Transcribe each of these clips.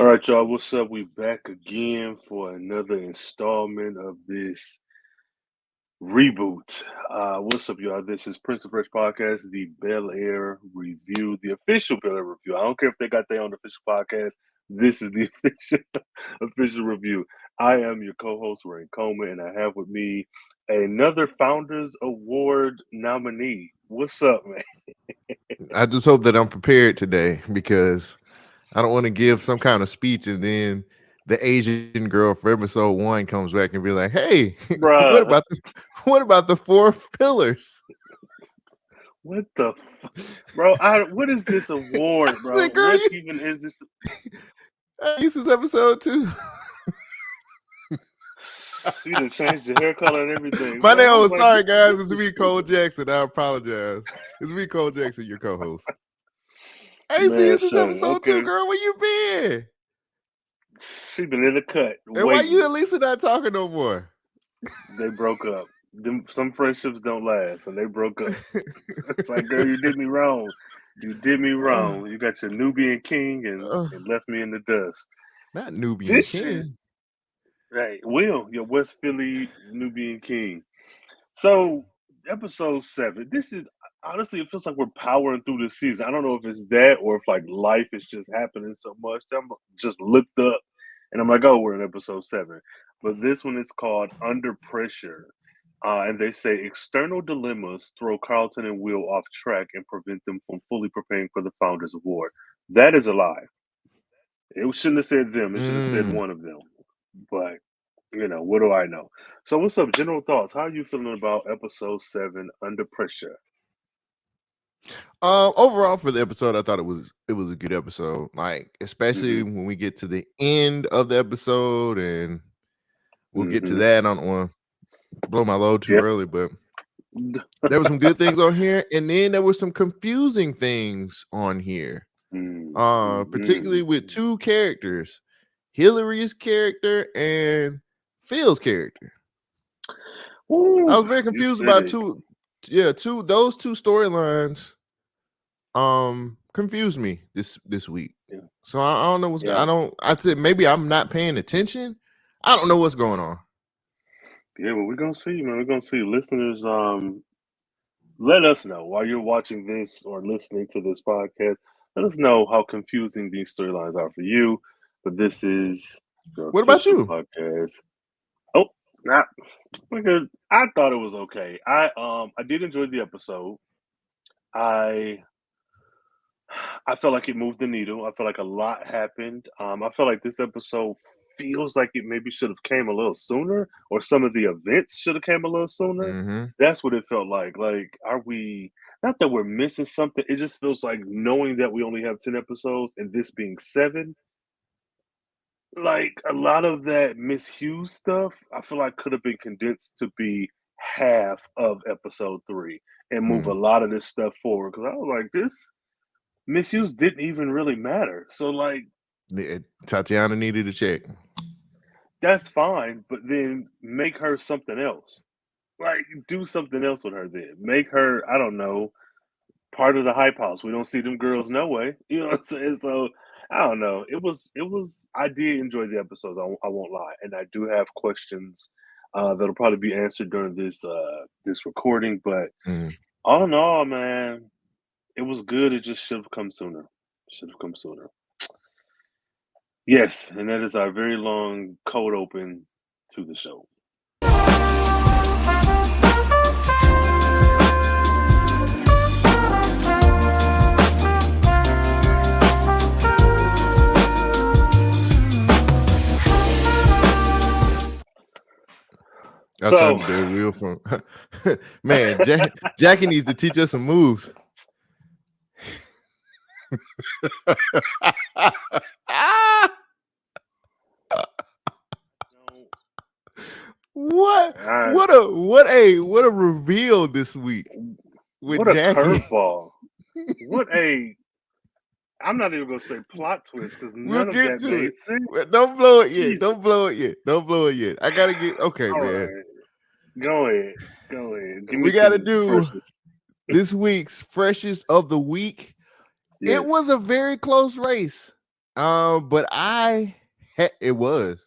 All right, y'all. What's up? We back again for another installment of this reboot. What's up, y'all? This is Prince of Fresh Podcast, the Bel-Air review, the official Bel-Air review. I don't care if they got their own official podcast. This is the official review. I am your co-host, Rhayne Coleman, and I have with me another Founders Award nominee. What's up, man? I just hope that I'm prepared today because I don't want to give some kind of speech and then the Asian girl for episode 1 comes back and be like, "Hey, Bruh, what about the 4 pillars?" what the bro? What is this award, I bro? said, "Girl, What even is this? this is episode 2." You done changed your hair color and everything, My bro. name I was was like, sorry, guys. this It's is me, Cole Jackson. I apologize. It's me, Cole Jackson, your co-host. Hey, see, man, this is son. episode 2, Okay, girl. Where you been? she been in the cut And why you waiting. and Lisa not talking no more? They broke up. Some friendships don't last, and they broke up. It's like, girl, you did me wrong. You did me Uh, wrong. You got your Nubian king uh, and left me in the dust. not Nubian This shit, King. right? Will your West Philly Nubian king? So, episode 7. This is honestly, it feels like we're powering through this season. I don't know if it's that or if like life is just happening so much. I'm just looked up and I'm like, oh, we're in episode 7. But this one is called Under Pressure. And they say external dilemmas throw Carlton and Will off track and prevent them from fully preparing for the Founders Award. That is a lie. It shouldn't have said them. It should have said Mm. one of them. But what do I know? So, what's up? General thoughts. How are you feeling about episode 7, Under Pressure? Overall for the episode, I thought it was a good episode. Like, especially Mm-hmm. when we get to the end of the episode, and we'll get to Mm-hmm. that. I don't want to blow my load too Yeah. early, but there were some good things on here, and then there were some confusing things on here. Particularly with 2 characters, Hillary's character and Phil's character. I Ooh, was very you confused said about it. those two storylines. Confused me this week. Yeah. So I don't know what's Yeah. I said maybe I'm not paying attention. I don't know what's going on. Yeah, well, we're gonna see, man. We're gonna see. Listeners, let us know while you're watching this or listening to this podcast. Let us know how confusing these storylines are for you. But this is the What about official you? podcast. Oh, not because I thought it was okay. I did enjoy the episode. I I felt like it moved the needle. I felt like a lot happened. I felt like this episode feels like it maybe should have came a little sooner, or some of the events should have came a little sooner. Mm-hmm. That's what it felt like. Like, are we? Not that we're missing something. It just feels like knowing that we only have 10 episodes and this being 7. Like a lot of that Miss Hughes stuff, I feel like could have been condensed to be half of episode 3 and move a Mm. lot of this stuff forward. Because I was like, this misuse didn't even really matter. So like Yeah, Tatiana needed a check. that's fine, but then make her something else. Like do something else with her then. Make her, I don't know, part of the hype house. We don't see them girls no way. You know what I'm saying? So I don't know. It was I did enjoy the episodes, I won't lie. And I do have questions that'll probably be answered during this recording, but Mm. all in all, man, it was good. It just should have come sooner. Should have come sooner. Yes, and that is our very long cold open to the show. Outside So, of the wheel from man, Jackie needs to teach us some moves. What I, what a reveal this week with what a Jackie. curveball! What a I'm not even gonna say plot twist because We'll none of get that to made it. sense. Don't blow it yet. Jesus! Don't blow it yet. Don't blow it yet. I gotta get okay, All man. right, go ahead, go ahead. Give me We gotta some do freshness. this week's freshest of the week. It Yes. was a very close race. But it was.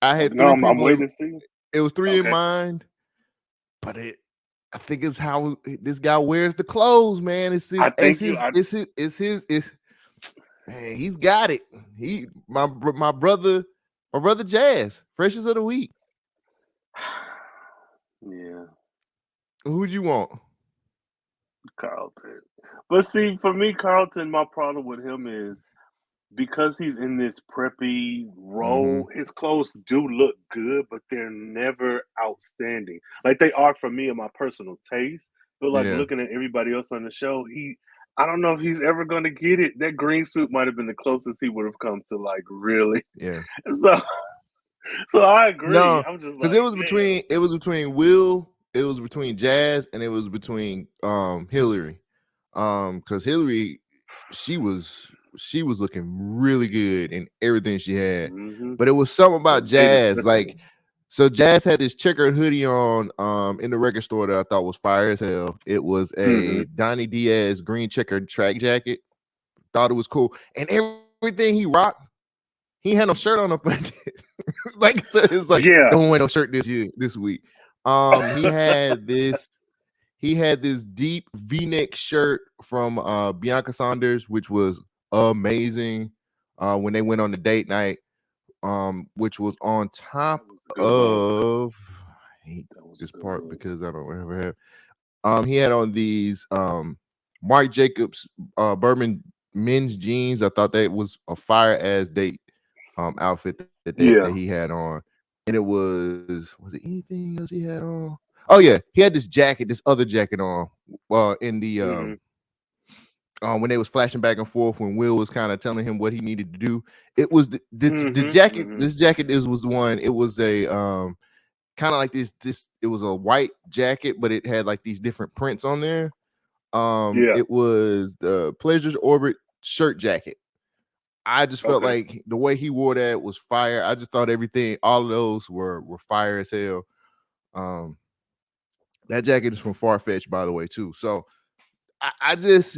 I had No, three I'm people in. waiting to see. It was three in Okay. mind, but I think it's how this guy wears the clothes, man. It's I his, think you. I, man, he's got it. My brother Jazz, freshest of the week. yeah, Who'd you want? Carlton. But see, for me, Carlton, my problem with him is because he's in this preppy Mm-hmm. role, his clothes do look good, but they're never outstanding. Like they are for me and my personal taste. But like Yeah, looking at everybody else on the show, I don't know if he's ever gonna get it. That green suit might have been the closest he would have come to like really. yeah. So so I agree. No, I'm just because like, damn. it was between Will, it was between Jazz, and it was between Hillary. Because Hillary, she was looking really good in everything she had. Mm-hmm. But it was something The about biggest Jazz. Like, so Jazz had this checkered hoodie on in the record store that I thought was fire as hell. It was mm-hmm. a Donnie Diaz green checkered track jacket. Thought it was cool. And everything he rocked, he had no shirt on up under it. Like, so it's like, Yeah. don't wear no shirt this week. He had this deep V-neck shirt from Bianca Saunders, which was amazing. When they went on the date night, which was on top That was a good one. of, I hate That was a this good part one. because I don't ever have. He had on these Marc Jacobs Bourbon men's jeans. I thought that was a fire ass date outfit that Yeah. he had on. And it was it anything else he had on? Oh yeah, he had this jacket, this other jacket on in the Mm-hmm. when they was flashing back and forth when Will was kind of telling him what he needed to do. It was the Mm-hmm. jacket, Mm-hmm. this jacket was the one. It was a kind of like this it was a white jacket, but it had like these different prints on there. Yeah. It was the Pleasure's Orbit shirt jacket. I just felt Okay. like the way he wore that was fire. I just thought all of those were fire as hell. Um, that jacket is from Farfetch, by the way, too. So I just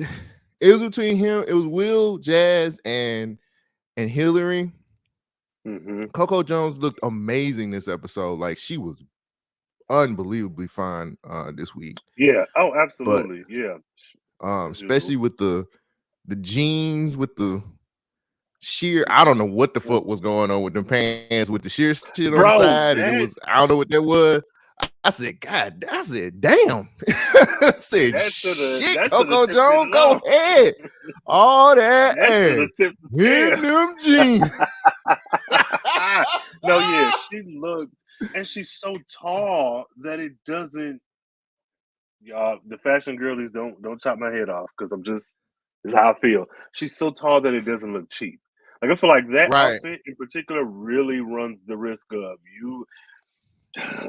it was between him. It was Will, Jazz, and Hillary. Mm-hmm. Coco Jones looked amazing this episode. Like she was unbelievably fine this week. Yeah. Oh, But absolutely. Yeah. As usual. especially with the jeans with the sheer, I don't know what the fuck was going on with them pants with the sheer shit on the Bro, side, and it that was, I don't know what that was. I said, God, I said, damn. I said, shit, that should have Coco tipped it Jones, go off. ahead. All that That should have ass tipped the in scale. them jeans. No, yeah, she looked, and she's so tall that it doesn't. Y'all, the fashion girlies don't chop my head off because I'm just. Is how I feel. She's so tall that it doesn't look cheap. Like I feel like that Right. outfit in particular really runs the risk of you.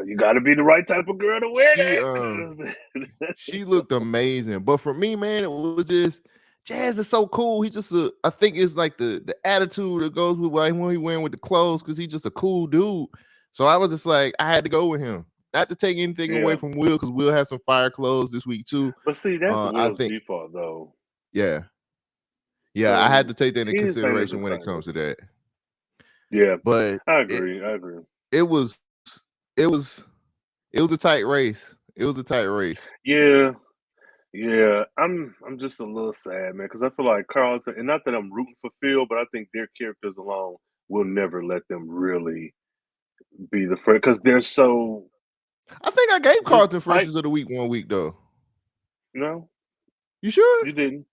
You got to be the right type of girl to wear She that. she looked amazing. But for me, man, it was just Jazz is so cool. He just I think it's like the attitude that goes with like when he wearing with the clothes, because he's just a cool dude. So I was just like, I had to go with him. Not to take anything away Yeah, from Will, because Will has some fire clothes this week too. but see, that's I Will's think, default though. yeah, I had So to take that into his ain't as consideration when it exciting. comes to that. Yeah, But I it agree. I agree. it was it was it was a tight race. It was a tight race. Yeah, yeah. I'm just a little sad, man, because I feel like Carlton, and not that I'm rooting for Phil, but I think their characters alone will never let them really be the first because they're so I think I gave just Carlton type. Freshers of the Week one week though. No, You sure? you didn't.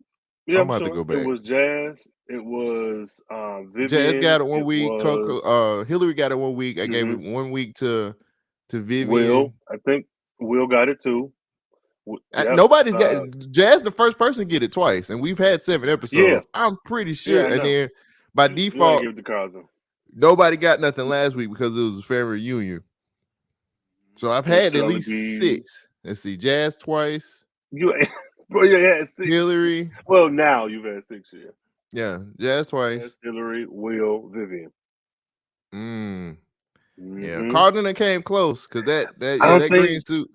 Yeah, I'm I'm gonna have to sure. go It back. was Jazz. It was Jazz Vivian. got it one It week. was Coco, Hillary got it one week. I gave it mhm, 1 week to Will. Vivian. I think Will got it too. Yep. Nobody's got Jazz. The first person to get it twice, and we've had 7 Yeah. episodes. I'm pretty Yeah, sure. I And know. then by You gotta default, give it to Carlton. nobody got nothing last week because it was a family reunion. So I've And it had should at only least be 6. Let's see, Jazz twice, you. Bro, you had 6. Hillary. Well, now you've had 6 here. Yeah, Jazz twice. Jazz, Hillary, Will, Vivian. Yeah, Hmm. Carlton that came close because I don't that green think. suit.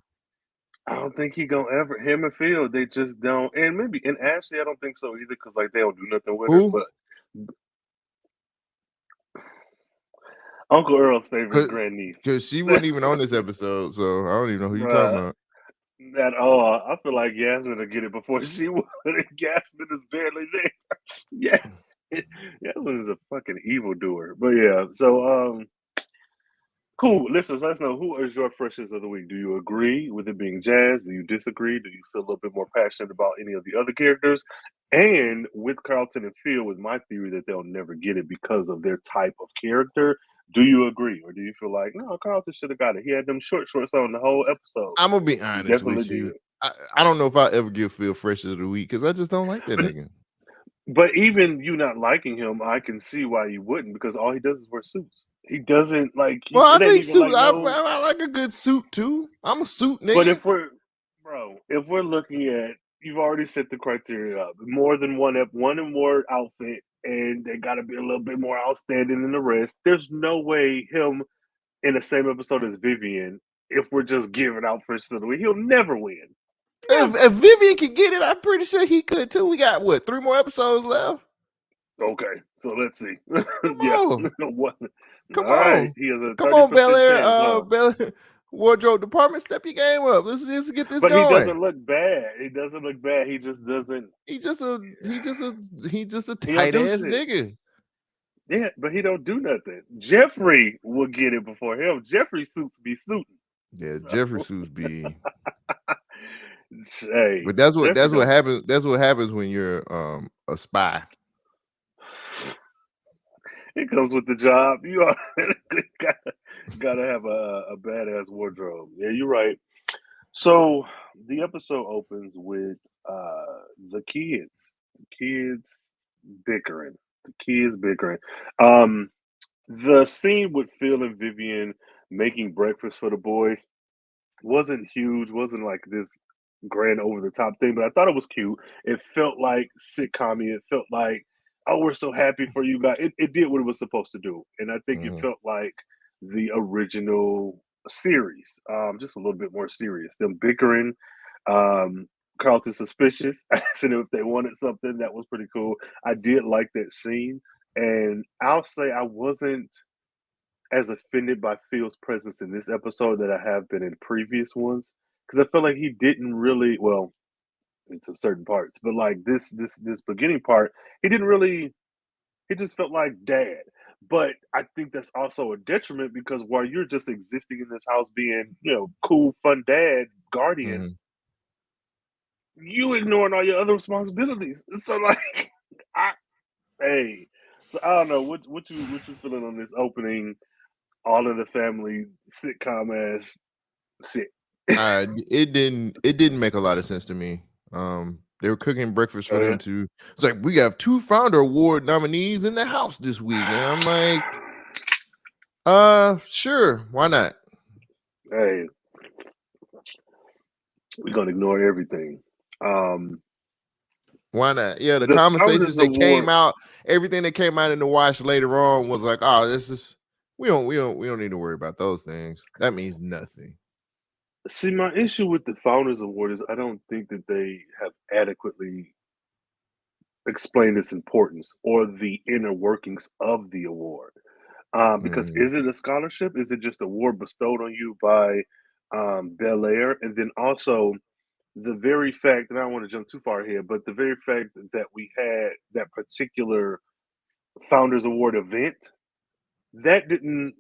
I don't think he gonna ever him and Phil. They just don't. And maybe and Ashley, I don't think so either because like they don't do nothing with her. Who? But Uncle Earl's favorite grandniece. Because she wasn't even on this episode, so I don't even know who you're talking Bruh, about. at all. I feel like Yasmin will get it before she would. Yasmin is barely there. Yes. Yasmin is a fucking evildoer. But yeah, so cool. Listeners, let us know, who is your freshest of the week. Do you agree with it being Jazz? Do you disagree? Do you feel a little bit more passionate about any of the other characters? And with Carlton and Phil, with my theory that they'll never get it because of their type of character, do you agree? Or do you feel like, no, Carlton should have got it? He had them shorts on the whole episode. I'm going to be He honest definitely with you. did. I don't know if I'll ever give Phil freshest of the week because I just don't like that nigga. But even you not liking him, I can see why you wouldn't, because all he does is wear suits. He doesn't like. Well, I It ain't think even like suit. no. I like a good suit too. I'm a suit But nigga. if we're looking at, you've already set the criteria up. More than one and more outfit, and they got to be a little bit more outstanding than the rest. There's no way him in the same episode as Vivian. If we're just giving out freshest of the week, he'll never win. If Vivian can get it, I'm pretty sure he could too. We got what, 3 more episodes left? Okay, so let's see. Come Yeah, on. what? Come All right, on. he has a Come on, 30% Bel-Air, chance, huh? Bel-Air wardrobe department, step your game up. Let's just get this But he going. doesn't look bad. He doesn't look bad. He just doesn't. He just a He don't tight do ass shit. nigga. Yeah, but he don't do nothing. Jeffrey will get it before him. Jeffrey suits be suiting. Yeah, Jeffrey suits be. Hey, But that's what Jeffrey happens. That's what happens when you're a spy. It comes with the job. You are gotta have a badass wardrobe. Yeah, you're right. So the episode opens with the kids bickering. The kids bickering. The scene with Phil and Vivian making breakfast for the boys wasn't huge, wasn't like this grand over the top thing, but I thought it was cute. It felt like sitcom. It felt like, oh, we're so happy for you guys. It did what it was supposed to do. And I think it Mhm. felt like the original series, just a little bit more serious. Them bickering, um, Carlton suspicious, asking them if they wanted something. That was pretty cool. I did like that scene. And I'll say I wasn't as offended by Phil's presence in this episode that I have been in previous ones, because I feel like he didn't really, well, into certain parts, but like this beginning part, he didn't really. He just felt like dad. But I think that's also a detriment, because while you're just existing in this house, being cool, fun dad, guardian, Mhm. you ignoring all your other responsibilities. So like, I, hey, so I don't know what you feeling on this opening, all in the family sitcom ass shit. It didn't make a lot of sense to me. They were cooking breakfast for Oh them yeah. to. It's like, we have 2 Founder Award nominees in the house this week, and I'm like, sure, why not? Hey, we're gonna ignore everything. Um, Why not? Yeah, the the conversations Founders that came Award. out, everything that came out in the wash later on was like, oh, this is we don't need to worry about those things. That means nothing. See, my issue with the Founders Award is I don't think that they have adequately explained its importance or the inner workings of the award. Because Mm, is it a scholarship? Is it just a award bestowed on you by Bel Air? And then also the very fact, and I don't want to jump too far here, but the very fact that we had that particular Founders Award event, that didn't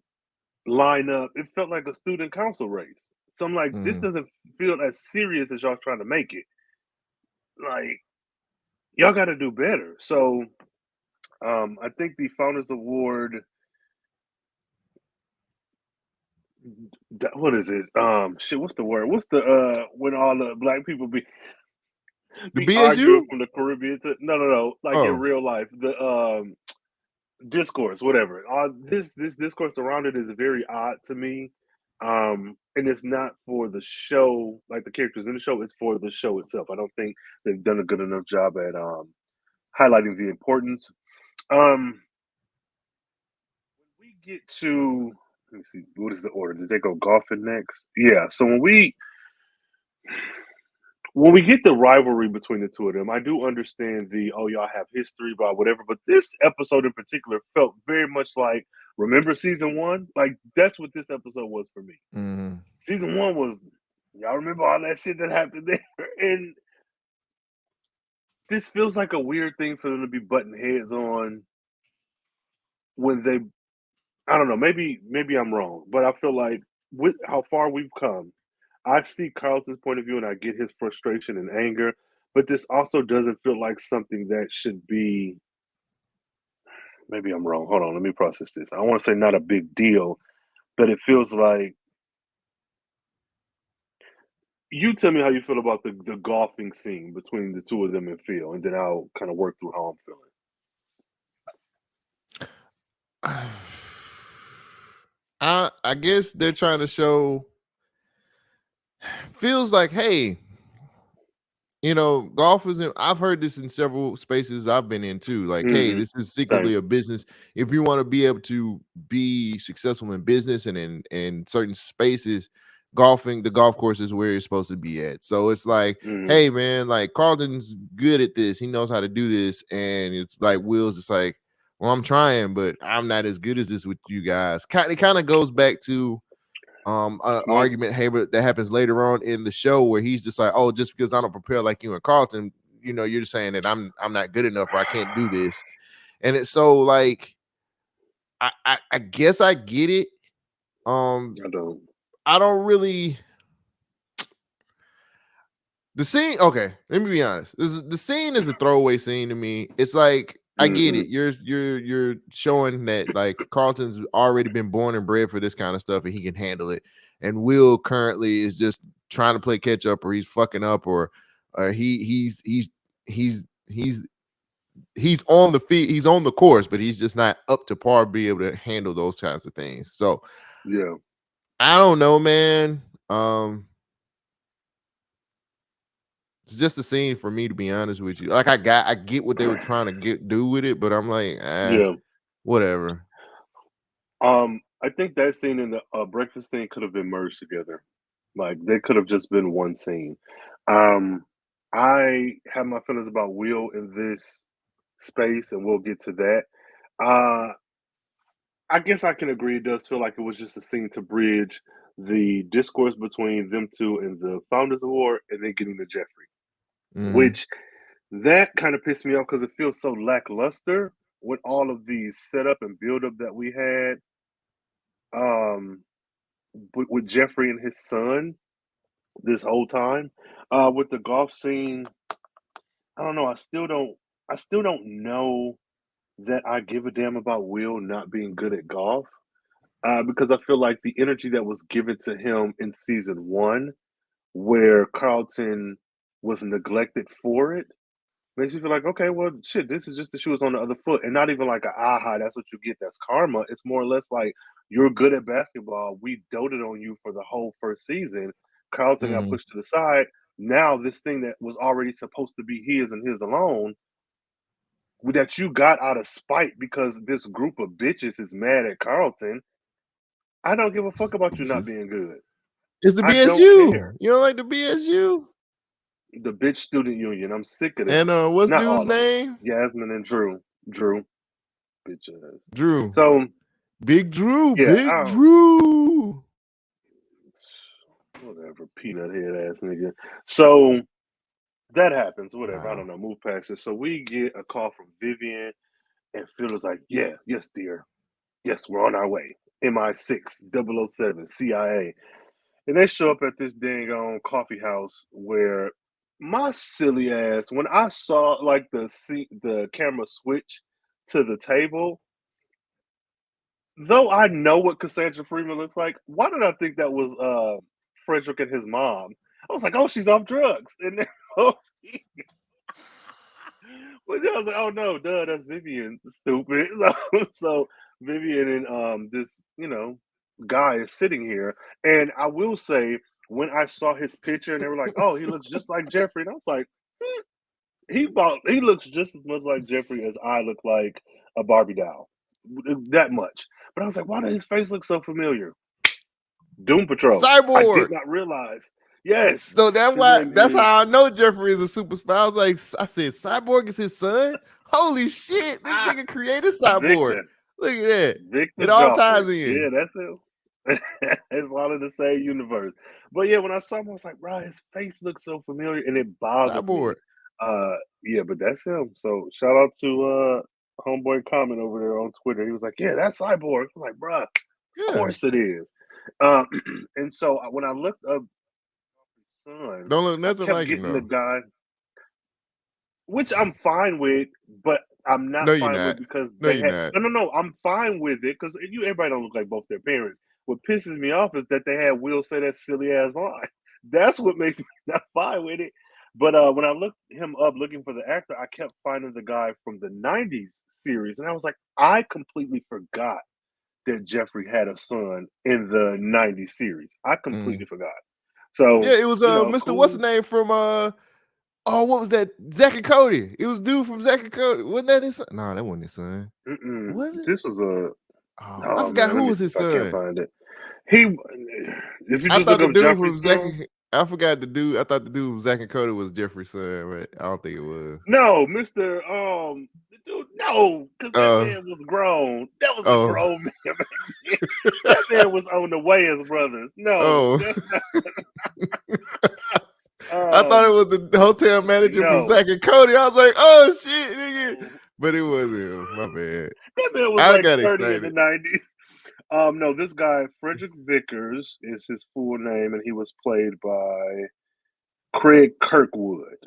line up. It felt like a student council race. So I'm like, this mm. doesn't feel as serious as y'all trying to make it. Like, y'all got to do better. So I think the Founders Award, what is it? Shit, what's the word? What's the when all the black people The be arguing BSU? from the Caribbean to no, like in Oh, real life, the discourse, whatever. This discourse around it is very odd to me. And it's not for the show, like the characters in the show, it's for the show itself. I don't think they've done a good enough job at highlighting the importance. Um we get to, let me see, what is the order? Did they go golfing next? Yeah. So when we get the rivalry between the two of them, I do understand the y'all have history by whatever, but this episode in particular felt very much like remember season one? Like that's what this episode was for me. Mm-hmm. Season one was y'all remember all that shit that happened there, and this feels like a weird thing for them to be butting heads on when they. I don't know. Maybe I'm wrong, but I feel like with how far we've come, I see Carlton's point of view and I get his frustration and anger, but this also doesn't feel like something that should be. Maybe I'm wrong. Hold on, let me process this. I want to say not a big deal, but it feels like you tell me how you feel about the golfing scene between the two of them and Phil, and then I'll kind of work through how I'm feeling. I guess they're trying to show. Feels like, hey, golf is. I've heard this in several spaces I've been in too. Like, hey, this is secretly Same. a business. If you want to be able to be successful in business and in certain spaces, the golf course is where you're supposed to be at. So it's like, hey, man, like Carlton's good at this. He knows how to do this, and it's like Will's just like, well, I'm trying, but I'm not as good as this with you guys. It kind of goes back to an argument that happens later on in the show where he's just like, oh, just because I don't prepare like you and Carlton, you're just saying that I'm not good enough or I can't do this. And it's so like I guess I get it. I don't really. The scene, okay, let me be honest. The scene is a throwaway scene to me. It's like I get it. You're showing that like Carlton's already been born and bred for this kind of stuff and he can handle it. And Will currently is just trying to play catch up, or he's fucking up, or he's on the feet, he's on the course, but he's just not up to par to be able to handle those kinds of things. So yeah, I don't know, man. It's just a scene for me, to be honest with you. Like I get what they were trying to do with it, but I'm like, yeah, whatever. I think that scene and the breakfast scene could have been merged together. Like they could have just been one scene. I have my feelings about Will in this space, and we'll get to that. I guess I can agree. It does feel like it was just a scene to bridge the discourse between them two and the Founders Award, and then getting to Jeffrey, which that kind of pissed me off because it feels so lackluster with all of the setup and buildup that we had. With Jeffrey and his son this whole time. With the golf scene, I don't know. I still don't know that I give a damn about Will not being good at golf. Because I feel like the energy that was given to him in season one, where Carlton was neglected for it, makes you feel like, okay, well, shit, this is just the shoe is on the other foot, and not even like a aha, that's what you get, that's karma. It's more or less like you're good at basketball. We doted on you for the whole first season. Carlton got pushed to the side. Now this thing that was already supposed to be his and his alone, that you got out of spite because this group of bitches is mad at Carlton. I don't give a fuck about you not being good. It's the I don't BSU. care. You don't like the BSU? The bitch student union. I'm sick of And them. what's Not dude's all of them. name? Yasmin and Drew. Bitch ass. Drew. So Big Drew. yeah, Big Drew. Whatever, peanut head ass nigga. So that happens. Whatever. I don't know. Move past it. So we get a call from Vivian, and Phil is like, "Yeah, yes, dear. Yes, we're on our way. MI6, 007, CIA." And they show up at this dang on coffee house where my silly ass, when I saw like the camera switch to the table, though I know what Cassandra Freeman looks like, why did I think that was Frederick and his mom? I was like, oh, she's off drugs. And then but then I was like, oh no, duh, that's Vivian, stupid. So Vivian and this, guy is sitting here. And I will say, when I saw his picture and they were like, oh, he looks just like Jeffrey, and I was like, he looks just as much like Jeffrey as I look like a Barbie doll. That much. But I was like, why did his face look so familiar? Doom Patrol. I Cyborg. did not realize Yes, So that's his why. name That's is. how I know Jeffrey is a super spy. I said, Cyborg is his son. Holy shit! This nigga created Cyborg. Victor. Look at that. Victor It all Joffrey. ties in. Yeah, that's him. It's all in the same universe. But yeah, when I saw him, I was like, bro, his face looks so familiar, and it bothered me. Cyborg. Yeah, but that's him. So shout out to homeboy comment over there on Twitter. He was like, yeah, that's Cyborg. I'm like, bro, of Yeah. course it is. Um, and so when I looked up his son, Don't look I nothing kept like him getting the though. guy, which I'm fine with, but I'm No, not you're fine with not. because No, they you're had not. no. I'm fine with it because everybody don't look like both their parents. What pisses me off is that they had Will say that silly ass line. That's what makes me not fine with it. But when I looked him up looking for the actor, I kept finding the guy from the '90s series, and I was like, I completely forgot that Jeffrey had a son in the '90s series. I completely forgot. Yeah, So it was Mr. What's the cool. name from oh, what was that? Zack and Cody. It was dude from Zack and Cody. Wasn't that his son? No, that wasn't his son. Was it? This was a Oh, I oh forgot man, let who me was see his if I can't son. find it. He, if you I just look thought the up dude Jeffrey's from Zack. son, I forgot the dude. I thought the dude from Zack and Cody was Jeffrey's son, but I don't think it was. no, Mister, the dude, no, because that Uh man was grown. That was a oh grown man back then. That man was on the Wayans brothers. No, oh. that's not. I thought it was the hotel manager from No, Zack and Cody. I was like, oh shit, nigga. But it wasn't him. My bad. that man was I like got 30 in the excited. '90s. No, this guy Frederick Vickers is his full name, and he was played by Craig Kirkwood.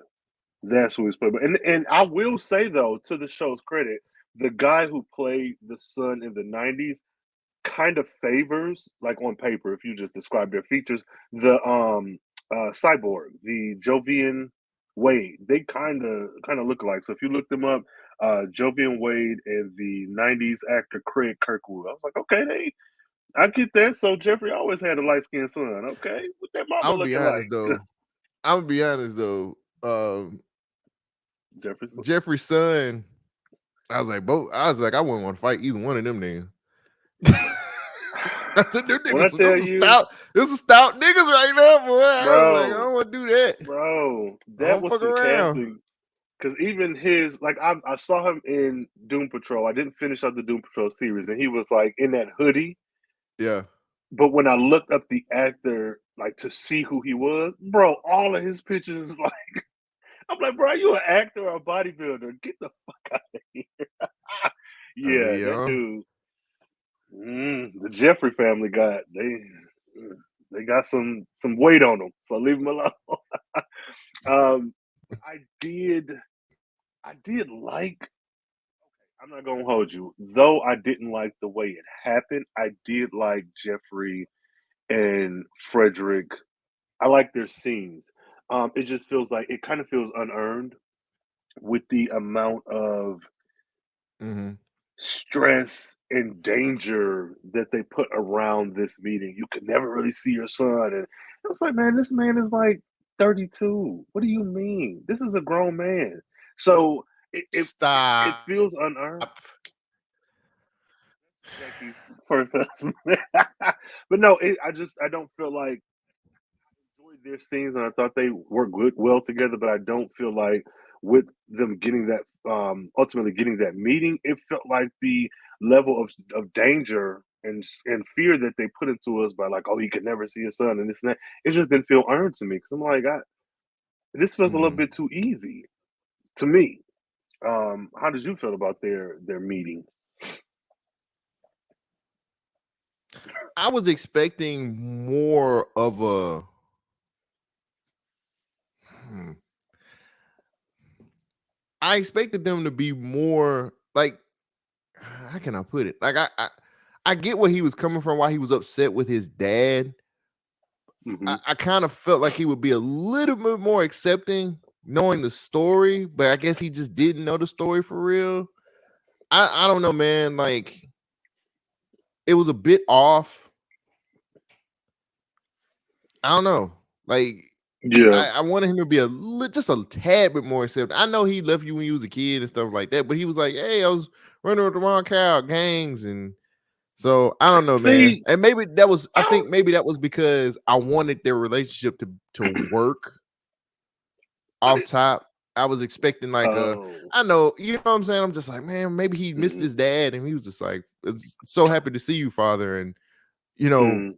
That's who he's played by. And I will say though, to the show's credit, the guy who played the son in the '90s kind of favors, like on paper, if you just describe their features, the cyborg, the Jovian Wade. They kind of look alike. So if you look them up, Jovian Wade and the '90s actor Craig Kirkwood. I was like, okay, I get that. So Jeffrey always had a light skinned son. Okay, what that mama I'm gonna be looking honest like? though. I'm gonna be honest though. Jeffrey's. Jeffrey's son. I was like, both. I was like, I wouldn't want to fight either one of them niggas. I said, them When I niggas, tell you, this is stout niggas right now, boy. I was like, I bro, don't want to do that. I that don't was fuck some around. casting. Because even his, like, I saw him in Doom Patrol. I didn't finish out the Doom Patrol series, and he was like in that hoodie. Yeah. But when I looked up the actor, like to see who he was, bro, all of his pictures is like, I'm like, bro, you an actor or a bodybuilder? Get the fuck out of here. I said, Yeah, that yeah. dude. The Jeffrey family they got some weight on them, so leave them alone. I did like. I'm not gonna hold you, though. I didn't like the way it happened. I did like Jeffrey and Frederick. I like their scenes. It just feels like it kind of feels unearned with the amount of Mm-hmm. stress and danger that they put around this meeting. You could never really see your son. And it was like, man, this man is like 32. What do you mean? This is a grown man. So it Stop. feels unearned. Becky's first husband. But no, I don't feel like I enjoyed their scenes and I thought they worked well together, but I don't feel like with them getting that ultimately getting that meeting, it felt like the level of danger and fear that they put into us by like, oh, he could never see his son and this and that. It just didn't feel earned to me because I'm like, this feels a little Mm. bit too easy to me. How did you feel about their meeting? I was expecting more of a. I expected them to be more like. How can I put it? Like I get where he was coming from, why he was upset with his dad. Mm-hmm. I kind of felt like he would be a little bit more accepting knowing the story, but I guess he just didn't know the story for real. I don't know, man. Like it was a bit off. I don't know. Like Yeah. I wanted him to be just a tad bit more accepting. I know he left you when you was a kid and stuff like that, but he was like, "Hey, I was running with the wrong crowd, gangs, and So I don't know, man. See, And maybe that was, I I think don't. maybe that was because I wanted their relationship to work But off top. I was expecting like oh, I know, you know what I'm saying? I'm just like, man, maybe he missed mm, his dad and he was just like, so happy to see you, father. And you know, mm,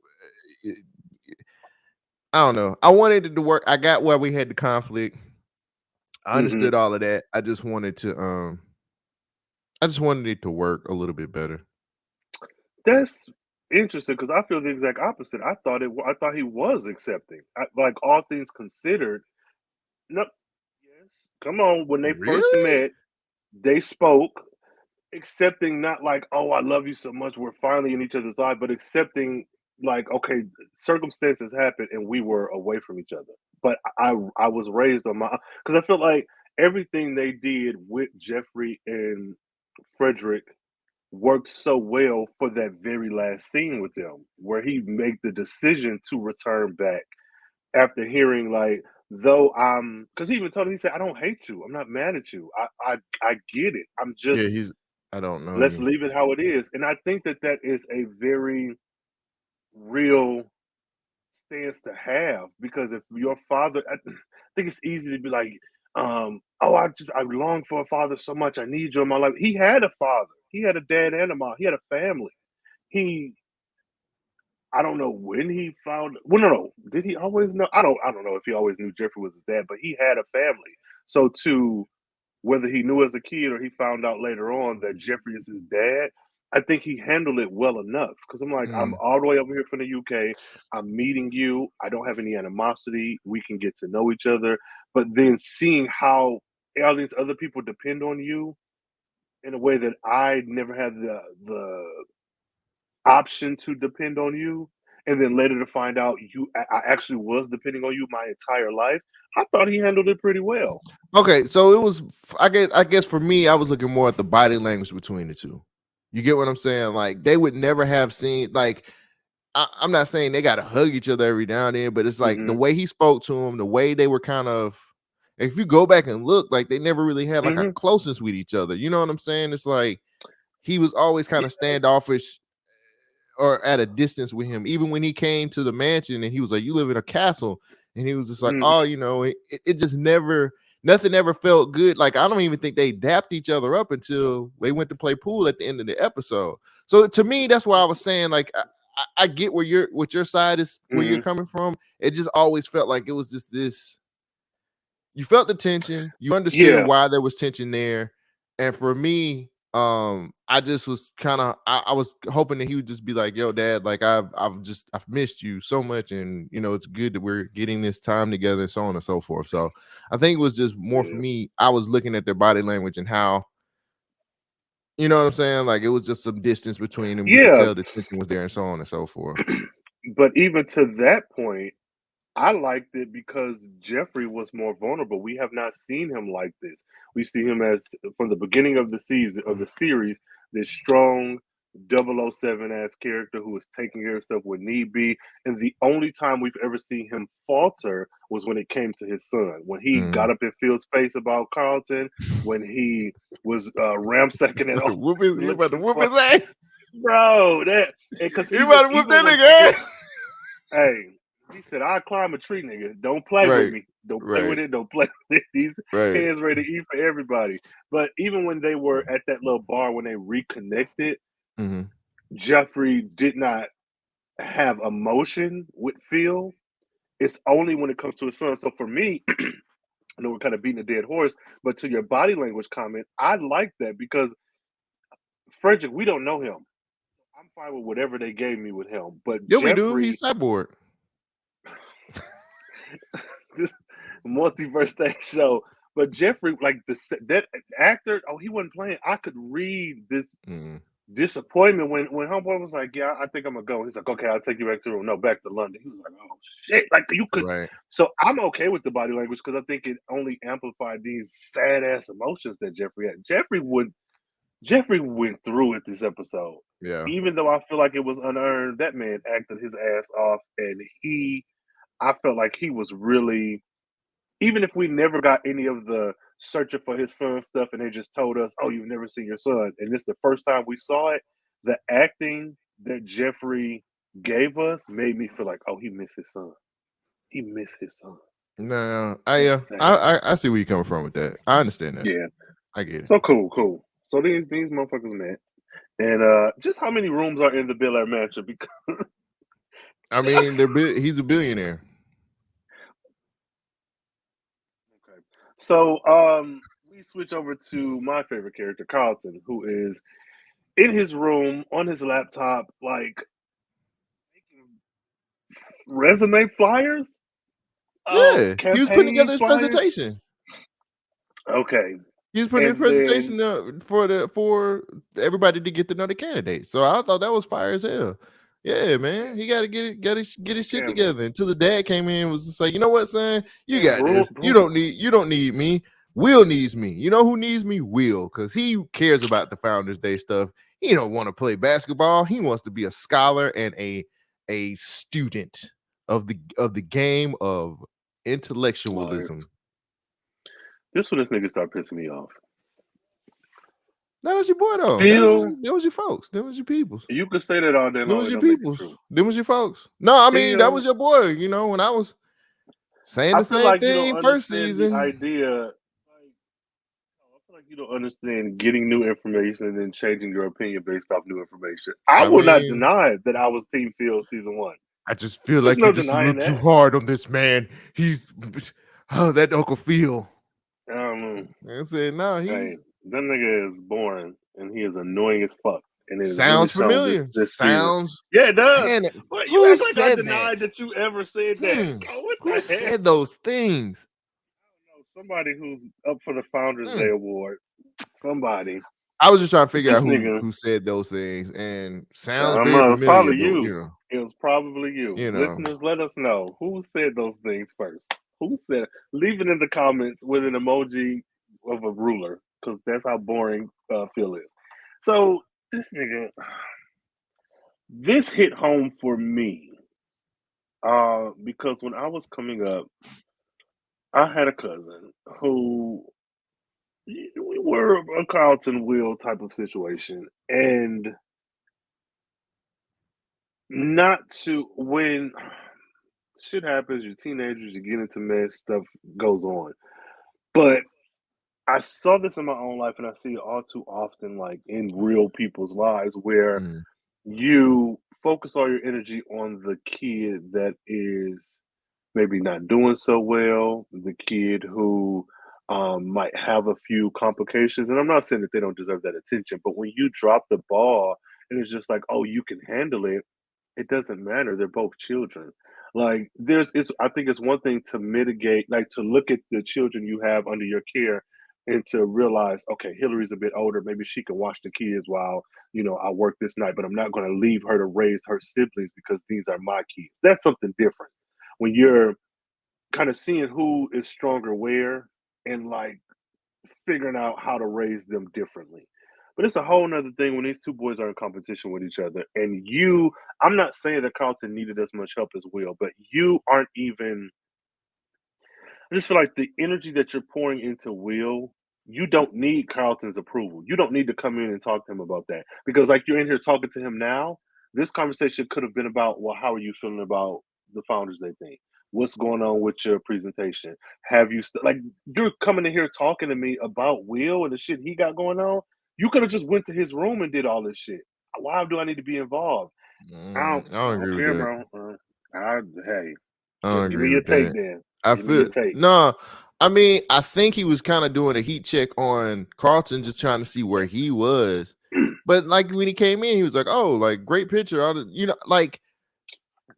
it- I don't know. I wanted it to work. I got where we had the conflict. I mm-hmm. understood all of that. I just wanted it to work a little bit better. That's interesting because I feel the exact opposite. I thought he was accepting. Like all things considered. No, yes. Come on. When they first Really? met, they spoke, accepting not like, oh, I love you so much, we're finally in each other's life, but accepting like, okay, circumstances happened and we were away from each other. But I was raised on my because I feel like everything they did with Jeffrey and Frederick worked so well for that very last scene with them, where he made the decision to return back after hearing like, though because he even told him, he said, I don't hate you, I'm not mad at you, I get it, I'm Yeah, just I don't know let's you. leave it how it is. And I think that that is a very real stance to have because if your father, I think it's easy to be like, oh, I long for a father so much. I need you in my life. He had a father. He had a dad and a mom. He had a family. He, I don't know when he found. Well, no. Did he always know? I don't know if he always knew Jeffrey was his dad, but he had a family. So to whether he knew as a kid or he found out later on that Jeffrey is his dad, I think he handled it well enough. Because I'm like, I'm Mm. all the way over here from the UK. I'm meeting you. I don't have any animosity. We can get to know each other. But then seeing how all these other people depend on you in a way that I never had the option to depend on you, and then later to find out I actually was depending on you my entire life. I thought he handled it pretty well. Okay, so it was. I guess for me, I was looking more at the body language between the two. You get what I'm saying? Like they would never have seen. Like I'm not saying they got to hug each other every now and then, but it's like the Hmm. way he spoke to him, the way they were kind of. If you go back and look, like they never really had like a Hmm. closeness with each other. You know what I'm saying? It's like he was always kind Yeah. of standoffish or at a distance with him. Even when he came to the mansion and he was like, "You live in a castle," and he was just like, Mm, "Oh, it just never, nothing ever felt good." Like I don't even think they dapped each other up until they went to play pool at the end of the episode. So to me, that's why I was saying like I get what your side is where you're mhm. coming from. It just always felt like it was just this. You felt the tension. You understood Yeah, why there was tension there, and for me, I just was kind of I was hoping that he would just be like, "Yo, Dad, like I've missed you so much, and it's good that we're getting this time together, and so on and so forth." So I think it was just more for yeah, me. I was looking at their body language and how you know what I'm saying. Like it was just some distance between them. You could yeah. tell the tension was there, and so on and so forth. But even to that point, I liked it because Jeffrey was more vulnerable. We have not seen him like this. We see him as from the beginning of the season of the series, this strong 007 ass character who is taking care of stuff when need be. And the only time we've ever seen him falter was when it came to his son. When he Mm. got up in Phil's face about Carlton, when he was ransacking it all Whoop his, you about to looking whoop for his ass. bro that because You about to whoop even that when nigga ass. hey, he said, "I'll climb a tree, nigga. Don't play with Right, me. Don't play with right, it. Don't play with it." These right. hands ready to eat for everybody. But even when they were at that little bar when they reconnected, Mhm. Jeffrey did not have emotion with Phil. It's only when it comes to his son. So for me, I know we're kind of beating a dead horse, but to your body language comment, I like that because Frederick, we don't know him. I'm fine with whatever they gave me with him. But Yeah, we do. Jeffrey, He's cyborg. this multiverse thing show. But Jeffrey, like that actor, oh, he wasn't playing. I could read this Mm, disappointment when homeboy was like, "Yeah, I think I'm gonna go." He's like, "Okay, I'll take you back to the room." No, back to London. He was like, "Oh shit!" Like you could. right. So I'm okay with the body language because I think it only amplified these sad ass emotions that Jeffrey had. Jeffrey went through it this episode. Yeah. Even though I feel like it was unearned, that man acted his ass off, and I felt like he was really even if we never got any of the searching for his son stuff and they just told us, "Oh, you've never seen your son," and this is the first time we saw it, the acting that Jeffrey gave us made me feel like, oh, he missed his son. He missed his son. No, That's sad. I see where you're coming from with that. I understand that. Yeah. I get it. So cool. So these motherfuckers met. And just how many rooms are in the Bel-Air mansion? Because I mean, he's a billionaire. okay. So we switch over to my favorite character, Carlton, who is in his room on his laptop, like making resume flyers. Yeah, he was putting Campaign together his flyers. presentation. Okay. He was putting And a presentation for everybody to get to know the candidate. So I thought that was fire as hell. Yeah, man, he got to get his shit together. Until the dad came in and was just like, you know what, son, you got this. You don't need me. Will needs me. You know who needs me? Will, because he cares about the Founders Day stuff. He don't want to play basketball. He wants to be a scholar and a student of the game of intellectualism. This when this nigga start pissing me off. That was your boy though. That was your folks. That was your peoples. You could say that all day long. That was your peoples. That was your folks. No, I mean that was your boy. You know, when I was saying the same thing first season. The idea. I feel like you don't understand getting new information and then changing your opinion based off new information. I will not deny that I was Team Phil season 1. I just feel like you're just a little too hard on this man. He's that Uncle Phil. I said no. That nigga is boring and he is annoying as fuck. And it sounds familiar. Sounds yeah, it does. Man, but you act like I denied that you ever said that. Who said those things? I don't know. Somebody who's up for the Founders Day Award. Somebody. I was just trying to figure out who said those things, and sounds very familiar. It was probably you. It was probably you. You know. Listeners, let us know who said those things first. Who said? Leave it in the comments with an emoji of a ruler, because that's how boring Phil is. So this nigga, this hit home for me, because when I was coming up, I had a cousin who we were a Carlton Will type of situation, and not to when shit happens, you're teenagers, you get into mess, stuff goes on. But I saw this in my own life, and I see it all too often, like in real people's lives, where you focus all your energy on the kid that is maybe not doing so well, the kid who might have a few complications. And I'm not saying that they don't deserve that attention, but when you drop the ball and it's just like, oh, you can handle it, it doesn't matter. They're both children. Like I think it's one thing to mitigate, like to look at the children you have under your care and to realize, okay, Hillary's a bit older. Maybe she can watch the kids while, I work this night, but I'm not going to leave her to raise her siblings because these are my kids. That's something different. When you're kind of seeing who is stronger where and like figuring out how to raise them differently. But it's a whole nother thing when these two boys are in competition with each other. And I'm not saying that Carlton needed as much help as Will, but you aren't even. I just feel like the energy that you're pouring into Will, you don't need Carlton's approval. You don't need to come in and talk to him about that. Because like you're in here talking to him now, this conversation could have been about, well, how are you feeling about the Founders Day thing? What's going on with your presentation? Have you you're coming in here talking to me about Will and the shit he got going on? You could have just went to his room and did all this shit. Why do I need to be involved? I don't agree with that. Bro. Give me your take then. I mean, I think he was kind of doing a heat check on Carlton, just trying to see where he was. But like when he came in, he was like, "Oh, like great picture." Like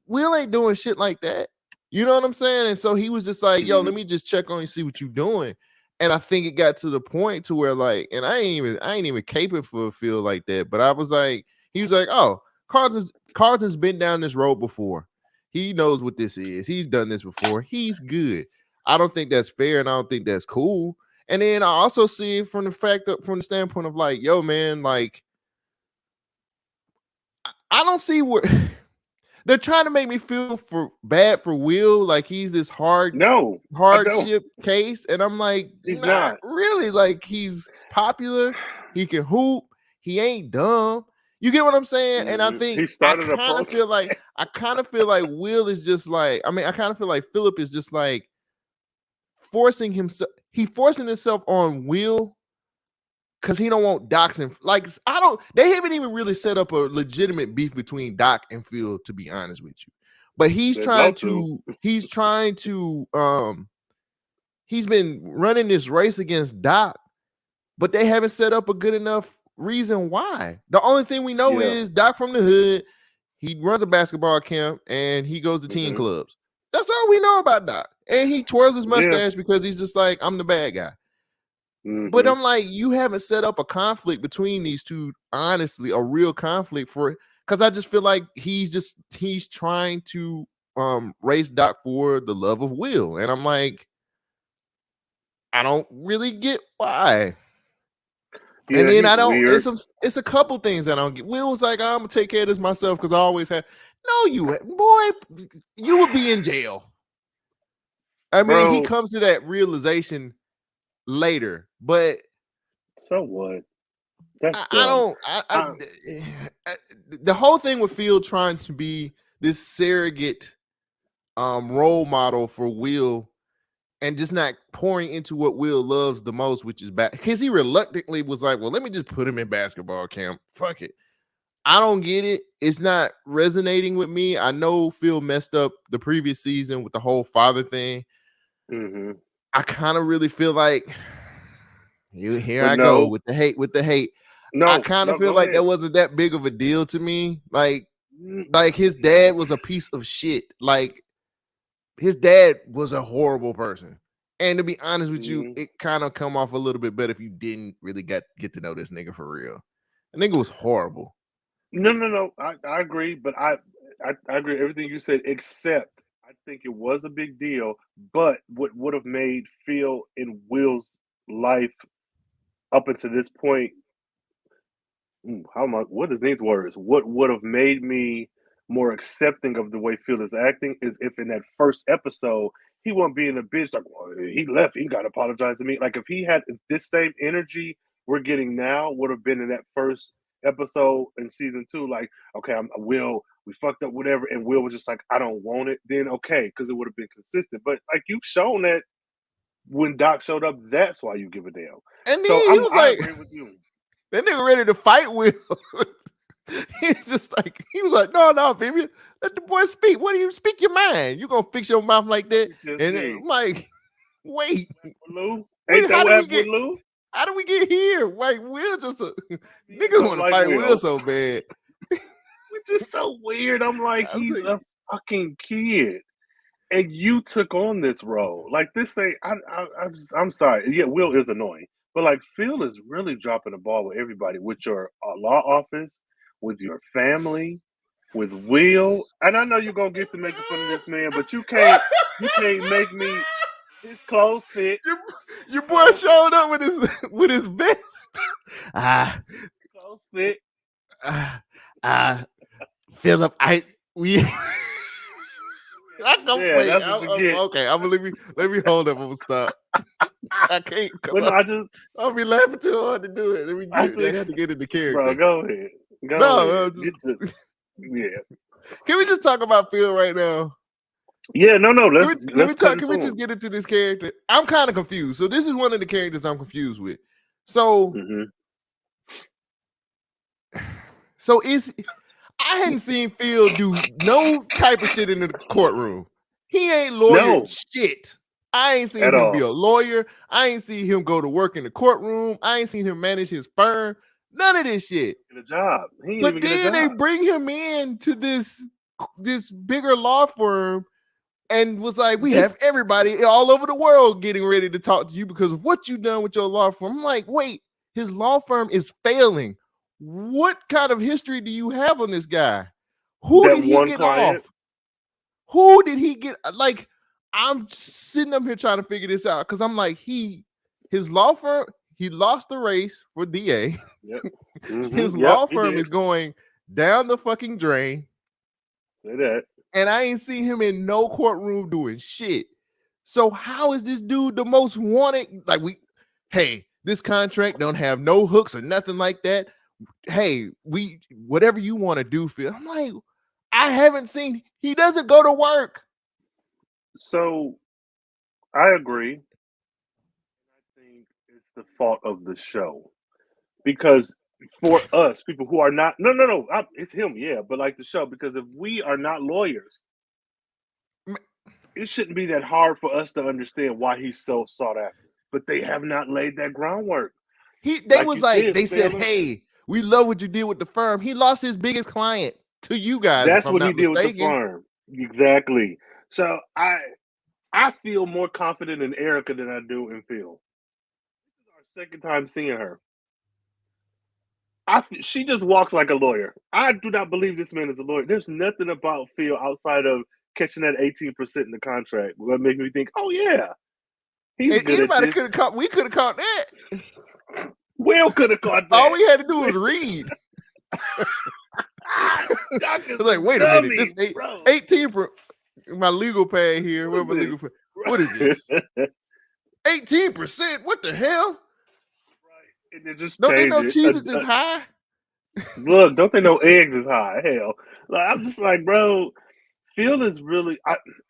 Will ain't doing shit like that. You know what I'm saying? And so he was just like, "Yo, let me just check on you, see what you're doing." And I think it got to the point to where like, and I ain't even capable for a feel like that. But I was like, he was like, "Oh, Carlton's been down this road before. He knows what this is. He's done this before. He's good." I don't think that's fair, and I don't think that's cool. And then I also see it from the standpoint of like, yo, man, like, I don't see where they're trying to make me feel bad for Will, like he's this hardship case, and I'm like, he's not really. Like he's popular, he can hoop, he ain't dumb, You get what I'm saying? And I think he started a kind of feel like Will is just like, I mean, I kind of feel like Philip is just like forcing himself. He forcing himself on Will because he don't want Doc and like they haven't even really set up a legitimate beef between Doc and Phil, to be honest with you. But he's trying to he's been running this race against Doc, but they haven't set up a good enough reason why. The only thing we know is Doc from the hood. He runs a basketball camp and he goes to teen clubs. That's all we know about Doc. And he twirls his mustache because he's just like, I'm the bad guy. But I'm like, you haven't set up a conflict between these two, honestly, a real conflict because I just feel like he's trying to race Doc for the love of Will. And I'm like, I don't really get why. Yeah, and then I don't. Weird. It's a couple things that I don't get. Will was like, I'm gonna take care of this myself because I always have. No, you would be in jail. I mean, he comes to that realization later, but so what? That's I don't. The whole thing with Phil trying to be this surrogate role model for Will. And just not pouring into what Will loves the most, which is because he reluctantly was like, well, let me just put him in basketball camp. Fuck it. I don't get it. It's not resonating with me. I know Phil messed up the previous season with the whole father thing. I kind of really feel like I go with the hate. No, I kind of feel like that wasn't that big of a deal to me. Like his dad was a piece of shit. Like, his dad was a horrible person. And to be honest with you, it kind of come off a little bit better if you didn't really get to know this nigga for real. The nigga was horrible. No. I agree, but I agree with everything you said, except I think it was a big deal. But what would have made Phil in Will's life up until this point, what is these words? What would have made me more accepting of the way Phil is acting is if in that first episode he wasn't being a bitch like, well, he left, he got to apologize to me. Like if this same energy we're getting now would have been in that first episode in season 2, like, okay, Will, we fucked up, whatever, and Will was just like, I don't want it, then okay, because it would have been consistent. But like you've shown that when Doc showed up, that's why you give a damn. And then I agree with you. That nigga ready to fight Will. He was like, no, baby, let the boy speak. What do you speak your mind? You gonna fix your mouth like that? And I'm like, wait, Lou? How do we get here? Like, Will just niggas want to fight Will so bad, which is so weird. I'm like, he's a fucking kid, and you took on this role. Like this thing, I'm sorry. Yeah, Will is annoying, but like Phil is really dropping the ball with everybody, with your law office, with your family, with Will. And I know you're gonna get to making fun of this man, but you can't make me. His clothes fit. Your boy showed up with his vest. Clothes fit. Philip, I don't wait. Okay, I'm gonna let me hold up. I'm gonna stop. I can't. I'll be laughing too hard to do it. I have to get into character. Bro, go ahead. Ahead. Yeah. Can we just talk about Phil right now? Yeah, no. Can we just get into this character? I'm kind of confused. So this is one of the characters I'm confused with. So, I hadn't seen Phil do no type of shit in the courtroom. He ain't lawyer shit. I ain't seen him be a lawyer. I ain't seen him go to work in the courtroom. I ain't seen him manage his firm. None of this shit. Get a job. But then they bring him in to this bigger law firm and was like, we have everybody all over the world getting ready to talk to you because of what you've done with your law firm. I'm like, wait, his law firm is failing. What kind of history do you have on this guy? Who did he get off? Who did he get? Like, I'm sitting up here trying to figure this out because I'm like, his law firm, he lost the race for DA. Yep. His law firm is going down the fucking drain. Say that. And I ain't seen him in no courtroom doing shit. So how is this dude the most wanted? Like, this contract don't have no hooks or nothing like that. hey, whatever you want to do, Phil. I'm like, I haven't seen. He doesn't go to work. So I agree. I think it's the fault of the show because for us, people who are not, no, it's him, yeah, but like the show, because if we are not lawyers, it shouldn't be that hard for us to understand why he's so sought after. But they have not laid that groundwork. Like you said, They said, failing. hey, we love what you did with the firm. He lost his biggest client to you guys, if That's I'm what he not did with the mistaken. farm. Exactly. So I feel more confident in Erica than I do in Phil. This is our second time seeing her. She just walks like a lawyer. I do not believe this man is a lawyer. There's nothing about Phil outside of catching that 18% in the contract that make me think, oh yeah, he's And good at anybody this. could have caught. We could have caught that. Will could have caught All that. we had to do was read. Doc is Like, a wait a minute, dummy, this bro. 18. My legal pad here. Where my legal pad? What is this? 18%? What the hell? Right, and then just Don't they change know it. cheeses is high? Look, don't they know eggs is high? Hell, like, I'm just like, bro. Phil is really.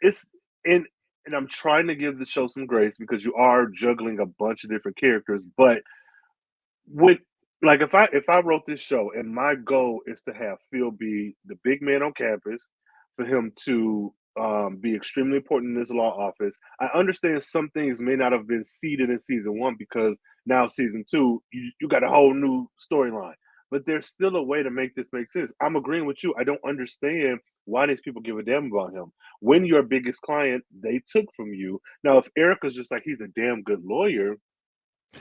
It's and and I'm trying to give the show some grace because you are juggling a bunch of different characters, but with like if I wrote this show and my goal is to have Phil be the big man on campus, for him to be extremely important in this law office. I understand some things may not have been seeded in season one because now season two you got a whole new storyline. But there's still a way to make this make sense. I'm agreeing with you. I don't understand why these people give a damn about him. When your biggest client they took from you. Now, if Erica's just like he's a damn good lawyer,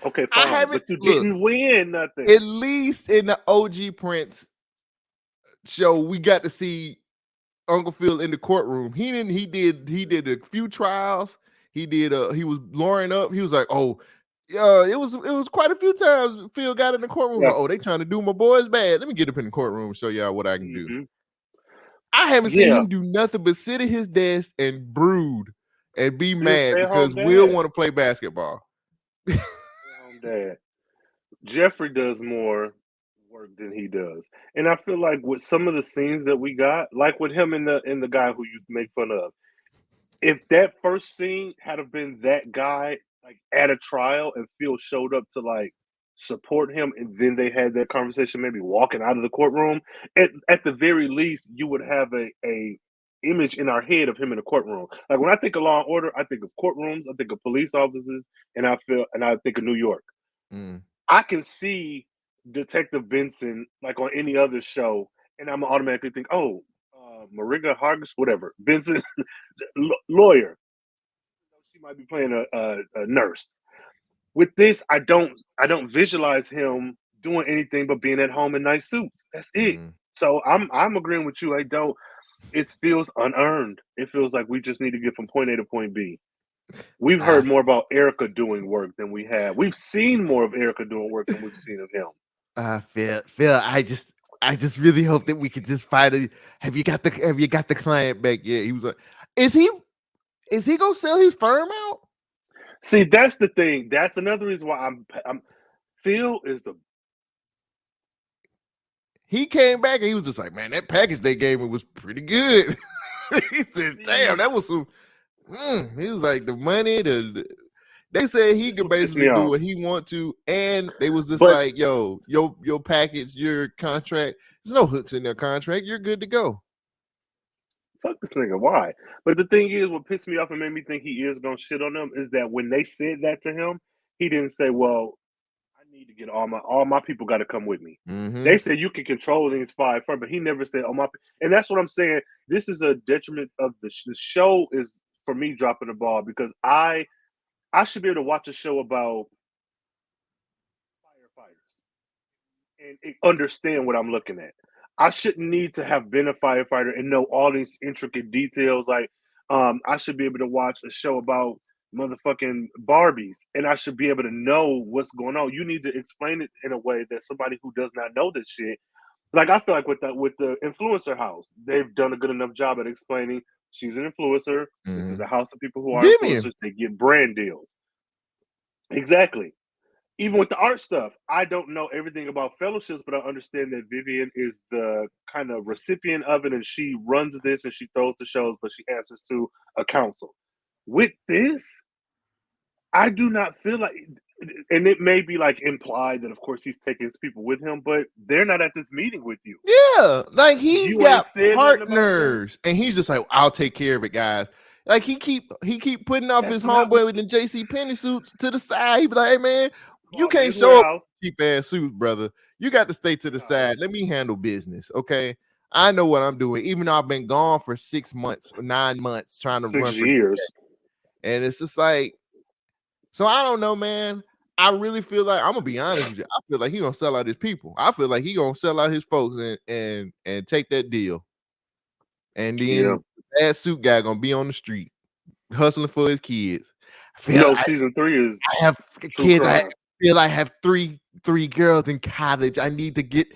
okay, I fine. haven't But you look. didn't win nothing. At least in the OG Prince show, we got to see Uncle Phil in the courtroom. He didn't. He did a few trials. He did. He was lawyering up. He was like, oh. It was quite a few times Phil got in the courtroom. Yeah. Like, oh, they trying to do my boys bad. Let me get up in the courtroom and show y'all what I can do. Mm-hmm. I haven't seen Yeah. him do nothing but sit at his desk and brood and be Be a mad stay-at-home because Will dad. want to play basketball. Stay-at-home dad. Jeffrey does more work than he does, and I feel like with some of the scenes that we got, like with him and the guy who you make fun of, if that first scene had have been that guy like at a trial and Phil showed up to like support him and then they had that conversation maybe walking out of the courtroom, at the very least you would have a image in our head of him in the courtroom. Like when I think of Law and Order, I think of courtrooms, I think of police officers, and I think of New York. Mm. I can see Detective Benson like on any other show, and I'm automatically think, oh, Mariga Hargis, whatever, Benson, lawyer. She might be playing a nurse. With this, I don't visualize him doing anything but being at home in nice suits. That's it. Mm. So I'm agreeing with you. I don't. It feels unearned. It feels like we just need to get from point A to point B. We've I heard more about Erica doing work than we have. We've seen more of Erica doing work than we've seen of him. Phil, I just really hope that we could just find it. Have you got the client back yet? He was like, is he gonna sell his firm out? See, that's the thing. That's another reason why I'm Phil is the He came back and he was just like, man, that package they gave me was pretty good. He said, damn, that was some. He was like, the money, they said he this could would piss me basically do off. what he want to, and they was just But like, yo, your package, your contract, there's no hooks in their contract. You're good to go. fuck this nigga, why? But the thing is, what pissed me off and made me think he is gonna shit on them is that when they said that to him, he didn't say, well, I need to get all my people got to come with me. Mm-hmm. They said you can control these five firms, but he never said, "Oh my." And that's what I'm saying. This is a detriment of the show. Is for me dropping the ball because I should be able to watch a show about firefighters and understand what I'm looking at. I shouldn't need to have been a firefighter and know all these intricate details. Like, I should be able to watch a show about motherfucking Barbies, and I should be able to know what's going on. You need to explain it in a way that somebody who does not know this shit. Like I feel like with the influencer house, they've done a good enough job at explaining she's an influencer. This is Mm-hmm. a house of people who are Vivian. influencers. They get brand deals. Exactly. even with the art stuff, I don't know everything about fellowships, but I understand that Vivian is the kind of recipient of it, and she runs this and she throws the shows, but she answers to a council. With this, I do not feel like, and it may be like implied that, of course, he's taking his people with him, but they're not at this meeting with you. Yeah, like he's You ain't got said nothing about them. partners, and he's just like, "I'll take care of it, guys." Like he keep putting off his That's not homeboy with the JC Penney suits to the side. He be like, "Hey man, you Walk in can't his show up warehouse. with cheap ass suits, brother. You got to stay to the No. side. Let me handle business, okay? I know what I'm doing, even though I've been gone for 6 months, 9 months trying to 6 run for years. and it's just like, so I don't know, man. I really feel like, I'm gonna be honest with you. I feel like he gonna sell out his people. I feel like he gonna sell out his folks and take that deal. And then that suit guy gonna be on the street hustling for his kids. I feel season 3 is I have kids. I feel I have three girls in college. I need to get.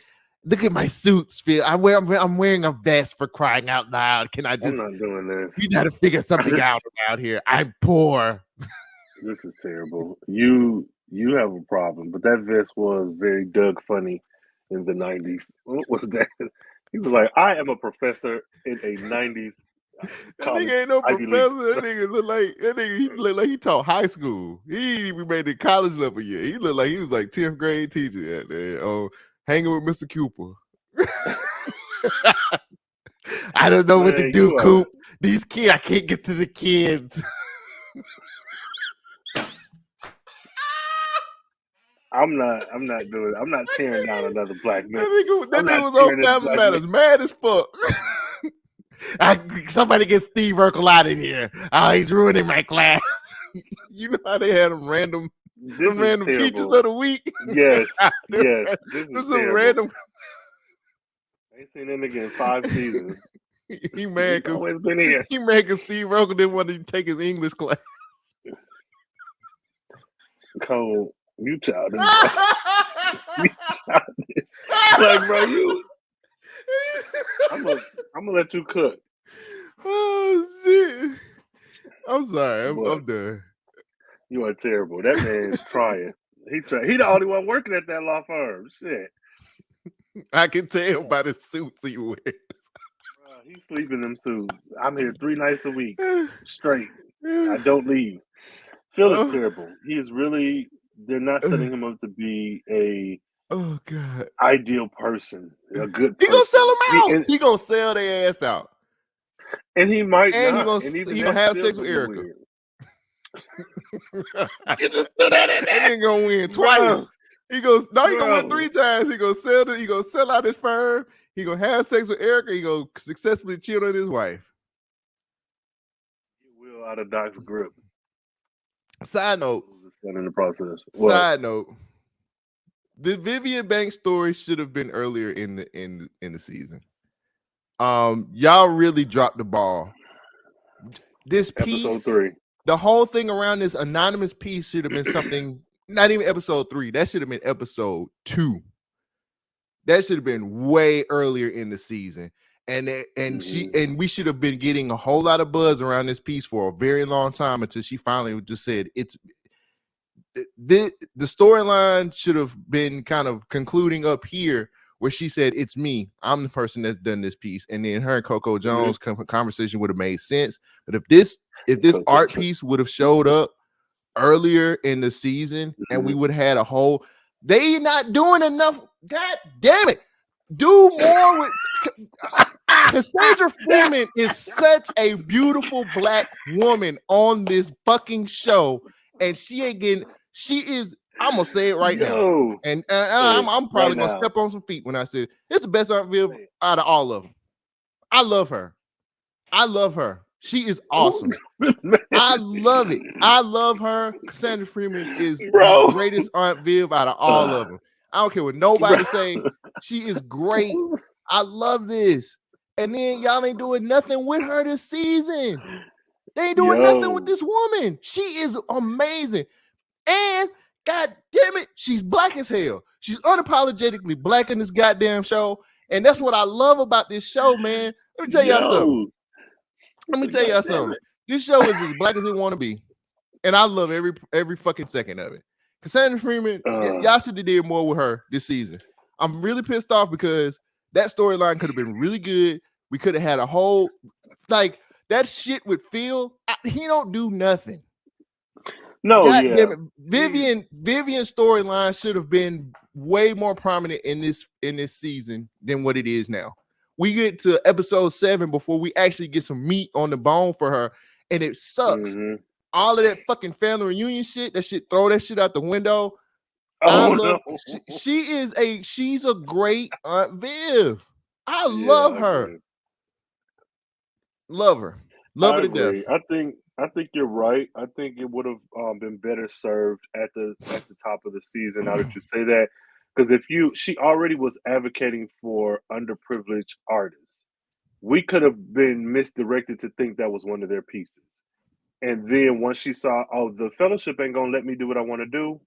Look at my suits, Phil. I'm wearing a vest, for crying out loud. Can I just? I'm not doing this. We gotta figure something out here. I'm poor. This is terrible. You have a problem, but that vest was very Doug Funny in the 90s. What was that? He was like, I am a professor in a 90s college. That nigga ain't no professor. That nigga look like he taught high school. He ain't even made the college level yet. He looked like he was like 10th grade teacher at there, hanging with Mr. Cooper. I don't know what to do, Coop. These kids, I can't get to the kids. I'm not doing it. I'm not tearing down another black man. That nigga was on Family Matters, mad as fuck. Somebody get Steve Urkel out of here. Oh, he's ruining my class. You know how they had them random teachers of the week? Yes. Yes. This is terrible. Random. I ain't seen that nigga in 5 seasons. He mad because Steve Urkel didn't want to take his English class. Cole, you childish. You childish. Like, bro, I'm gonna let you cook. Oh shit! I'm sorry. I'm done. You are terrible. That man's trying. He the only one working at that law firm. Shit. I can tell by the suits he wears. He's sleeping in them suits. I'm here 3 nights a week straight. I don't leave. Phil is terrible. He is really. They're not setting him up to be a ideal person, a good person. He gonna sell them out. He gonna sell their ass out, and he might. And not. He gonna have sex with Erica. He ain't gonna win twice. He goes. No, he gonna win 3 times. He gonna sell. He gonna sell out his firm. He gonna have sex with Erica. He gonna successfully cheat on his wife. He will out of Doc's grip. Side note. In the process. Side note. The Vivian Banks story should have been earlier in the season. Y'all really dropped the ball. This piece, episode 3. The whole thing around this anonymous piece should have been something. Not even episode 3. That should have been episode 2. That should have been way earlier in the season. And we should have been getting a whole lot of buzz around this piece for a very long time until she finally just said the storyline should have been kind of concluding up here where she said, it's me. I'm the person that's done this piece. And then her and Coco Jones conversation would have made sense. But if this art piece would have showed up earlier in the season and we would have had a whole, they not doing enough. God damn it. Do more with Cassandra Freeman is such a beautiful black woman on this fucking show. And she is, I'm gonna say it right now. And I'm probably gonna step on some feet when I say it's the best outfit out of all of them. I love her. She is awesome. I love it. I love her. Cassandra Freeman is the greatest Aunt Viv out of all of them. I don't care what nobody say. She is great. I love this. And then y'all ain't doing nothing with her this season. They ain't doing nothing with this woman. She is amazing. And God damn it, she's black as hell. She's unapologetically black in this goddamn show. And that's what I love about this show, man. Let me tell y'all something. This show is as black as it want to be. And I love every fucking second of it. Cassandra Freeman, y'all should have did more with her this season. I'm really pissed off because that storyline could have been really good. We could have had a whole, like, that shit with Phil. He don't do nothing. No, God yeah. damn it. Vivian's storyline should have been way more prominent in this season than what it is now. We get to episode 7 before we actually get some meat on the bone for her, and it sucks. All of that fucking family reunion shit, throw that shit out the window. She's a great Aunt Viv. I love her. Love her. Love her to death. I think you're right. I think it would have been better served at the top of the season. Now that you say that, because she already was advocating for underprivileged artists. We could have been misdirected to think that was one of their pieces. And then once she saw, oh, the fellowship ain't gonna let me do what I want to do,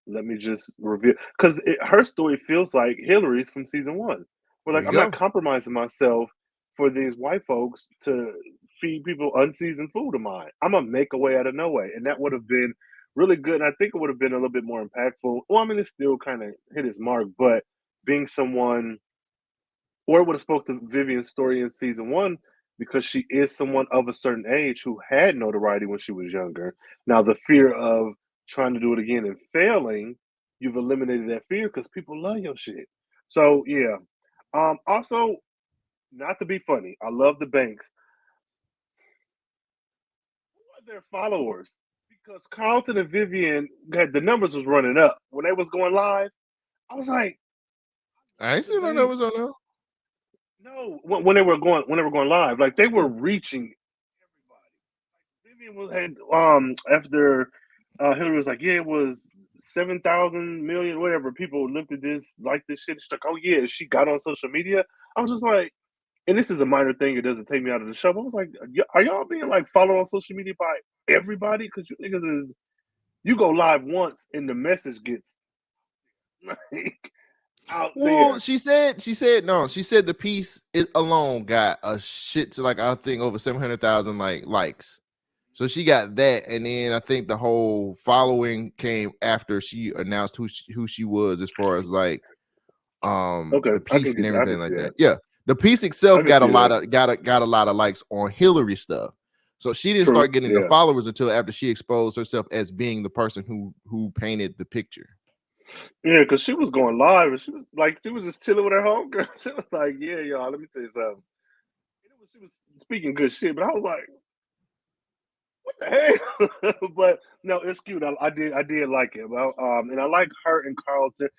let me just reveal. Because her story feels like Hillary's from season 1. We're like, I'm not compromising myself for these white folks to feed people unseasoned food of mine. I'm gonna make a way out of no way, and that would have been really good. And I think it would have been a little bit more impactful. Well, I mean, it still kind of hit its mark, but being someone, or it would have spoke to Vivian's story in season 1 because she is someone of a certain age who had notoriety when she was younger. Now, the fear of trying to do it again and failing, you've eliminated that fear because people love your shit. So yeah. Also, not to be funny, I love the Banks. Who are their followers? Because Carlton and Vivian the numbers was running up when they was going live. I was like, I ain't seen no numbers on there. No, when they were going live, like they were reaching everybody. Like Vivian had after Hillary was like, yeah, it was 7,000 million, whatever. People looked at this like this shit. She's like, oh yeah, she got on social media. I was just like, and this is a minor thing. It doesn't take me out of the show. But I was like, are y'all being like followed on social media by everybody? Because you niggas you go live once and the message gets like out there. She said the piece alone got a shit to like I think over 700,000 likes. So she got that, and then I think the whole following came after she announced who she was as far as like the piece and everything like that. Yeah, the piece itself got a lot of likes on Hillary stuff. So she didn't start getting the followers until after she exposed herself as being the person who painted the picture. Yeah, because she was going live and she was just chilling with her homegirl. She was like, yeah, y'all, let me tell you something. She was speaking good shit, but I was like, what the hell? But no, it's cute. I did like it. Well, and I like her and Carlton.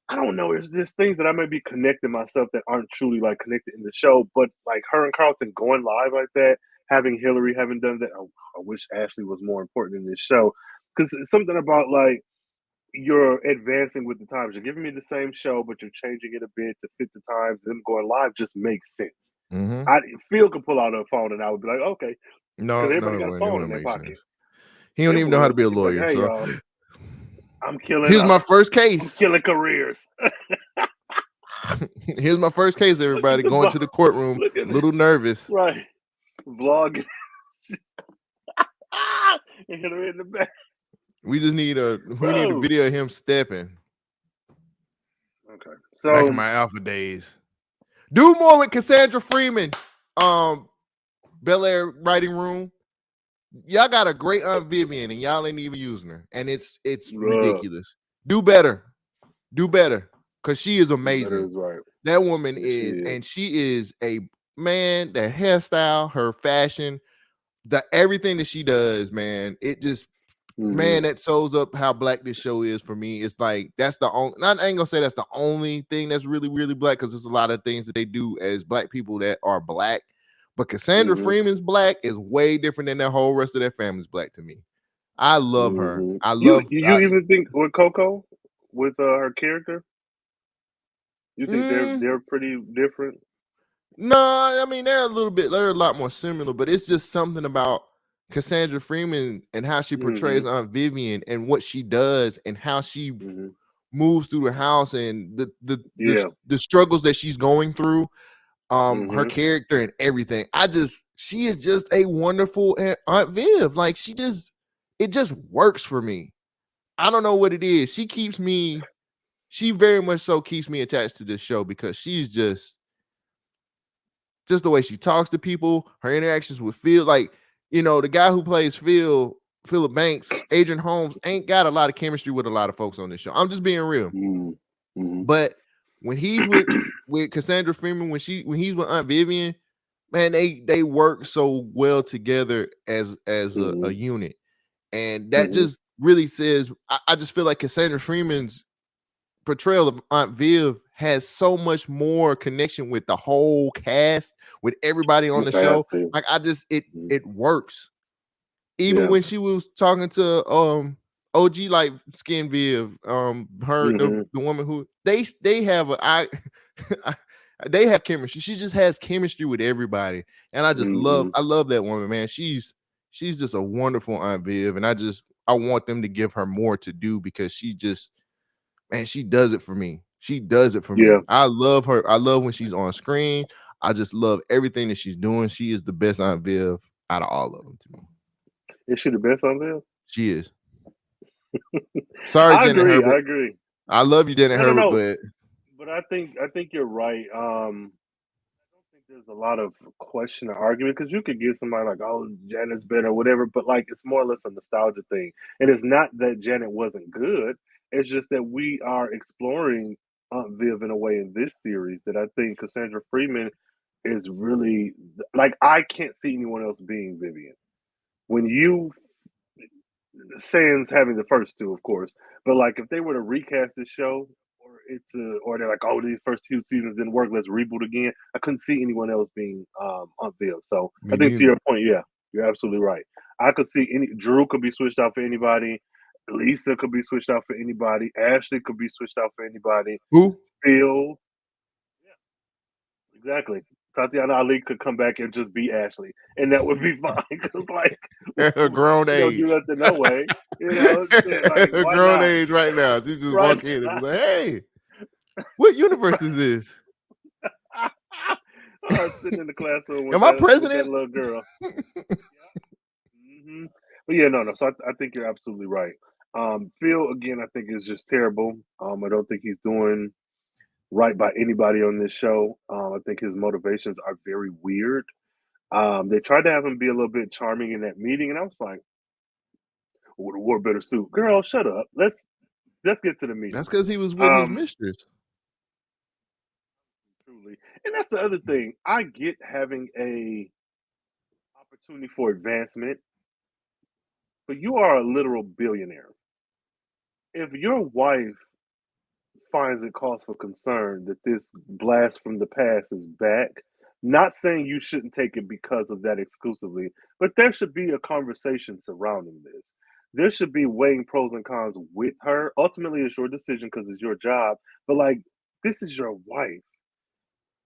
I don't know. There's things that I may be connecting myself that aren't truly like connected in the show, but like her and Carlton going live like that, having Hillary haven't done that. I wish Ashley was more important in this show because it's something about like you're advancing with the times. You're giving me the same show, but you're changing it a bit to fit the times. Them going live just makes sense. Mm-hmm. Phil could pull out a phone and I would be like, okay, because everybody got a phone in their pocket. Sense. He don't even know how to be a lawyer. Like, hey, so. y'all, I'm killing. Here's my first case. I'm killing careers. Here's my first case. Everybody going to the courtroom, a little nervous. Right, vlogging. And hit her in the back. We just need a video of him stepping. Okay, so back in my alpha days, do more with Cassandra Freeman. Bel-Air writing room. Y'all got a great Aunt Vivian and y'all ain't even using her, and it's ridiculous. Do better, because she is amazing. Right. That woman and she is a man. That hairstyle, her fashion, everything that she does, man. It just. Man, that shows up how black this show is for me. It's like that's the only. I ain't gonna say that's the only thing that's really, really black because there's a lot of things that they do as black people that are black. But Cassandra Freeman's black is way different than the whole rest of their family's black to me. I love her. I love. You even think with Coco, with her character, you think they're pretty different? No, I mean they're a lot more similar, but it's just something about Cassandra Freeman and how she portrays Aunt Vivian and what she does and how she moves through the house and the struggles that she's going through, her character and everything. She is just a wonderful Aunt Viv. Like it just works for me. I don't know what it is. She very much so keeps me attached to this show because she's just the way she talks to people, her interactions with Phil. Like, the guy who plays Philip Banks, Adrian Holmes, ain't got a lot of chemistry with a lot of folks on this show. I'm just being real. Mm-hmm. But when he's with Cassandra Freeman, when he's with Aunt Vivian, man, they work so well together as a unit. And that just really says, I just feel like Cassandra Freeman's portrayal of Aunt Viv has so much more connection with the whole cast, with everybody on the show. Like, it works. Even when she was talking to OG like Skin Viv, the woman who they have they have chemistry. She just has chemistry with everybody, and I love that woman, man. She's just a wonderful Aunt Viv, and I want them to give her more to do because she does it for me. She does it for me. I love her. I love when she's on screen. I just love everything that she's doing. She is the best Aunt Viv out of all of them to me. Is she the best Aunt Viv? She is. Sorry, Janet Herbert. I agree. I love you, Janet Herbert, but I think you're right. I don't think there's a lot of question or argument because you could get somebody like, "Oh, Janet's better," or whatever. But like, it's more or less a nostalgia thing, and it's not that Janet wasn't good. It's just that we are exploring Aunt Viv in a way in this series that I think Cassandra Freeman is really like. I can't see anyone else being Vivian. When you sans having the first two, of course, but like if they were to recast this show, or they're like, oh, these first two seasons didn't work, let's reboot again. I couldn't see anyone else being Aunt Viv. So I think to your point, yeah, you're absolutely right. I could see Drew could be switched out for anybody. Lisa could be switched out for anybody. Ashley could be switched out for anybody. Who? Phil. Yeah, exactly. Tatiana Ali could come back and just be Ashley, and that would be fine. Because like, a grown age, don't do nothing no way. Like, a grown age right now. She just walk in and be like, "Hey, what universe is this?" Sitting in the classroom with Am I president? With that little girl. But yeah, no. So I think you're absolutely right. Phil, again, I think is just terrible. I don't think he's doing right by anybody on this show. I think his motivations are very weird. They tried to have him be a little bit charming in that meeting, and I was like, "Would have wore a better suit, girl. Shut up. Let's get to the meeting." That's because he was with his mistress. Truly, and that's the other thing. I get having a opportunity for advancement, but you are a literal billionaire. If your wife finds it cause for concern that this blast from the past is back, not saying you shouldn't take it because of that exclusively, but there should be a conversation surrounding this. There should be weighing pros and cons with her. Ultimately, it's your decision because it's your job, but like, this is your wife.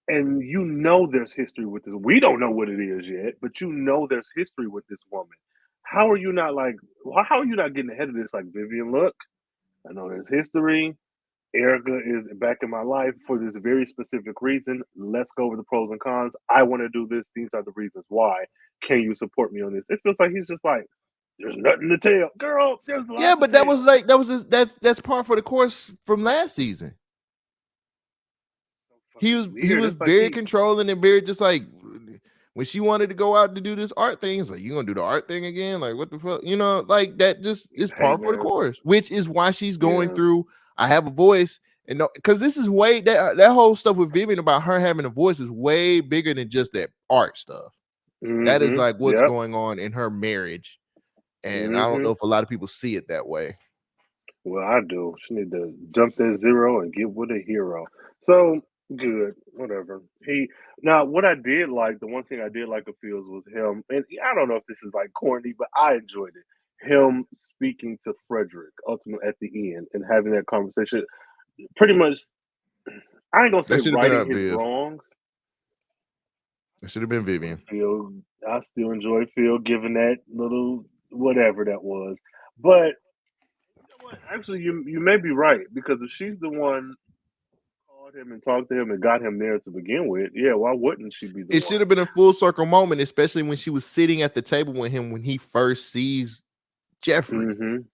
And you know there's history with this. We don't know what it is yet, but you know there's history with this woman. How are you not like, how are you not getting ahead of this? Like, Vivian, look, I know there's history. Erica is back in my life for this very specific reason. Let's go over the pros and cons. I want to do this. These are the reasons why. Can you support me on this? It feels like he's just like, there's nothing to tell. Girl, there's a lot Yeah, but that's par for the course from last season. He was very controlling and very just like, when she wanted to go out to do this art thing, he's like, you gonna do the art thing again? Like, what the fuck? Like that just is par for the course, which is why she's going through. I have a voice, and because this is way that whole stuff with Vivian about her having a voice is way bigger than just that art stuff. That is like what's going on in her marriage, and I don't know if a lot of people see it that way. Well, I do. She need to jump that zero and get with a hero. So good, whatever. Now what I did like, the one thing I did like of Fields was him, and I don't know if this is like corny, but I enjoyed it. Him speaking to Frederick ultimately at the end and having that conversation. Pretty much, I ain't gonna say righting his wrongs. It should have been Vivian. I still enjoy Phil giving that little whatever that was, but. Actually, you may be right because if she's the one who called him and talked to him and got him there to begin with, yeah, why wouldn't she be the one? It should have been a full circle moment, especially when she was sitting at the table with him when he first sees Jeffrey.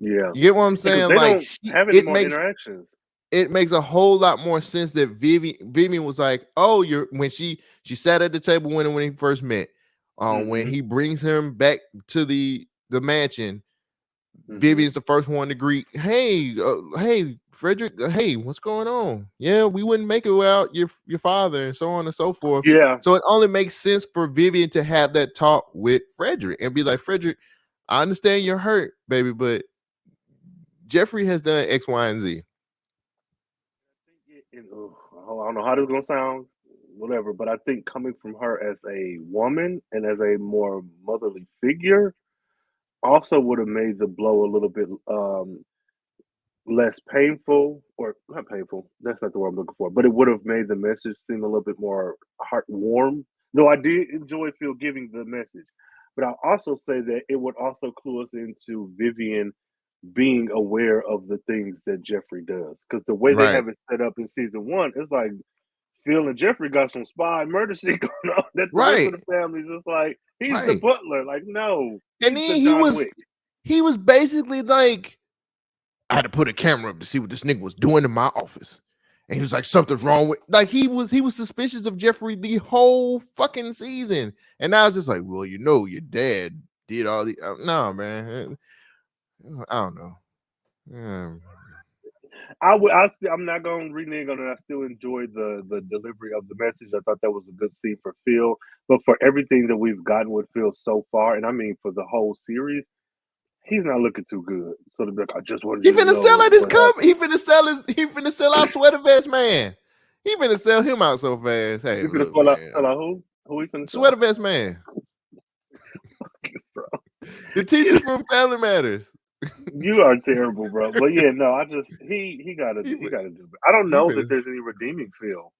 Yeah. You get what I'm Because saying? they Like don't have any more interactions. it makes a whole lot more sense that Vivian was like, oh, when she sat at the table when he first met. When he brings him back to the mansion, Vivian's the first one to greet. Hey, Frederick. Hey, what's going on? Yeah, we wouldn't make it without your father, and so on and so forth. Yeah. So it only makes sense for Vivian to have that talk with Frederick and be like, Frederick, I understand you're hurt, baby, but Jeffrey has done X, Y, and Z. I don't know how this is gonna sound, whatever, but I think coming from her as a woman and as a more motherly figure also would have made the blow a little bit less painful, or not painful. That's not the word I'm looking for, but it would have made the message seem a little bit more heart warm. Though I did enjoy Phil giving the message, but I'll also say that it would also clue us into Vivian being aware of the things that Jeffrey does, because the way they Right. have it set up in season one, it's like Phil and Jeffrey got some spy murder shit going on that the rest of the family's just like, he's the butler. Like, no, and he's then the John Wick. He was basically like, I had to put a camera up to see what this nigga was doing in my office. And he was like, something's wrong with, like, he was suspicious of Jeffrey the whole fucking season. And now it's just like, well, your dad did all the, no, man. I don't know. I'm not going to renege on it. I still enjoyed the delivery of the message. I thought that was a good scene for Phil. But for everything that we've gotten with Phil so far, and I mean for the whole series, he's not looking too good. So to be like, I just wanted you to know. Sell at his company. He finna sell out Sweater Vest Man. He finna sell him out so fast. Hey, he finna sell out who? Who he finna sell? Sweater Vest Man. Bro. The teacher from Family Matters. You are terrible, bro. But yeah, no, I just he gotta do it. I don't know that there's any redeeming Phil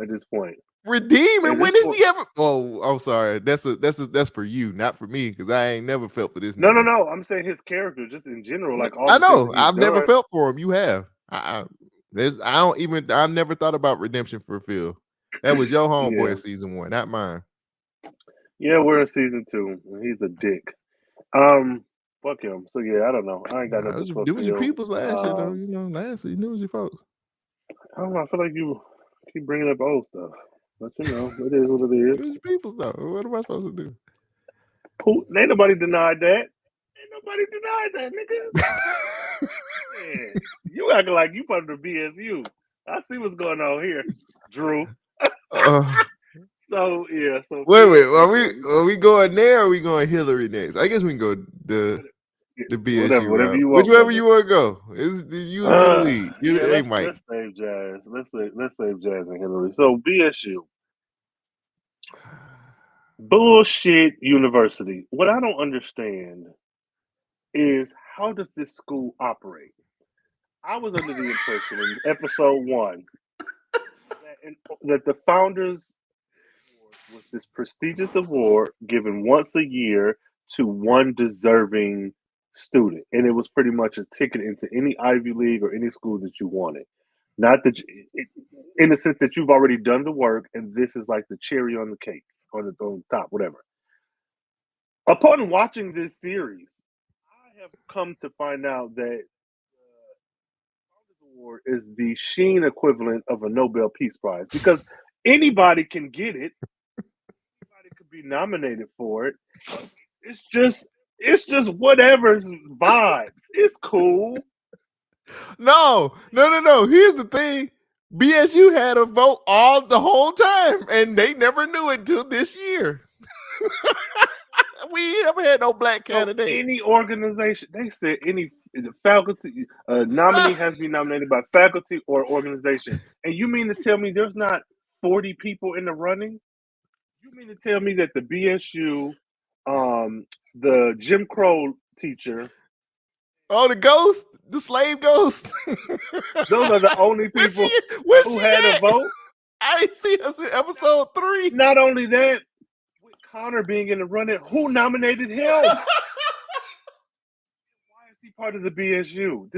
at this point. Redeeming? When is he ever? Oh, I'm sorry. That's for you, not for me, because I ain't never felt for this. No. I'm saying his character, just in general, like all. I know. I've never felt for him. You have. I've never thought about redemption for Phil. That was your homeboy in season one, not mine. Yeah, we're in season 2. And he's a dick. Fuck him. So yeah, I don't know. I ain't got nothing for Phil. It was your people's last year, though. Last year, it was your folks. I don't know. I feel like you keep bringing up old stuff, but it is what it is. It was your people's, though. What am I supposed to do? Ain't nobody denied that. Ain't nobody denied that, nigga. Man, you acting like you part of the BSU. I see what's going on here, Drew. So yeah. So wait. Are we going there? Or are we going Hillary next? I guess we can go the BSU whatever you want. Whichever you want to go. Is you in the lead? Hey, Mike. Let's save Jazz. Let's save Jazz and Hillary. So BSU. Bullshit university. What I don't understand is, how does this school operate? I was under the impression in episode 1 that the Founders Award was this prestigious award given once a year to one deserving student, and it was pretty much a ticket into any Ivy League or any school that you wanted. Not that in the sense that you've already done the work, and this is like the cherry on the cake, on the top, whatever. Upon watching this series, I have come to find out that the Founders Award is the Sheen equivalent of a Nobel Peace Prize, because anybody can get it. Anybody could be nominated for it. It's just whatever's vibes. It's cool. No. Here's the thing. BSU had a vote the whole time, and they never knew it until this year. We never had no black candidate. So any organization, they said the faculty nominee has to be nominated by faculty or organization. And you mean to tell me there's not 40 people in the running? You mean to tell me that the BSU, the Jim Crow teacher, the slave ghost, those are the only people who had a vote? I see us in episode 3. Not only that, with Connor being in the running, who nominated him? Why is he part of the BSU?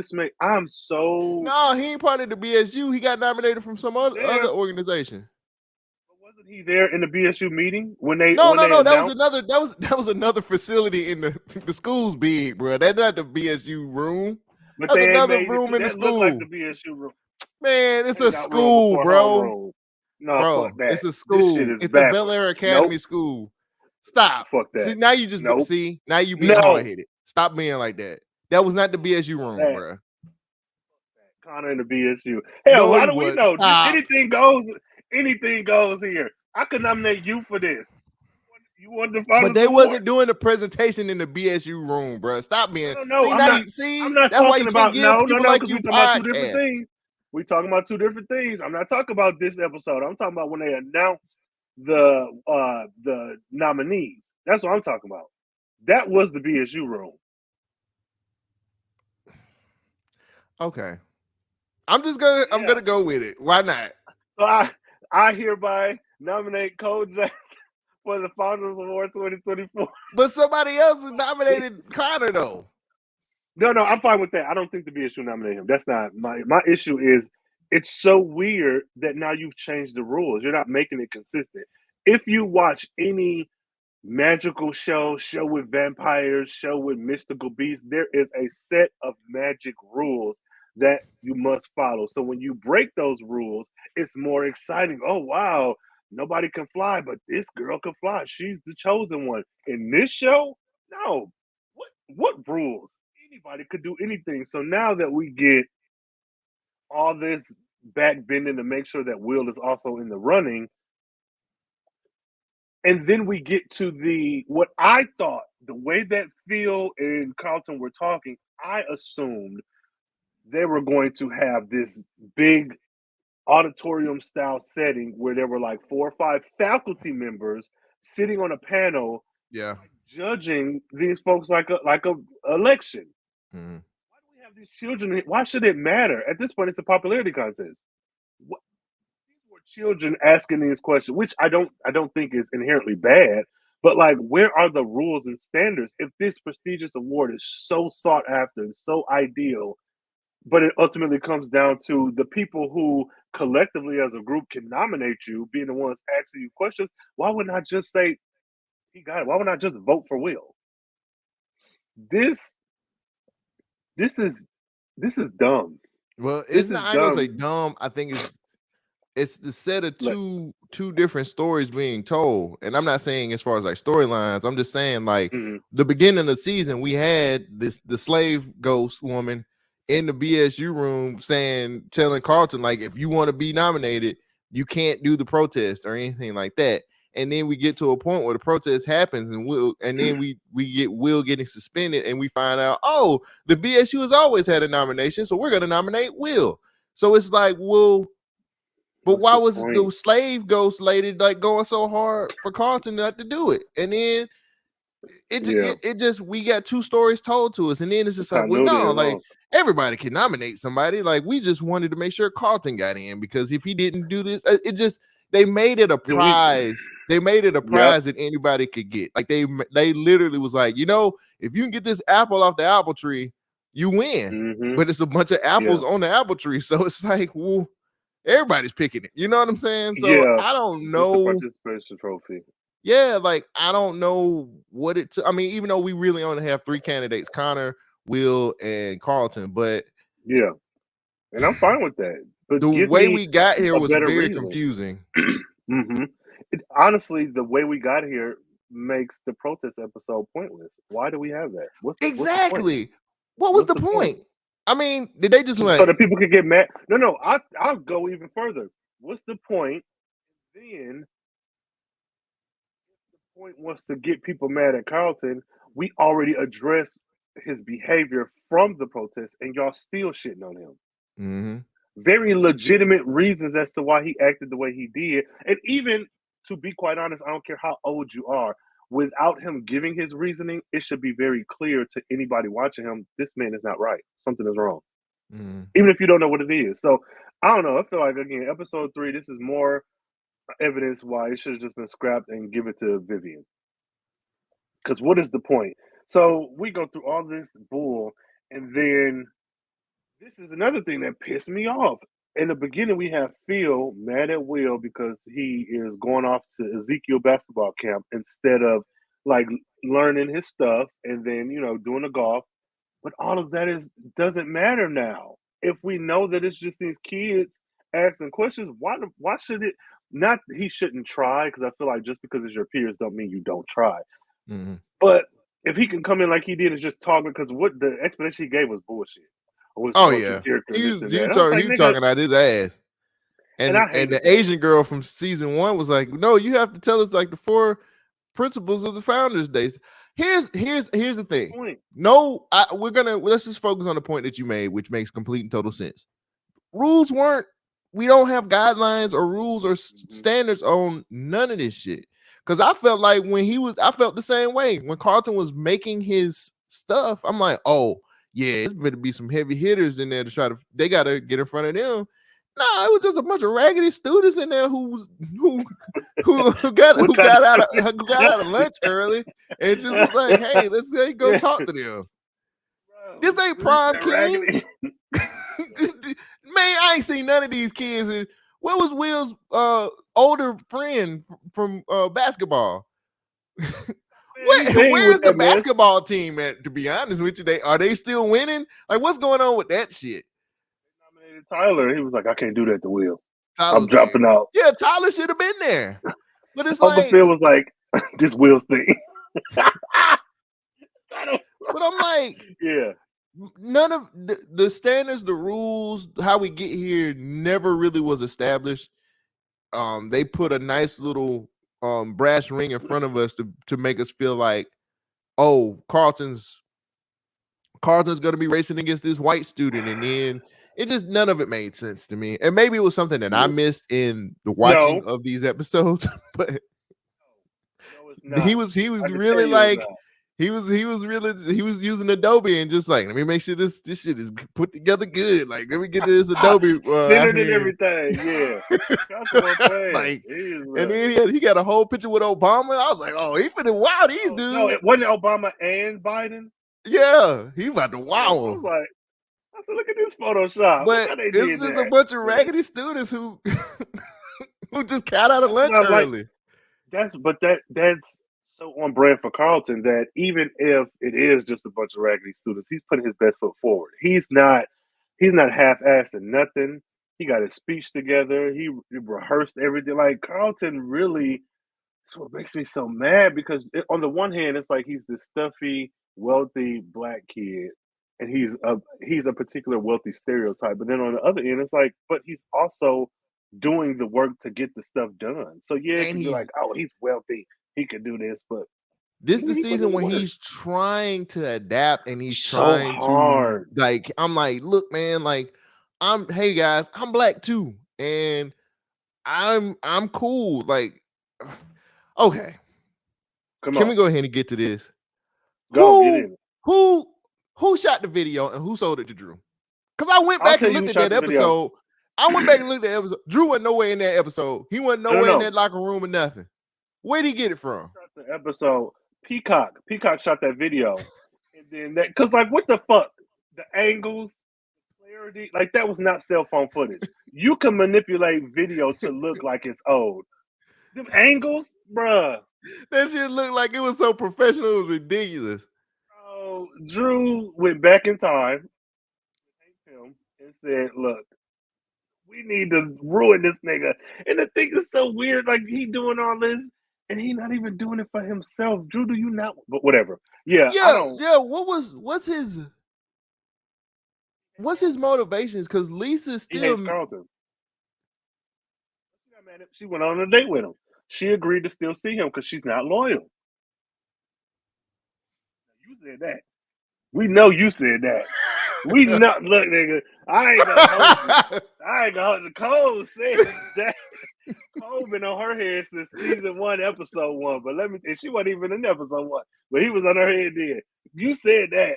No, he ain't part of the BSU. He got nominated from some other organization. Wasn't he there in the BSU meeting when they No. announced? That was another facility in the school's big, bro. That's not the BSU room. But That's they ain't another made it. room in the That looked like school. the BSU room. Man, it's a Hangout room school, before bro. homeroom. No, fuck Bro, that. it's a This shit school. is It's a backwards. Bel-Air Academy Nope. school. Stop. Fuck See, that. now you just Nope. now you being No. hard-headed. Stop being like that. That was not the BSU room, bro. Connor in the BSU. Hell, No, how he do we was. know? Stop. Anything goes. Anything goes here. I could nominate you for this. You wanted to follow But they some wasn't more? doing the presentation in the BSU room, bro. Stop being. No. See, I'm now not. you see. I'm not That's why talking you can't about give no, people like because you we talking about two different podcasts. things. We talking about two different things. I'm not talking about this episode. I'm talking about when they announced the nominees. That's what I'm talking about. That was the BSU room. Okay. I'm gonna go with it. Why not? So I hereby nominate Cole Jackson for the Founders Award 2024. But somebody else is nominated Connor though. No, I'm fine with that. I don't think the BSU nominate him. That's not my issue. Is it's so weird that now you've changed the rules. You're not making it consistent. If you watch any magical show with vampires, show with mystical beasts, there is a set of magic rules that you must follow. So when you break those rules, it's more exciting. Oh wow, nobody can fly, but this girl can fly. She's the chosen one. In this show, no. What rules? Anybody could do anything. So now that we get all this back bending to make sure that Will is also in the running, and then we get to what I thought, the way that Phil and Carlton were talking, I assumed they were going to have this big auditorium style setting where there were like 4 or 5 faculty members sitting on a panel, Yeah, judging these folks like a election. mm-hmm. Why do we have these children? Why should it matter? At this point, it's a popularity contest. What, these were children asking these questions, which I don't think is inherently bad. But like, where are the rules and standards if this prestigious award is so sought after and so ideal? But it ultimately comes down to the people who collectively as a group can nominate you being the ones asking you questions. Why wouldn't I just say he got it? Why wouldn't I just vote for Will? This this is dumb. Well, it's This not. is I ain't gonna say dumb. dumb. I think it's the set of two different stories being told, and I'm not saying as far as like storylines. I'm just saying like the beginning of the season, we had the slave ghost woman in the BSU room telling Carlton like, if you want to be nominated, you can't do the protest or anything like that. And then we get to a point where the protest happens, and then we get Will getting suspended, and we find out, oh, the BSU has always had a nomination, so we're gonna nominate Will. So it's like, well, but why was the slave ghost lady like going so hard for Carlton not to do it? And then it just we got two stories told to us, and then it's just like, well, no, like everybody can nominate somebody. Like we just wanted to make sure Carlton got in, because if he didn't do this, it just they made it a prize. They made it a prize that anybody could get. Like they literally was like, if you can get this apple off the apple tree, you win. But it's a bunch of apples on the apple tree, so it's like, well, everybody's picking it. You know what I'm saying? So I don't know. Just a participation trophy. Yeah, like I don't know what it took. I mean, even though we really only have 3 candidates, Connor, Will, and Carlton, but yeah, and I'm fine with that. But the way we got here was very confusing. Honestly, the way we got here makes the protest episode pointless. Why do we have that? Exactly. What was the point? I mean, did they just so that people could get mad? No. I'll go even further. What's the point? Then the point was to get people mad at Carlton. We already addressed his behavior from the protest, and y'all still shitting on him. Very legitimate reasons as to why he acted the way he did. And even, to be quite honest, I don't care how old you are, without him giving his reasoning, it should be very clear to anybody watching him, this man is not right. Something is wrong. Even if you don't know what it is. So, I don't know. I feel like, again, episode 3, this is more evidence why it should have just been scrapped and give it to Vivian. Because what is the point? So, we go through all this bull, and then this is another thing that pissed me off. in the beginning, we have Phil mad at Will because he is going off to Ezekiel basketball camp instead of like learning his stuff and then doing the golf. But all of that doesn't matter now. If we know that it's just these kids asking questions, why should it? Not he shouldn't try, because I feel like just because it's your peers don't mean you don't try. Mm-hmm. But if he can come in like he did and just talk, because what the explanation he gave was bullshit. Oh Your yeah, character and he this was and he that. was I was talking like, he was nigga, talking out his ass. and I And hated the Asian girl from season 1 was like, no, you have to tell us like the 4 principles of the Founders Day. Here's the thing. No, let's just focus on the point that you made, which makes complete and total sense. We don't have guidelines or rules or standards on none of this shit. Because I felt like I felt the same way when Carlton was making his stuff. I'm like, oh yeah, it's better be some heavy hitters in there they got to get in front of them. No, it was just a bunch of raggedy students in there who got out of lunch early and just was like, hey, let's go talk to them. Bro, this ain't prom king. Man, I ain't seen none of these kids. Where was Will's older friend from basketball? Where's the basketball team at? To be honest with you, are they still winning? Like, what's going on with that shit? They nominated Tyler. He was like, I can't do that to Will. I'm dropping out. Yeah, Tyler should have been there. But it's Uncle Phil was like, this Will's thing. But I'm like, yeah. None of the standards, the rules, how we get here never really was established. They put a nice little brass ring in front of us to make us feel like, oh, Carlton's gonna be racing against this white student, and then none of it made sense to me. And maybe it was something that I missed in the watching of these episodes, but he was really like. He was using Adobe and just like, let me make sure this shit is put together good. Like, let me get this Adobe centered and everything. Yeah. Like, and then he got a whole picture with Obama. I was like, oh, he finna wow these dudes. No, it wasn't Obama and Biden. Yeah, he about to wow him. I was like, I said, look at this Photoshop. But it's just a bunch of raggedy students who just got out of lunch early. That's so on brand for Carlton that even if it is just a bunch of raggedy students, he's putting his best foot forward. He's not half-assing nothing. He got his speech together. He rehearsed everything. Like, Carlton really, that's what makes me so mad, because on the one hand, it's like he's this stuffy, wealthy black kid, and he's a particular wealthy stereotype. But then on the other end, it's like, but he's also doing the work to get the stuff done. So yeah, it can be like, oh, he's wealthy, he could do this, but this is the season when he's trying to adapt and he's so trying hard. To, like, I'm like, look, man, like, hey guys, I'm black too, and I'm cool. Like, okay, can we go ahead and get to this? Get in. Who shot the video and who sold it to Drew? Because I went back and looked at that episode. Drew wasn't nowhere in that episode. He wasn't nowhere in that locker room or nothing. Where'd he get it from? The episode, Peacock shot that video, and then that, because like, what the fuck, the angles, clarity, like, that was not cell phone footage. You can manipulate video to look like it's old. Them angles, bruh. That shit looked like it was so professional. It was ridiculous. Oh, Drew went back in time and said, look, we need to ruin this nigga. And the thing is so weird, like, he doing all this and he not even doing it for himself. Drew, do you not? But whatever. Yeah. What's his motivations? Because Lisa's still. He hates Carlton. She went on a date with him. She agreed to still see him because she's not loyal. You said that. We know you said that. We not look, nigga. I ain't gonna hold you. Cole said that. Cole been on her head since season 1, episode 1. But and she wasn't even in episode 1. But he was on her head then. You said that.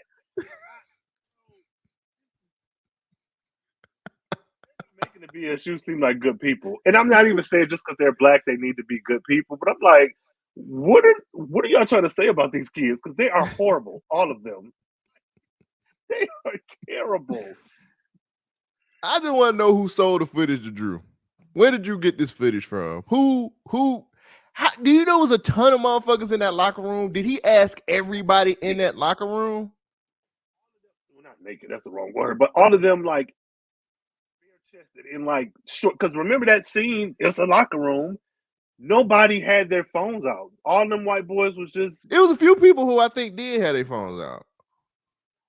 Making the BSU seem like good people. And I'm not even saying just because they're black they need to be good people. But I'm like, what are y'all trying to say about these kids? Because they are horrible, all of them. They are terrible. I just want to know who sold the footage to Drew. Where did Drew get this footage from? Who? Do you know it was a ton of motherfuckers in that locker room? Did he ask everybody in that locker room? Well, not naked, that's the wrong word, but all of them like bare chested and like short. Because remember that scene? It's a locker room. Nobody had their phones out. All them white boys was just. It was a few people who I think did have their phones out.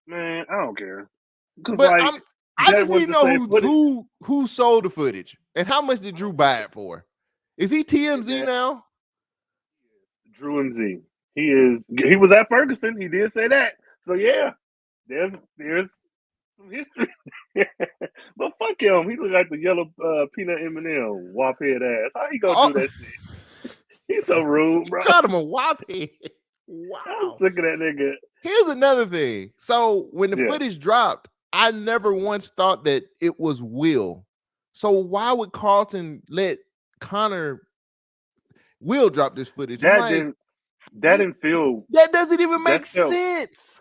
Man, I don't care. Because But like I just need to know who sold the footage and how much did Drew buy it for? Is he TMZ now? Drew MZ. He was at Ferguson. He did say that. So yeah, there's some history. But fuck him. He look like the yellow peanut M&M wop head ass. How he gonna do that shit? He's so rude, bro. Called him a wop head. Wow. I was sick of that nigga. Here's another thing. So when the footage dropped, I never once thought that it was Will. So why would Carlton let Will drop this footage? That didn't feel. That doesn't even make sense.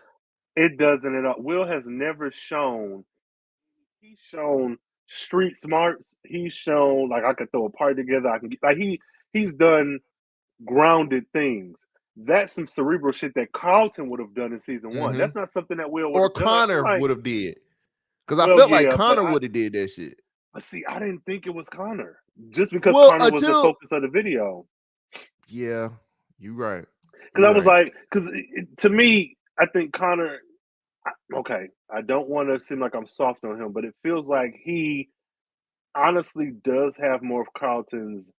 It doesn't at all. Will has never shown. He's shown street smarts. He's shown like I could throw a party together. I can like he's done grounded things. That's some cerebral shit that Carlton would have done in season one. That's not something that Will or Connor would have did. Because I felt like Connor would have did that shit. But see, I didn't think it was Connor. Just because Connor was the focus of the video. Yeah, you're right. Because I was like, because to me, I think Connor, okay, I don't want to seem like I'm soft on him, but it feels like he honestly does have more of Carlton's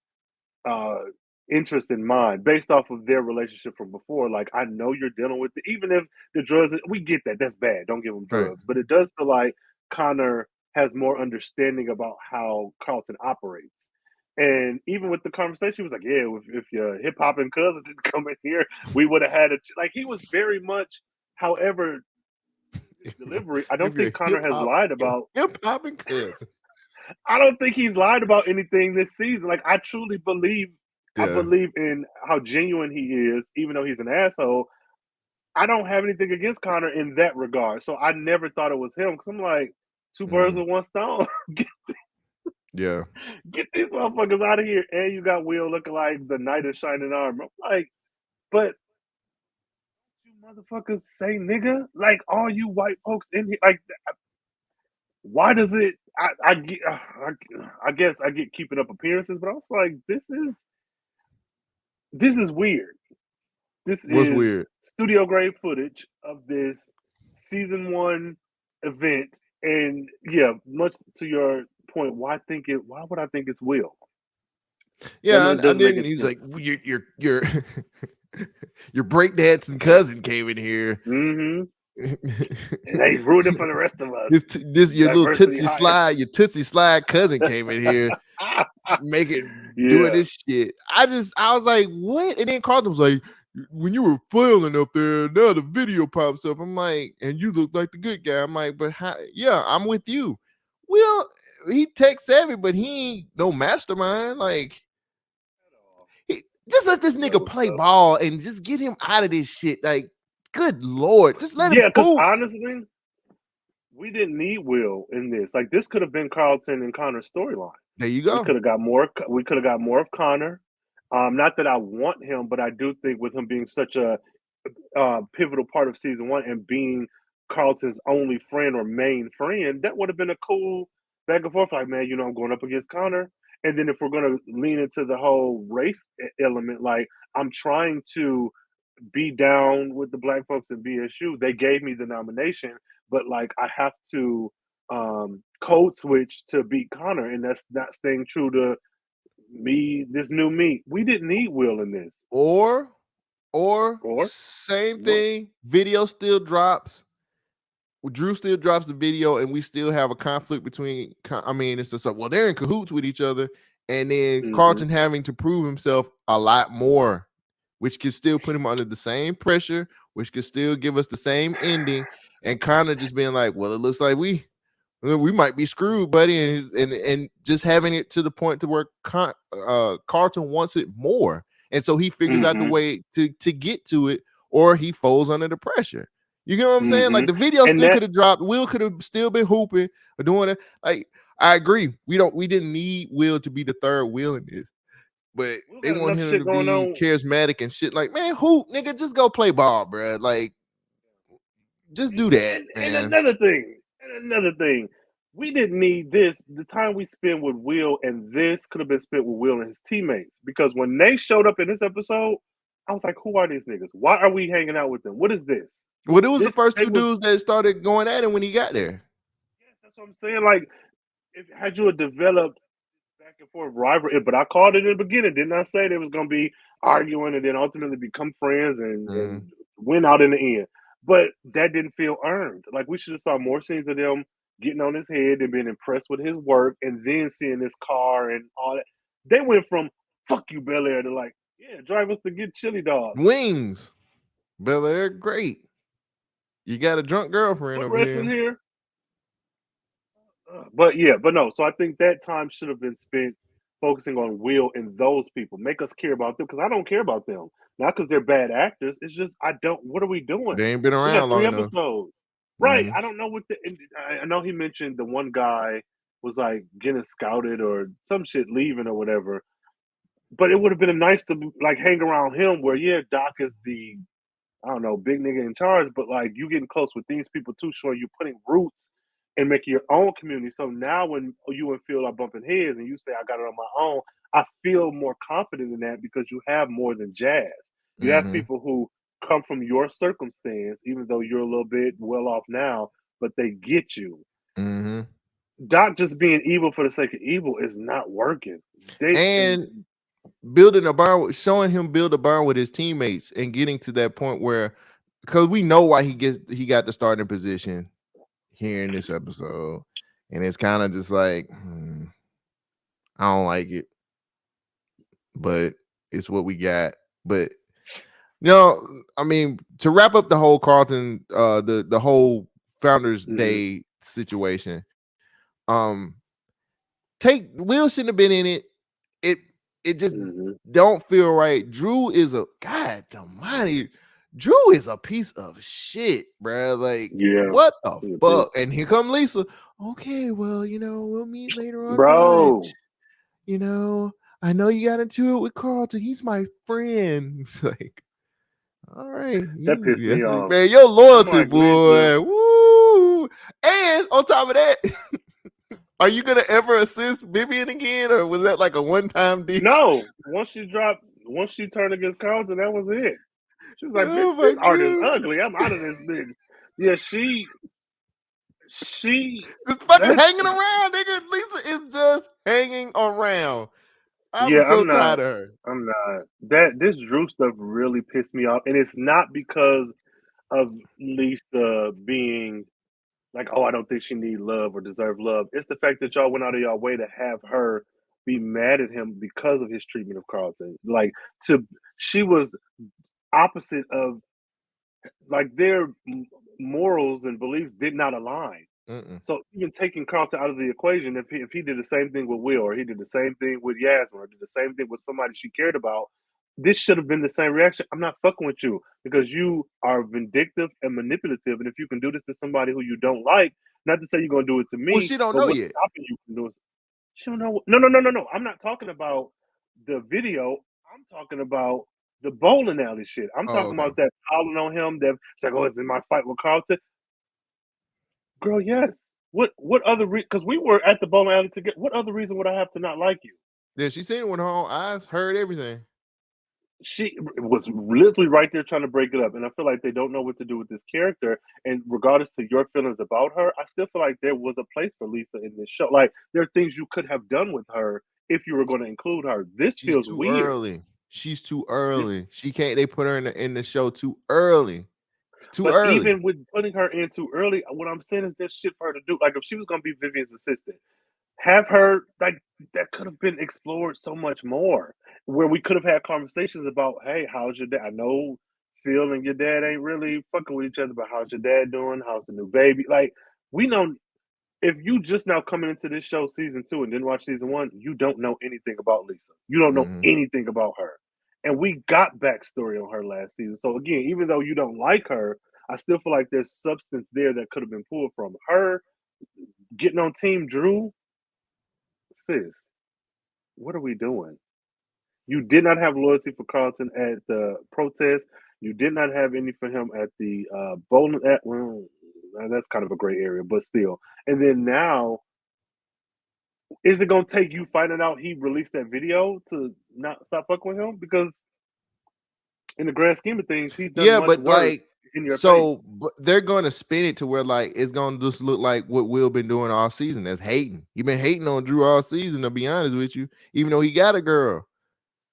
interest in mind based off of their relationship from before. Like, I know you're dealing with it, even if the drugs, we get that, that's bad, don't give him drugs, but it does feel like Connor has more understanding about how Carlton operates. And even with the conversation, he was like, yeah, if your hip-hopping cousin didn't come in here, we would have had a like, he was very much, however, delivery, I don't think Connor has lied about hip-hopping cousin. I don't think he's lied about anything this season. Like, I truly believe, I believe in how genuine he is, even though he's an asshole. I don't have anything against Connor in that regard. So I never thought it was him because I'm like, two birds with one stone. Get these motherfuckers out of here. And you got Will looking like the knight of shining armor. I'm like, but you motherfuckers say nigga? Like, all you white folks in here, like, why does it? I guess I get keeping up appearances, but I was like, this is weird. What's weird? Studio grade footage of this season 1 event, and yeah, much to your point, why would I think it's Will? Yeah, I didn't. He was like, your your breakdancing cousin came in here. And they rooting for the rest of us. This your little Tootsie Slide cousin came in here, doing this shit. I was like, what? And then Carlton was like, when you were flailing up there, now the video pops up. I'm like, and you look like the good guy. I'm like, but how? Yeah, I'm with you. Well, he tech savvy, but he ain't no mastermind. Like, just let this nigga play ball and just get him out of this shit. Like, good Lord, just let him. Yeah, because honestly, we didn't need Will in this. Like, this could have been Carlton and Connor's storyline. There you go. We could have got more. We could have got more of Connor. Not that I want him, but I do think with him being such a pivotal part of season 1 and being Carlton's only friend or main friend, that would have been a cool back and forth. Like, man, I'm going up against Connor. And then if we're going to lean into the whole race element, like, I'm trying to be down with the black folks in BSU. They gave me the nomination, but like, I have to code switch to beat Connor, and that's not staying true to me, this new me. We didn't need Will in this. Or same thing, video still drops. Drew still drops the video, and we still have a conflict between. I mean, it's just like, well, they're in cahoots with each other, and then Carlton having to prove himself a lot more, which could still put him under the same pressure, which could still give us the same ending, and kind of just being like, well, it looks like we might be screwed, buddy, and just having it to the point to where Carlton wants it more, and so he figures out the way to get to it, or he folds under the pressure. You get what I'm saying? Like, the video still could have dropped. Will could have still been hooping or doing it. Like, I agree. We didn't need Will to be the third wheel in this, but We they got want enough him shit to going be on. charismatic and shit. Like, man, who nigga just go play ball, bro? Like, just do that, And man. another thing, we didn't need this. The time we spent with Will and this could have been spent with Will and his teammates. Because when they showed up in this episode, I was like, who are these niggas? Why are we hanging out with them? What is this? Well, it was the This first they two was dudes that started going at him when he got there. yes, that's what I'm saying. Like, if had you developed back and forth rivalry, but I called it in the beginning, didn't I say they was gonna be arguing and then ultimately become friends and win out in the end? But that didn't feel earned. Like we should have saw more scenes of them getting on his head and being impressed with his work, and then seeing this car and all that. They went from "fuck you, Bel-Air" to like, yeah, drive us to get chili dogs. Wings, Bel-Air, great. You got a drunk girlfriend What over wrestling here. here? But yeah, but no. So I think that time should have been spent focusing on Will and those people. Make us care about them because I don't care about them. Not because they're bad actors. It's just I don't. What are we doing? They ain't been We got around long three enough. episodes, right? Mm-hmm. I don't know what the. I know he mentioned the one guy was like getting scouted or some shit leaving or whatever. But it would have been nice to like hang around him. Where yeah, Doc is the I don't know, big nigga in charge, but like you getting close with these people too, showing you putting roots and making your own community. So now when you and Phil are bumping heads and you say I got it on my own, I feel more confident in that because you have more than Jazz. You have Mm-hmm. people who come from your circumstance, even though you're a little bit well off now, but they get you. Mm-hmm. Doc just being evil for the sake of evil is not working. They and And building a bond, showing him build a bond with his teammates, and getting to that point where, because we know why he got the starting position here in this episode, and it's kind of just like I don't like it, but it's what we got. But no, I mean, to wrap up the whole Carlton, the whole Founders mm, Day situation, um, take Will shouldn't have been in it. It it just mm-hmm. don't feel right. Drew is a god almighty. Drew is a piece of shit, bro. Like, Yeah, what the mm-hmm. fuck? And here come Lisa. Okay, well, we'll meet later on for lunch. Bro. I know you got into it with Carlton. He's my friend. It's like, all right, That pissed me yes, off. man, your I'm loyalty, like, Lisa, boy. Woo! And on top of that, are you gonna ever assist Vivian again, or was that like a one-time deal? no. Once she turned against Carlton, that was it. She was like, "Bitch, Oh my this art is god! ugly. I'm out of this bitch." Yeah, she, Just fucking that's, hanging around, nigga. Lisa is just hanging around. I'm yeah, so tired of her. I'm not. This Drew stuff really pissed me off. And it's not because of Lisa being like, oh, I don't think she need love or deserve love. It's the fact that y'all went out of y'all way to have her be mad at him because of his treatment of Carlton. Like, she was opposite of like their morals and beliefs did not align. Mm-mm. So even taking Carlton out of the equation, if he did the same thing with Will, or he did the same thing with Yasmin, or did the same thing with somebody she cared about, this should have been the same reaction. I'm not fucking with you because you are vindictive and manipulative. And if you can do this to somebody who you don't like, not to say you're gonna do it to Well, me, she don't but know what's yet. stopping you from doing? She don't know. No. I'm not talking about the video. I'm talking about the bowling alley shit. I'm Oh, talking okay. about that piling on him. That it's like, oh, it's in my fight with Carlton. Girl, yes. What other because we were at the bowling alley together. What other reason would I have to not like you? Yeah, she seen it with her own eyes, heard everything. She was literally right there trying to break it up, and I feel like they don't know what to do with this character. And regardless to your feelings about her, I still feel like there was a place for Lisa in this show. Like there are things you could have done with her if you were going to include her. This She's feels too weird. early. She's too This, early. She can't. They put her in the show too early. It's too but early. even with putting her in too early, what I'm saying is there's shit for her to do. Like if she was going to be Vivian's assistant, have her like that could have been explored so much more where we could have had conversations about hey how's your dad. I know Phil and your dad ain't really fucking with each other, but how's your dad doing, how's the new baby. Like we know if you just now coming into this show season 2 and didn't watch season 1, you don't know anything about Lisa, you don't know Mm-hmm. anything about her, and we got backstory on her last season. So again, even though you don't like her, I still feel like there's substance there that could have been pulled from her getting on team Drew. sis, what are we doing? You did not have loyalty for Carlton at the protest. You did not have any for him at the bowling. Well, that's kind of a gray area, but still. And then now, is it gonna take you finding out he released that video to not stop fucking with him? Because in the grand scheme of things, he's done Yeah, much but worse in your face. so but they're gonna spin it to where like it's gonna just look like what Will been doing all season. That's hating. He been hating on Drew all season, to be honest with you, even though he got a girl.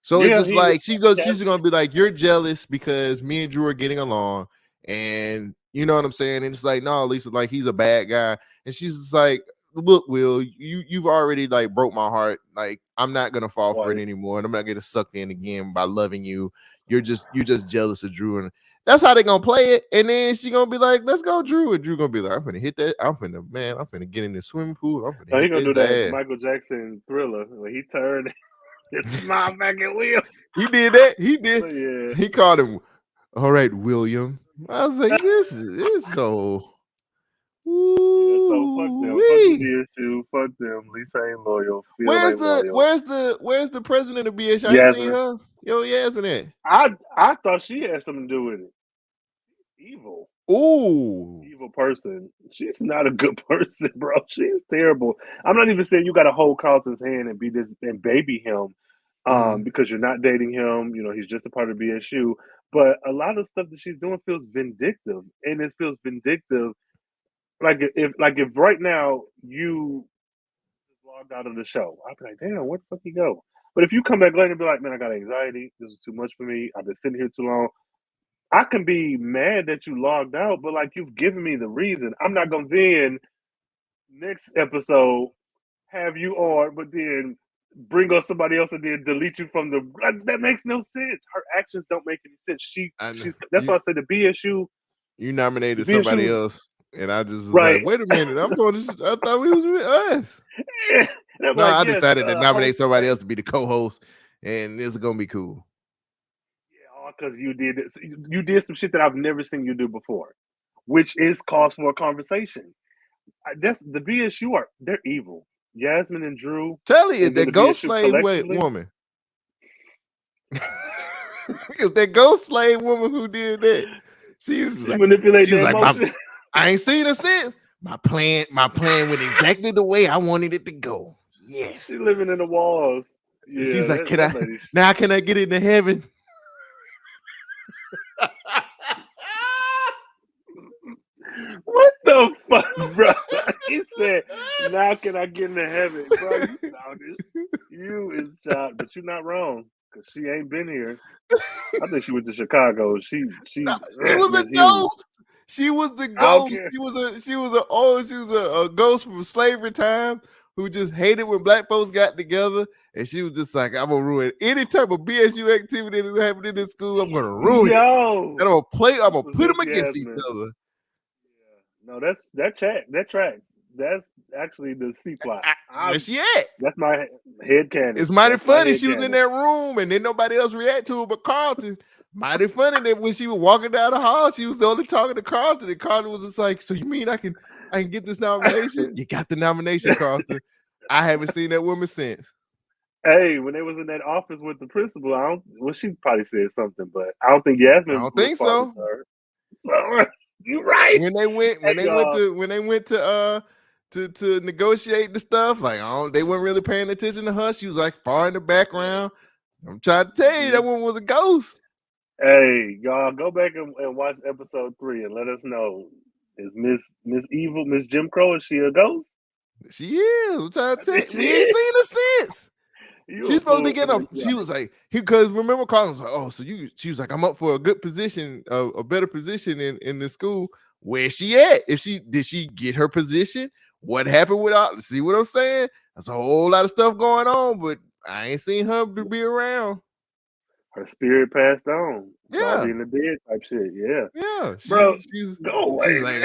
So it's Yeah, just like she's gonna be like, you're jealous because me and Drew are getting along, and you know what I'm saying. And it's like, no, Lisa, like he's a bad guy, and she's just like, look, Will, you've already like broke my heart. Like I'm not gonna fall for it anymore, and I'm not gonna suck in again by loving you. You're just jealous of Drew, and that's how they're gonna play it. And then she's gonna be like, let's go, Drew, and Drew gonna be like, I'm gonna hit that. I'm gonna get in the swimming pool. I'm gonna he hit gonna do his that ass. Michael Jackson Thriller when he turned and smiled back at Will. He did that. He did. Yeah. He called him, all right, William. I was like, this is so. Yeah, so fuck them. Fuck the BSU. Fuck them. Lisa ain't loyal. Phil ain't loyal. Where's the president of BSU? I ain't seen her. Yo, Yasmin at. I thought she had something to do with it. Evil. Ooh. Evil person. She's not a good person, bro. She's terrible. I'm not even saying you gotta hold Carlton's hand and be this and baby him. Because you're not dating him, you know, he's just a part of BSU. But a lot of stuff that she's doing feels vindictive. And it feels vindictive. Like if right now you logged out of the show, I'd be like, damn, where the fuck you go? But if you come back later and be like, man, I got anxiety. This is too much for me. I've been sitting here too long. I can be mad that you logged out, but like you've given me the reason. I'm not gonna then next episode have you on, but then bring us somebody else and then delete you from the. Like, that makes no sense. Her actions don't make any sense. That's why I said the BSU. You nominated somebody else, and I just was right. like, wait a minute, I thought we was with us. No, like, I decided to nominate somebody else to be the co-host, and this is gonna be cool. Yeah, because you did some shit that I've never seen you do before, which is cause for a conversation. That's the BSU they're evil. Yasmin and Drew. Tell you, that ghost slave woman. It's that ghost slave woman who did that. She manipulated like, I ain't seen her since. My plan went exactly the way I wanted it to go. Yes. She's living in the walls. Yeah, she's like, can I get into heaven? What the fuck, bro? He said, now can I get into heaven? Bro, you childish. You is childish, but you're not wrong, because she ain't been here. I think she went to Chicago. She was a ghost. She was the ghost. She was a ghost from slavery time who just hated when black folks got together. And she was just like, I'm gonna ruin any type of BSU activity that's happening in this school. I'm gonna ruin it. And I'm gonna put them against each other. No, that tracks. That's actually the C plot. Where's she at? That's my head canon. It's mighty funny. She was in that room and then nobody else react to her but Carlton. Mighty funny that when she was walking down the hall, she was only talking to Carlton, and Carlton was just like, so you mean I can get this nomination? You got the nomination, Carlton. I haven't seen that woman since. Hey, when they was in that office with the principal, she probably said something, but I don't think Yasmin. I don't think so. So you're right. When they went to negotiate the stuff, like they weren't really paying attention to her. She was like far in the background. I'm trying to tell you, that one was a ghost. Hey, y'all, go back and watch episode 3 and let us know. Is Miss Evil, Miss Jim Crow, is she a ghost? She is. I'm trying to tell you. We ain't seen her since. She's supposed to be getting up. She was like, because remember, Carlton was like, oh, so she was like, I'm up for a good position, a better position in the school. Where's she at? Did she get her position? What happened with all? See what I'm saying? There's a whole lot of stuff going on, but I ain't seen her be around. Her spirit passed on. Yeah, in the dead type shit. Yeah, yeah, bro. She's like,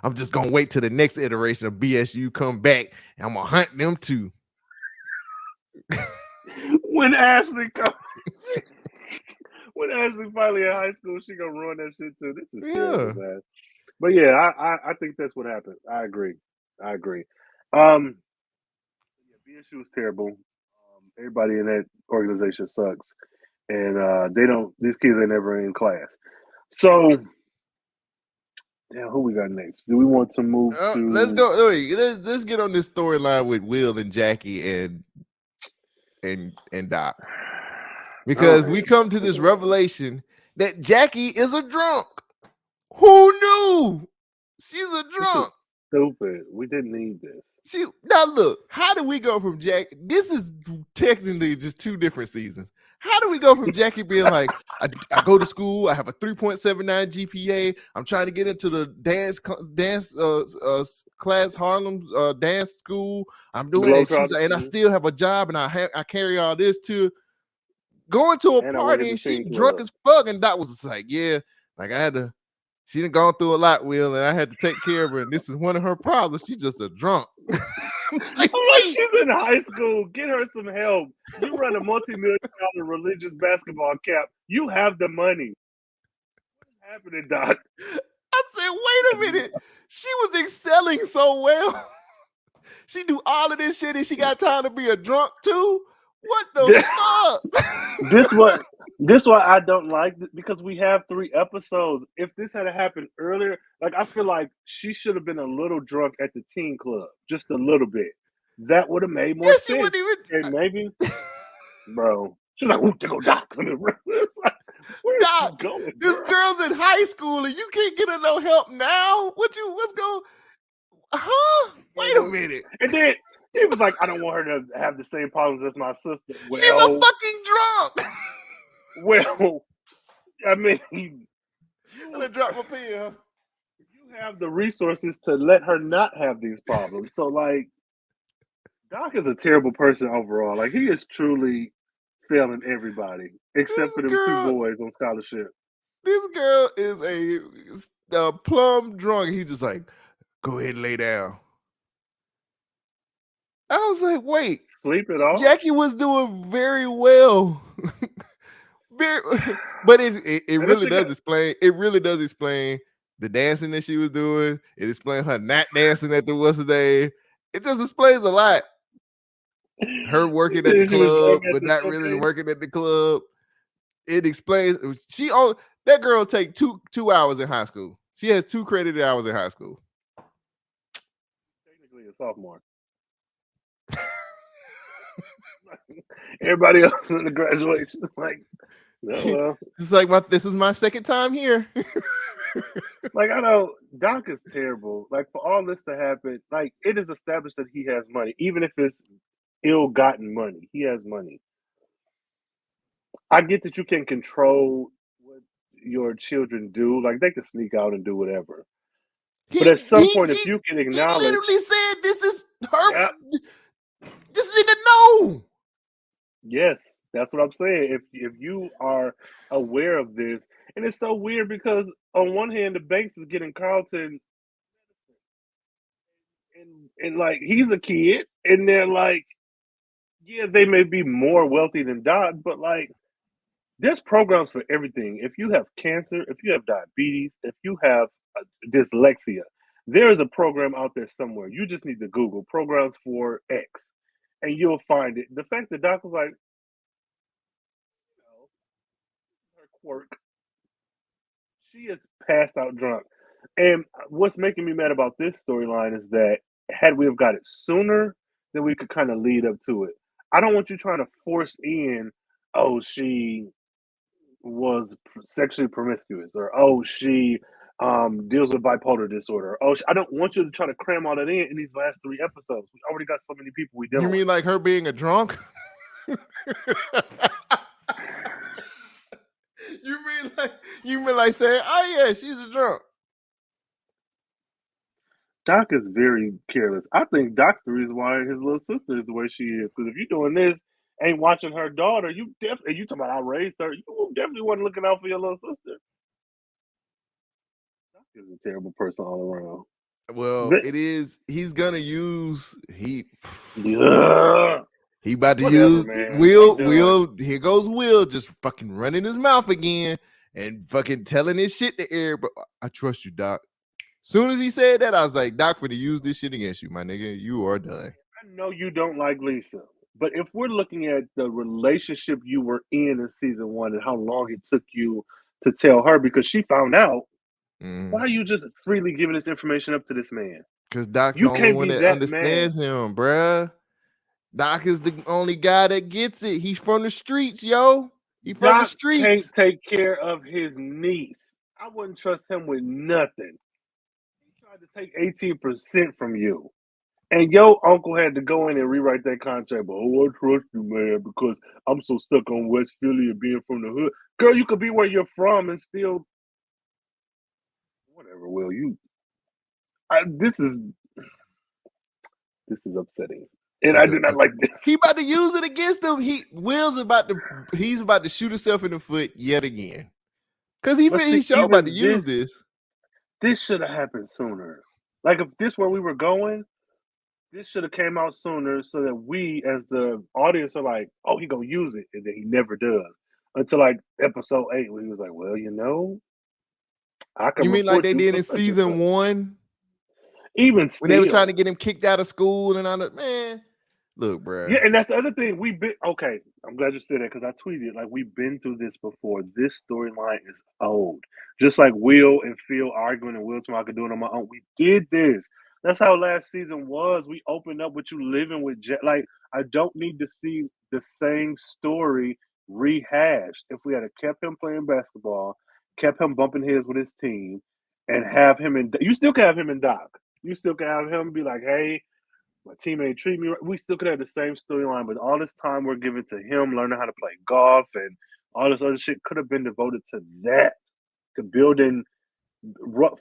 I'm just gonna wait till the next iteration of BSU come back, and I'm gonna hunt them too. When Ashley comes, when Ashley finally in high school, she gonna ruin that shit too. This is terrible, man. But yeah, I think that's what happened. I agree. Yeah, she was terrible. Everybody in that organization sucks, and they don't. These kids are never in class. So, yeah, who we got next? Do we want to move Let's to? go. Wait, let's get on this storyline with Will and Jackie and Doc, because we come to this revelation that Jackie is a drunk. Who knew? She's a drunk. This is stupid. We didn't need this. Now look, how do we go from Jack? This is technically just two different seasons. How do we go from Jackie being like, I go to school, I have a 3.79 GPA, I'm trying to get into the dance class, Harlem dance school, I'm doing it, and I still have a job, and I carry all this to going to a party, and she drunk as fuck, and Doc was just like, yeah, like she done gone through a lot, Will, and I had to take care of her, and this is one of her problems. She's just a drunk. Like, she's in high school. Get her some help. You run a multi-million-dollar religious basketball camp. You have the money. What's happening, Doc? I said, wait a minute. She was excelling so well. She do all of this shit, and she got time to be a drunk too. What the fuck? This why I don't like it, because we have 3 episodes. If this had happened earlier, like, I feel like she should have been a little drunk at the teen club, just a little bit. That would have made more sense. She wouldn't even. And maybe, bro. She's like, "Ooh, to go Doc." Like, where's Doc, she going? This girl's in high school, and you can't get her no help now. What's going? Huh? Wait a minute. And then he was like, "I don't want her to have the same problems as my sister." Well, she's a fucking drunk. Well, I mean, I'm gonna drop my pen. Huh? You have the resources to let her not have these problems. So, like, Doc is a terrible person overall. Like, he is truly failing everybody except for them 2 boys on scholarship. This girl is a plum drunk. He's just like, go ahead and lay down. I was like, wait, sleep it off. Jackie was doing very well. But it really does explain. It really does explain the dancing that she was doing. It explains her not dancing at the what's the day. It just explains a lot. Her working at the club, but not really working at the club. It explains that girl take two hours in high school. She has 2 credited hours in high school. Technically a sophomore. Everybody else in the graduation, like, oh, well. It's like this is my second time here. Like, I know Doc is terrible. Like, for all this to happen, like, it is established that he has money, even if it's ill-gotten money. He has money. I get that you can control what your children do. Like, they can sneak out and do whatever. But at some point, if you can acknowledge, he literally said, "This is her." Yep. This nigga know. Yes, that's what I'm saying. If you are aware of this, and it's so weird because on one hand, the Banks is getting Carlton, and like, he's a kid, and they're like, yeah, they may be more wealthy than Doc, but like, there's programs for everything. If you have cancer, if you have diabetes, if you have dyslexia, there is a program out there somewhere. You just need to Google programs for X, and you'll find it. The fact that Doc was like, her quirk, she is passed out drunk. And what's making me mad about this storyline is that had we have got it sooner, then we could kind of lead up to it. I don't want you trying to force in, oh, she was sexually promiscuous, or oh, she deals with bipolar disorder. Oh, I don't want you to try to cram all that in these last 3 episodes. We already got so many people we dealing with. You mean like her being a drunk? You mean like saying, oh yeah, she's a drunk. Doc is very careless. I think Doc's the reason why his little sister is the way she is. Because if you're doing this, ain't watching her daughter, you talking about I raised her, you definitely wasn't looking out for your little sister. Doc is a terrible person all around. Well, it is. He's gonna use He about to use man. Will. Here goes Will, just fucking running his mouth again and fucking telling his shit to air. But I trust you, Doc. Soon as he said that, I was like, Doc, for to use this shit against you, my nigga, you are done. I know you don't like Lisa, but if we're looking at the relationship you were in season one and how long it took you to tell her because she found out, why are you just freely giving this information up to this man? Because Doc's the You only can't one be that that mad. understands him, bruh. Doc is the only guy that gets it. He's from the streets, yo. He from the Doc can't streets. take care of his niece. I wouldn't trust him with nothing. He tried to take 18% from you. And your uncle had to go in and rewrite that contract. But oh, I trust you, man, because I'm so stuck on West Philly and being from the hood. Girl, you could be where you're from and still whatever. Will you? This is upsetting, and I do not like this. He about to use it against him. He's about to shoot himself in the foot yet again. Because he's sure about to use this. This should have happened sooner. Like if this where we were going, this should have came out sooner so that we as the audience are like, oh, he gonna use it, and then he never does. Until like episode 8, where he was like, well, I can. You mean like they did in such season 1? Even still, when they were trying to get him kicked out of school and all that, man. Look, bro. Yeah, and that's the other thing. Okay. I'm glad you said that because I tweeted like we've been through this before. This storyline is old. Just like Will and Phil arguing and Will told me I could do it on my own. We did this. That's how last season was. We opened up with you living with Jack. Like I don't need to see the same story rehashed. If we had kept him playing basketball, kept him bumping heads with his team, and have him in, you still can have him in Doc. You still can have him be like, hey, my teammate treat me right. We still could have the same storyline, but all this time we're giving to him learning how to play golf and all this other shit could have been devoted to that, to building,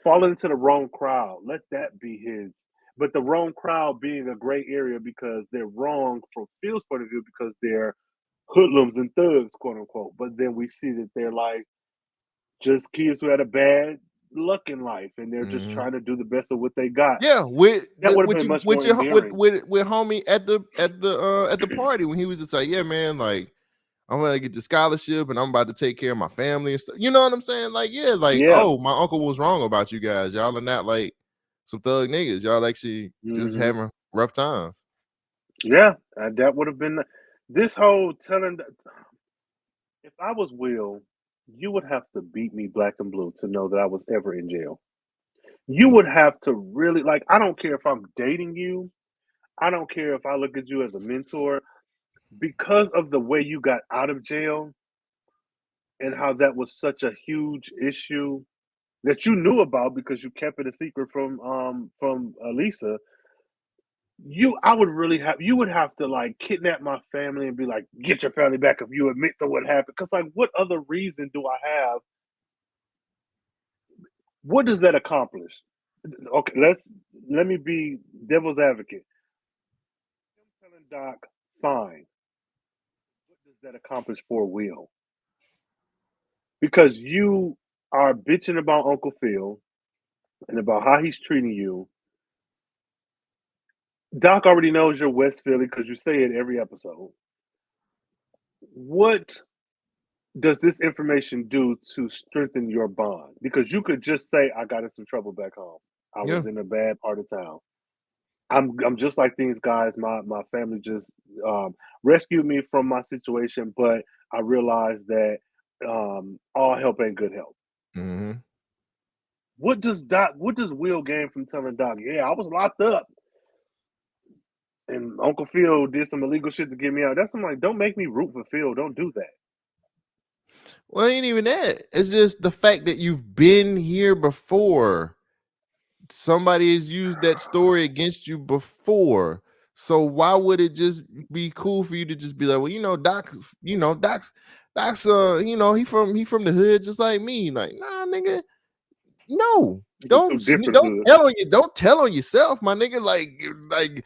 falling into the wrong crowd. Let that be his. But the wrong crowd being a gray area because they're wrong from Phil's point of view because they're hoodlums and thugs, quote unquote. But then we see that they're like just kids who had a bad luck in life and they're just trying to do the best of what they got. Yeah, that would have been much more endearing. With homie at the party when he was just like, yeah, man, like I'm gonna get the scholarship and I'm about to take care of my family and stuff. You know what I'm saying? Like, yeah, like, oh, my uncle was wrong about you guys. Y'all are not like some thug niggas. Y'all actually just having a rough time. Yeah, that would have been this whole telling. If I was Will, you would have to beat me black and blue to know that I was ever in jail. You would have to really, like, I don't care if I'm dating you. I don't care if I look at you as a mentor. Because of the way you got out of jail and how that was such a huge issue that you knew about because you kept it a secret from Lisa, you would have to like kidnap my family and be like, get your family back if you admit to what happened. Because like, what other reason do I have? What does that accomplish? Okay, let me be devil's advocate. I'm telling Doc, fine. What does that accomplish for Will? Because you are bitching about Uncle Phil and about how he's treating you. Doc already knows you're West Philly because you say it every episode. What does this information do to strengthen your bond? Because you could just say, I got in some trouble back home. I was in a bad part of town. I'm just like these guys. My family just rescued me from my situation, but I realized that all help ain't good help. Mm-hmm. What does Will gain from telling Doc, yeah, I was locked up and Uncle Phil did some illegal shit to get me out? That's I'm like, don't make me root for Phil. Don't do that. Well, it ain't even that. It's just the fact that you've been here before. Somebody has used that story against you before. So why would it just be cool for you to just be like, well, Doc's he from the hood just like me. Like, nah, nigga. No. Don't tell on yourself, my nigga. Like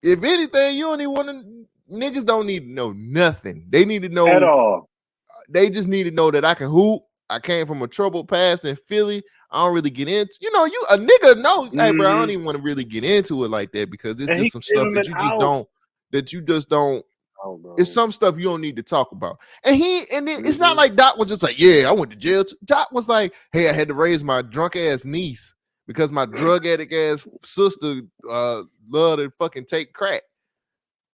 if anything, you don't even want to. Niggas don't need to know nothing. They need to know at all. They just need to know that I can hoop. I came from a troubled past in Philly. I don't really get into, you a nigga know, hey, bro, I don't even want to really get into it like that because it's just some stuff that you just don't. It's some stuff you don't need to talk about. And it's not like Doc was just like, yeah, I went to jail. Doc was like, hey, I had to raise my drunk ass niece because my drug addict ass sister loved to fucking take crack.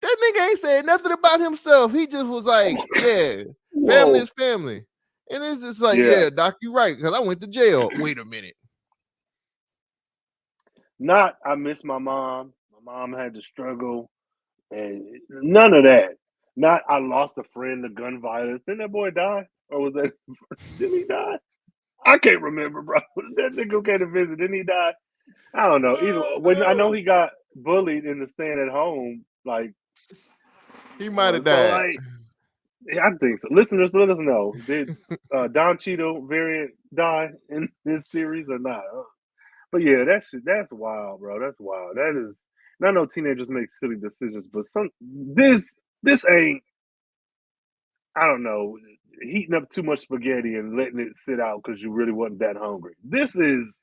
That nigga ain't said nothing about himself. He just was like, yeah, family is family. And it's just like, yeah, Doc, you right, because I went to jail. Wait a minute. Not, I miss my mom. My mom had to struggle, and none of that. Not, I lost a friend to gun violence. Didn't that boy die? Or was that, didn't he die? I can't remember, bro. That nigga came to visit. Didn't he die? I don't know. Either when I know he got bullied in the stand at home, like he might have so died. like, yeah, I think so. Listeners, let us know. Did Don Cheadle variant die in this series or not? But yeah, that's wild, bro. That's wild. That is. I know teenagers make silly decisions, but this ain't. I don't know, heating up too much spaghetti and letting it sit out because you really wasn't that hungry. This is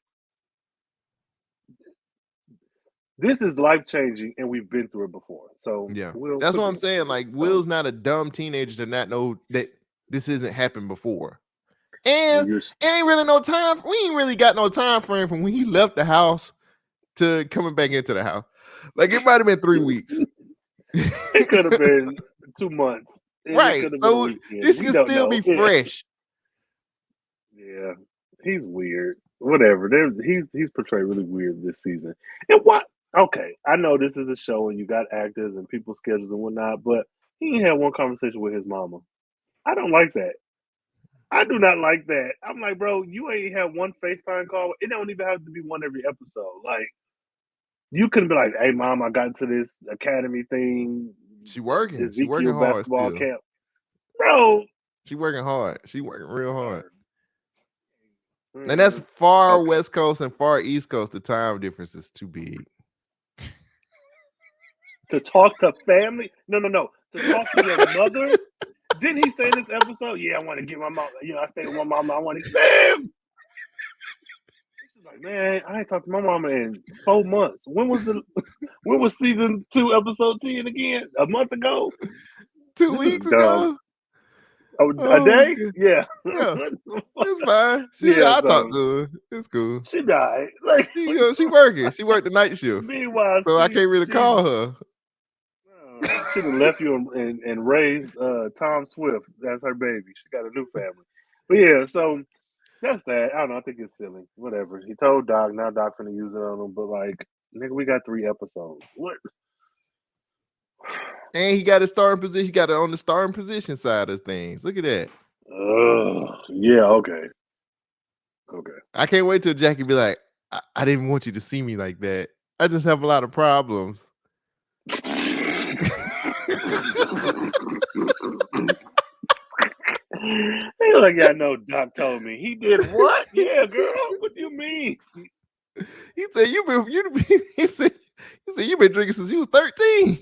life changing, and we've been through it before. So yeah, that's what I'm saying. Like, Will's not a dumb teenager to not know that this hasn't happened before, and ain't really no time. We ain't really got no time frame from when he left the house to coming back into the house. Like, it might have been 3 weeks. It could have been 2 months. Right. So this can still be fresh. Yeah, he's weird. Whatever. He's portrayed really weird this season. And what? Okay, I know this is a show and you got actors and people's schedules and whatnot, but he ain't had one conversation with his mama. I don't like that. I do not like that. I'm like, bro, you ain't had one FaceTime call. It don't even have to be one every episode. Like, you couldn't be like, hey, mom, I got into this academy thing. She working. Ezekiel she working hard basketball still. camp. Bro. She working hard. She working real hard. And that's far West Coast and far East Coast. The time difference is too big. To talk to family? No. To talk to your mother? Didn't he say in this episode? Yeah, I want to get my mom. I stay with my mama. I want to get She's like, man, I ain't talked to my mama in 4 months. When was season 2, episode 10 again? A month ago? 2 weeks ago? A day? God. Yeah. It's fine. I talked to her. It's cool. She died. Like, she working. She worked the night shift. Meanwhile, so I can't really call her. Should have left you and raised Tom Swift. That's her baby. She got a new family. But yeah, so that's that. I don't know. I think it's silly. Whatever. He told Doc. Now Doc's gonna use it on him. But like, nigga, we got 3 episodes. What? And he got his starting position. He got it on the starting position side of things. Look at that. Yeah. Okay. I can't wait till Jackie be like, I didn't want you to see me like that. I just have a lot of problems. He's like, yeah, I know. Doc told me. He did what? Yeah, girl. What do you mean? He said he said you've been drinking since you was 13.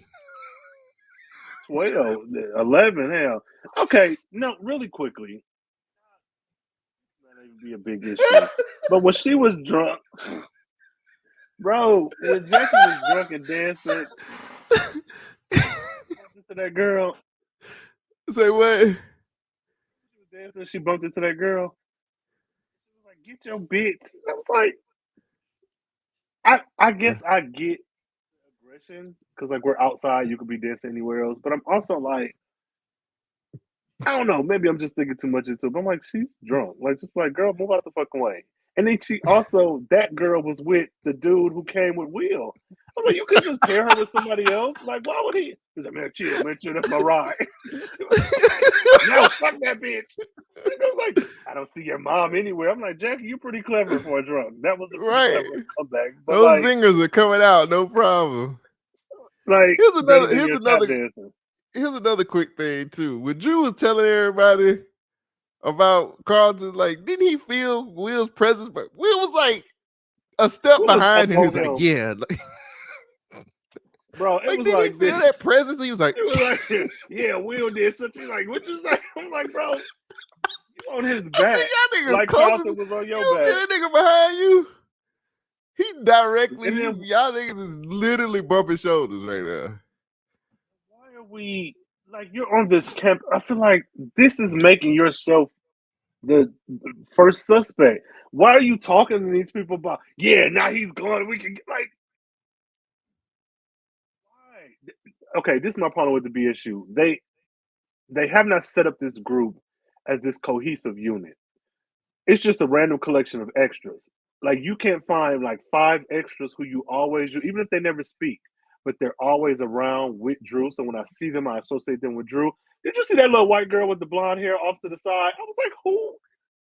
12, 11, hell. Okay, no, really quickly. That would be a big issue. But when she was drunk, bro, when Jackie was drunk and dancing to that girl. Say what? She was dancing, she bumped into that girl. She was like, get your bitch. I was like, I guess I get aggression because like we're outside, you could be dancing anywhere else. But I'm also like, I don't know, maybe I'm just thinking too much into it. But I'm like, she's drunk. Like, just like, girl, move out the fucking way. And then she also, that girl was with the dude who came with Will. I was like, you could just pair her with somebody else. Like, why would he? He's like, man, chill, that's my ride. No, fuck that bitch. And I was like, I don't see your mom anywhere. I'm like, Jackie, you're pretty clever for a drunk. That was a pretty clever comeback. But those singers are coming out, no problem. Like, here's another quick thing too. When Drew was telling everybody about Carlton, like, didn't he feel Will's presence? But Will was like a step behind him. He was like, yeah. Bro, it like, was did like he feel that presence? He was like, it was like, yeah, Will did something. Like, what you say? I'm like, bro, you on his back. Like Carlton was on your back. See that nigga behind you? He directly, y'all niggas is literally bumping shoulders right now. Why are we, like, you're on this camp? I feel like this is making yourself the first suspect. Why are you talking to these people about, yeah, now he's gone, we can get, like, why? okay, this is my problem with the B issue. They have not set up this group as this cohesive unit. It's just a random collection of extras. Like you can't find like 5 extras who you always do, even if they never speak, but they're always around with Drew. So when I see them, I associate them with Drew. Did you see that little white girl with the blonde hair off to the side? I was like, who?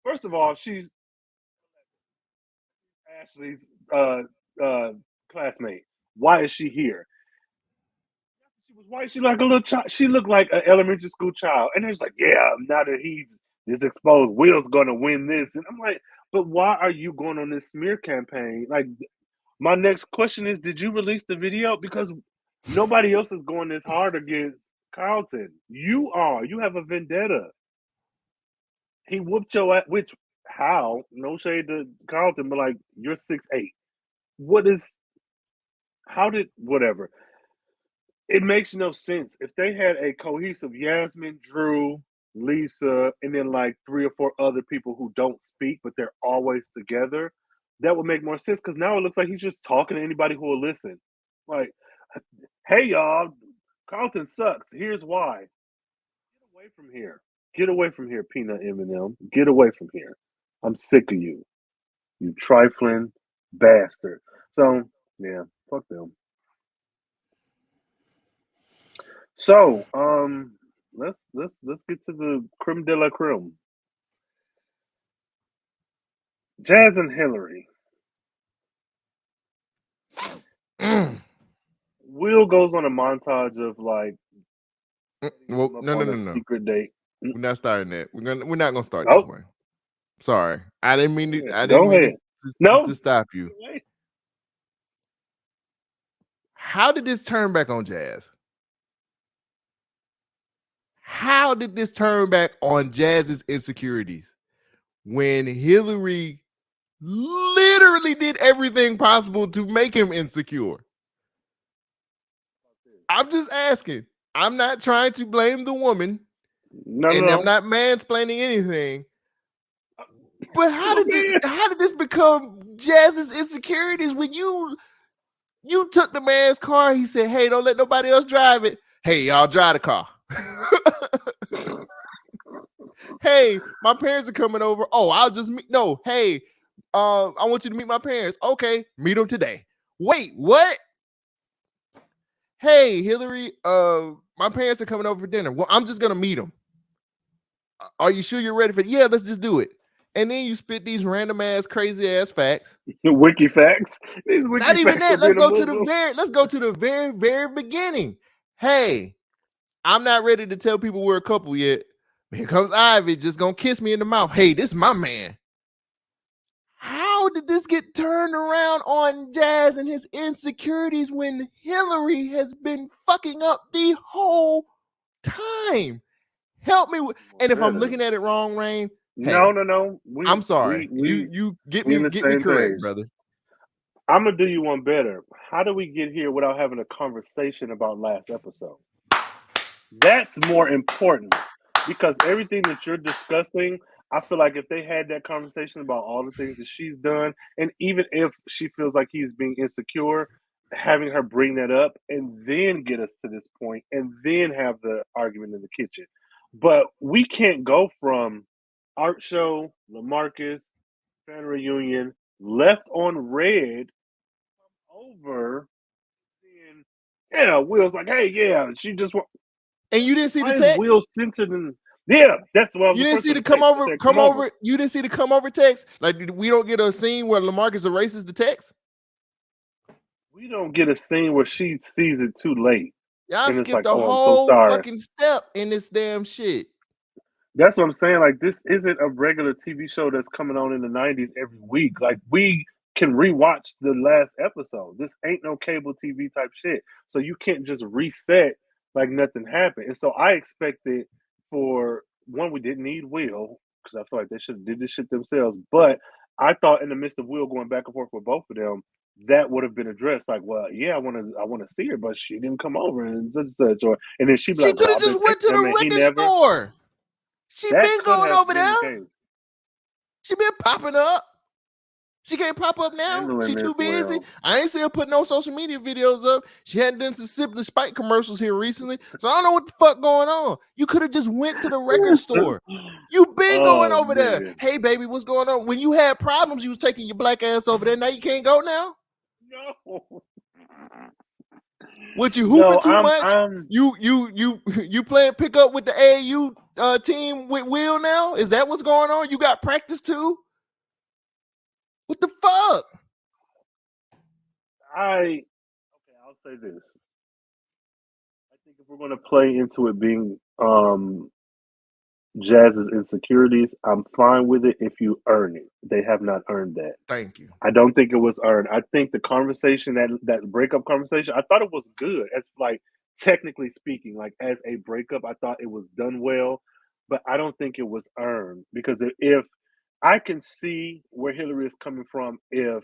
First of all, she's Ashley's classmate. Why is she here? She was white. She like a little child. She looked like an elementary school child. And it's like, yeah, now that he's this exposed, Will's gonna win this. And I'm like, but why are you going on this smear campaign? Like, my next question is, did you release the video? Because nobody else is going this hard against Carlton. You are. You have a vendetta. He whooped your ass. Which how? No shade to Carlton, but like you're 6'8". What is? How did whatever? It makes no sense. If they had a cohesive Yasmin, Drew, Lisa, and then like 3 or 4 other people who don't speak, but they're always together, that would make more sense. Because now it looks like he's just talking to anybody who will listen. Like, hey y'all, Carlton sucks. Here's why. Get away from here. Get away from here, Peanut M&M. Get away from here. I'm sick of you. You trifling bastard. So yeah, fuck them. So, let's get to the creme de la creme. Jazz and Hillary. Will goes on a montage of like, well, no. secret date. We're not starting that. We're not gonna start this way. Sorry, I didn't mean to. I Go didn't ahead. mean to stop you. How did this turn back on Jazz? How did this turn back on Jazz's insecurities when Hillary literally did everything possible to make him insecure? I'm just asking. I'm not trying to blame the woman. No. I'm not mansplaining anything. But how did this become Jazz's insecurities when you took the man's car? He said, "Hey, don't let nobody else drive it. Hey, y'all drive the car." Hey, my parents are coming over. Oh, I'll just meet. No, hey, I want you to meet my parents. Okay, meet them today. Wait, what? Hey, Hillary, my parents are coming over for dinner. Well, I'm just gonna meet them. Are you sure you're ready for it? Yeah, let's just do it. And then you spit these random ass, crazy ass facts. Wiki facts. Not even that. Let's go to the very, very beginning. Hey, I'm not ready to tell people we're a couple yet. Here comes Ivy, just gonna kiss me in the mouth. Hey, this is my man. How did this get turned around on Jazz and his insecurities when Hillary has been fucking up the whole time? Help me. And if I'm looking at it wrong, Rhayne, no. I'm sorry. You get me correct, brother. I'm gonna do you one better. How do we get here without having a conversation about last episode? That's more important because everything that you're discussing, I feel like if they had that conversation about all the things that she's done, and even if she feels like he's being insecure, having her bring that up and then get us to this point and then have the argument in the kitchen. But we can't go from art show, LaMarcus, fan reunion, left on red, over, and yeah, Will's like, hey, yeah, she just want. And you didn't see the text? Will centered in. Yeah, that's what you didn't see the come over. You didn't see the come over text. Like we don't get a scene where LaMarcus erases the text. We don't get a scene where she sees it too late. Y'all skipped a whole fucking step in this damn shit. That's what I'm saying. Like this isn't a regular TV show that's coming on in the 90s every week. Like we can rewatch the last episode. This ain't no cable TV type shit. So you can't just reset like nothing happened. And so I expected for one, we didn't need Will because I feel like they should have did this shit themselves. But I thought in the midst of Will going back and forth with both of them, that would have been addressed. Like, well, yeah, I want to see her, but she didn't come over and such. Or and then she'd be like, could have just went to the record store. She been going over there. She been popping up. She can't pop up now. Handling She too this busy. well. I ain't see her put no social media videos up. She hadn't done some Simply Spike commercials here recently, so I don't know what the fuck going on. You could have just went to the record store. You been going Oh over there. man. Hey baby, what's going on? When you had problems, you was taking your black ass over there. Now you can't go now. No. What you No, hooping too much? I'm You playing pickup with the AAU team with Will now? Is that what's going on? You got practice too? What the fuck? I'll say this. I think if we're gonna play into it being Jazz's insecurities, I'm fine with it if you earn it. They have not earned that. Thank you. I don't think it was earned. I think the conversation, that breakup conversation, I thought it was good as like technically speaking, like as a breakup, I thought it was done well, but I don't think it was earned because if I can see where Hillary is coming from, if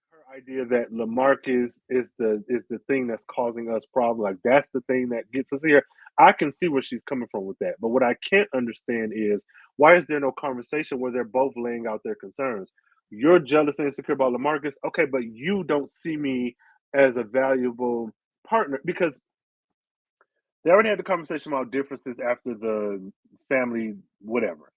her idea that LaMarcus is the thing that's causing us problems, like that's the thing that gets us here. I can see where she's coming from with that. But what I can't understand is why is there no conversation where they're both laying out their concerns? You're jealous and insecure about LaMarcus, okay, but you don't see me as a valuable partner because they already had the conversation about differences after the family whatever.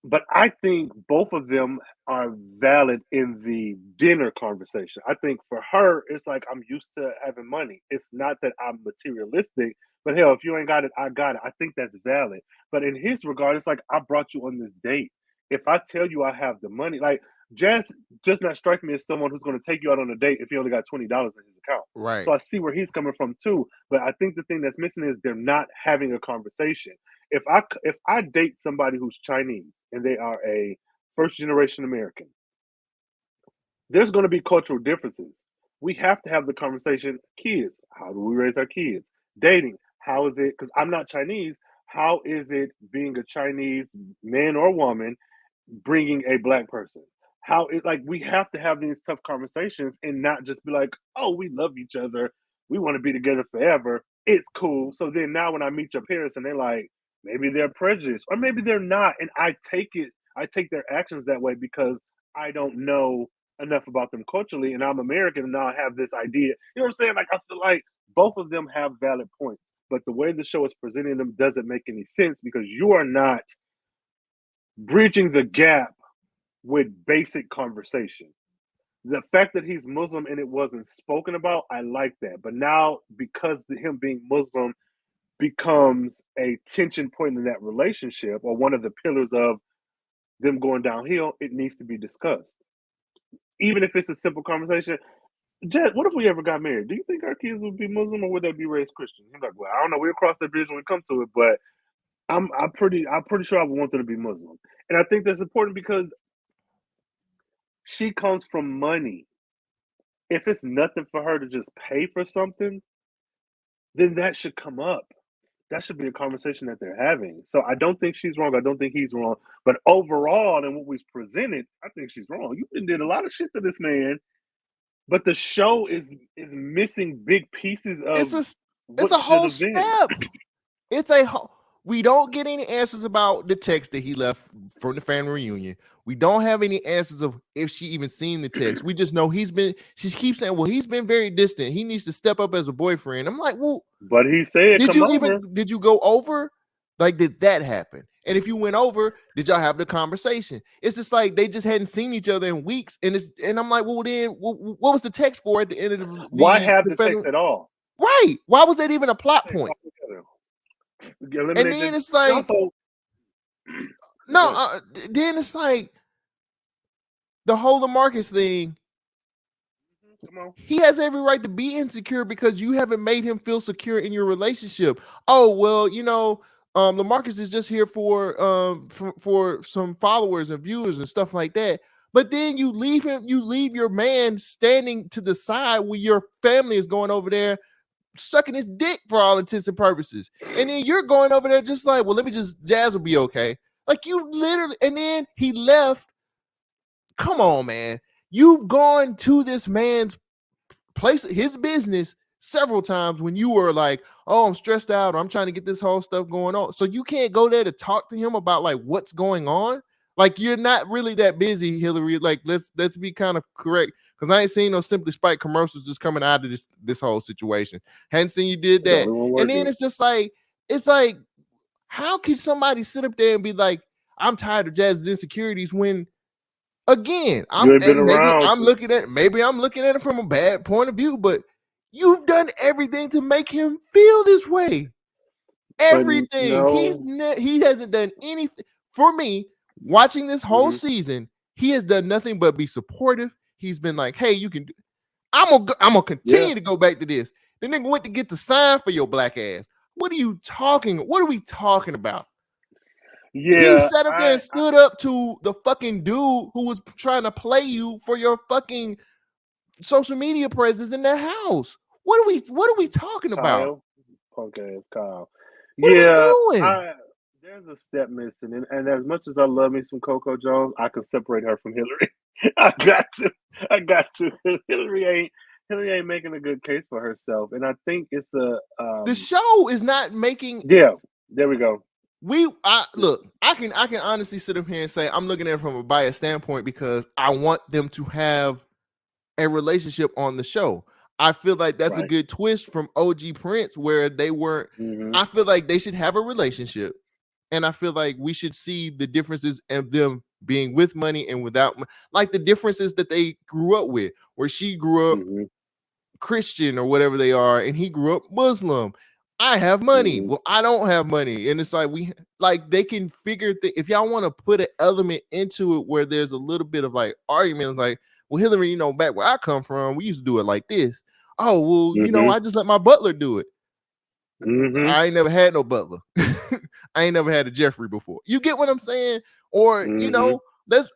But I think both of them are valid in the dinner conversation. I think for her, it's like I'm used to having money. It's not that I'm materialistic, but hell, if you ain't got it, I got it. I think that's valid. But in his regard, it's like I brought you on this date. If I tell you I have the money, like Jazz does not strike me as someone who's going to take you out on a date if he only got $20 in his account. Right. So I see where he's coming from too. But I think the thing that's missing is they're not having a conversation. If I date somebody who's Chinese and they are a first generation American, there's going to be cultural differences. We have to have the conversation. Kids, how do we raise our kids? Dating, how is it? Because I'm not Chinese. How is it being a Chinese man or woman bringing a black person? How it like we have to have these tough conversations and not just be like, oh, we love each other, we want to be together forever. It's cool. So then now when I meet your parents and they're like, maybe they're prejudiced or maybe they're not, and I take their actions that way because I don't know enough about them culturally, and I'm American, and now I have this idea. You know what I'm saying? Like I feel like both of them have valid points, but the way the show is presenting them doesn't make any sense because you are not bridging the gap with basic conversation. The fact that he's Muslim and it wasn't spoken about, I like that. But now, because him being Muslim becomes a tension point in that relationship or one of the pillars of them going downhill, it needs to be discussed. Even if it's a simple conversation. Jed, what if we ever got married? Do you think our kids would be Muslim or would they be raised Christian? He's like, well, I don't know. We'll cross that bridge when we come to it, but I'm pretty sure I would want them to be Muslim. And I think that's important because she comes from money. If it's nothing for her to just pay for something, then that should come up. That should be a conversation that they're having. So I don't think she's wrong. I don't think he's wrong. But overall, and what we've presented, I think she's wrong. You did a lot of shit to this man, but the show is missing big pieces of It's what a should whole have been. step. It's a whole. We don't get any answers about the text that he left from the family reunion. We don't have any answers of if she even seen the text. We just know she keeps saying, well, he's been very distant. He needs to step up as a boyfriend. I'm like, well, But he said, did come you over. did you go over? Like, did that happen? And if you went over, did y'all have the conversation? It's just like they just hadn't seen each other in weeks. And I'm like, well, then what was the text for at the end of Why have the text at all? Right. Why was that even a plot point? And then it's like, also, then it's like the whole LaMarcus thing. He has every right to be insecure because you haven't made him feel secure in your relationship. Oh, well, LaMarcus is just here for some followers and viewers and stuff like that. But then you leave your man standing to the side when your family is going over there sucking his dick for all intents and purposes. And then you're going over there just like, well, let me just, Jazz will be okay. Like you literally, and then he left. Come on, man. You've gone to this man's place, his business, several times when you were like, oh, I'm stressed out, or I'm trying to get this whole stuff going on. So you can't go there to talk to him about like what's going on. Like, you're not really that busy, Hillary. Like, let's be kind of correct, because I ain't seen no Simply Spike commercials just coming out of this whole situation. Hadn't seen you did The that. only one And then working. it's just like, it's like, how can somebody sit up there and be like, I'm tired of Jazz's insecurities, when again, You ain't been maybe around. I'm looking at it from a bad point of view, but you've done everything to make him feel this way. Everything. No. He hasn't done anything for me. Watching this whole Mm-hmm. season, he has done nothing but be supportive. He's been like, "Hey, you can do." I'm gonna continue to go back to this. The nigga went to get the sign for your black ass. What are you talking? What are we talking about? He Yeah, sat up there and stood up to the fucking dude who was trying to play you for your fucking social media presence in their house. What are we talking about? Kyle, punk ass Kyle. What are we Yeah, doing? there's a step missing, and as much as I love me some Coco Jones, I can separate her from Hillary. I got to. Hillary ain't making a good case for herself, and I think it's the show is not making. Yeah, there we go. Look, I can honestly sit up here and say I'm looking at it from a biased standpoint, because I want them to have a relationship on the show. I feel like that's a good twist from OG Prince, where they weren't. Mm-hmm. I feel like they should have a relationship, and I feel like we should see the differences of them being with money and without, like the differences that they grew up with, where she grew up Christian or whatever they are, and he grew up Muslim. I have money. Well, I don't have money. And it's like, they can figure if y'all want to put an element into it where there's a little bit of like argument, like, well, Hillary, back where I come from, we used to do it like this. Oh, well, I just let my butler do it. I ain't never had no butler. I ain't never had a Jeffrey before. You get what I'm saying? Or, let's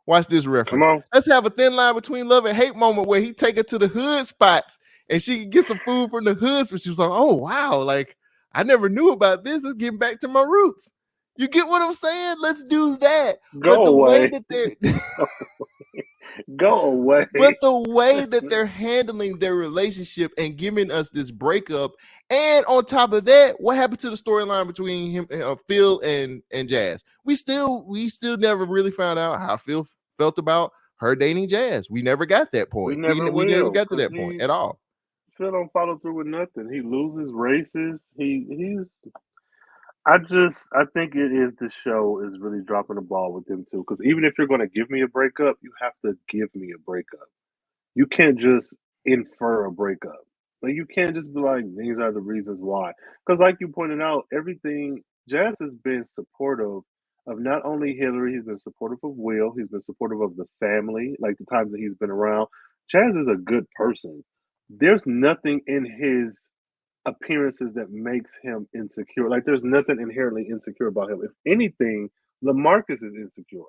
watch this reference. Come on. Let's have a thin line between love and hate moment where he take her to the hood spots and she can get some food from the hoods, but she was like, oh wow, like I never knew about this. It's getting back to my roots. You get what I'm saying? Let's do that. Go away. Way that they're Go away. But the way that they're handling their relationship and giving us this breakup, and on top of that, what happened to the storyline between him, Phil and Jazz? We still never really found out how Phil felt about her dating Jazz. We never got that point. We never got to that point at all. Phil don't follow through with nothing. He loses races. I think it is the show is really dropping the ball with them too. Because even if you're going to give me a breakup, you have to give me a breakup. You can't just infer a breakup. Like you can't just be like, these are the reasons why. Because like you pointed out, everything Jazz has been supportive of not only Hillary, he's been supportive of Will, he's been supportive of the family, like the times that he's been around. Jazz is a good person. There's nothing in his appearances that makes him insecure. Like there's nothing inherently insecure about him. If anything, LaMarcus is insecure.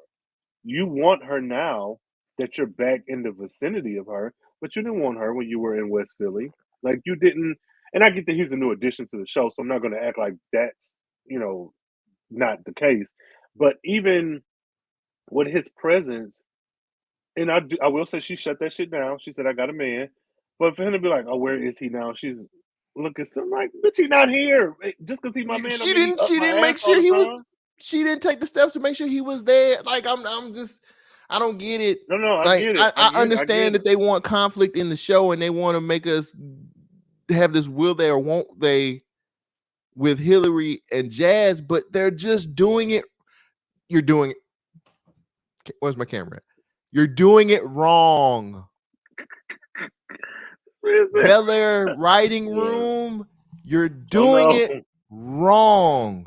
You want her now that you're back in the vicinity of her, but you didn't want her when you were in West Philly. Like you didn't. And I get that he's a new addition to the show, so I'm not going to act like that's not the case. But even with his presence, and I will say she shut that shit down. She said I got a man, but for him to be like, oh, where is he now? She's looking so like, bitch, he not here. Just because he's my man, don't mean he up She my didn't ass make all sure the he was. time. She didn't take the steps to make sure he was there. Like I don't get it. No, I like get it. I understand that they want conflict in the show and they want to make us have this will they or won't they with Hillary and Jazz, but they're just doing it. You're doing it. Where's my camera at? You're doing it wrong. Bel-Air writing room. You're doing it wrong.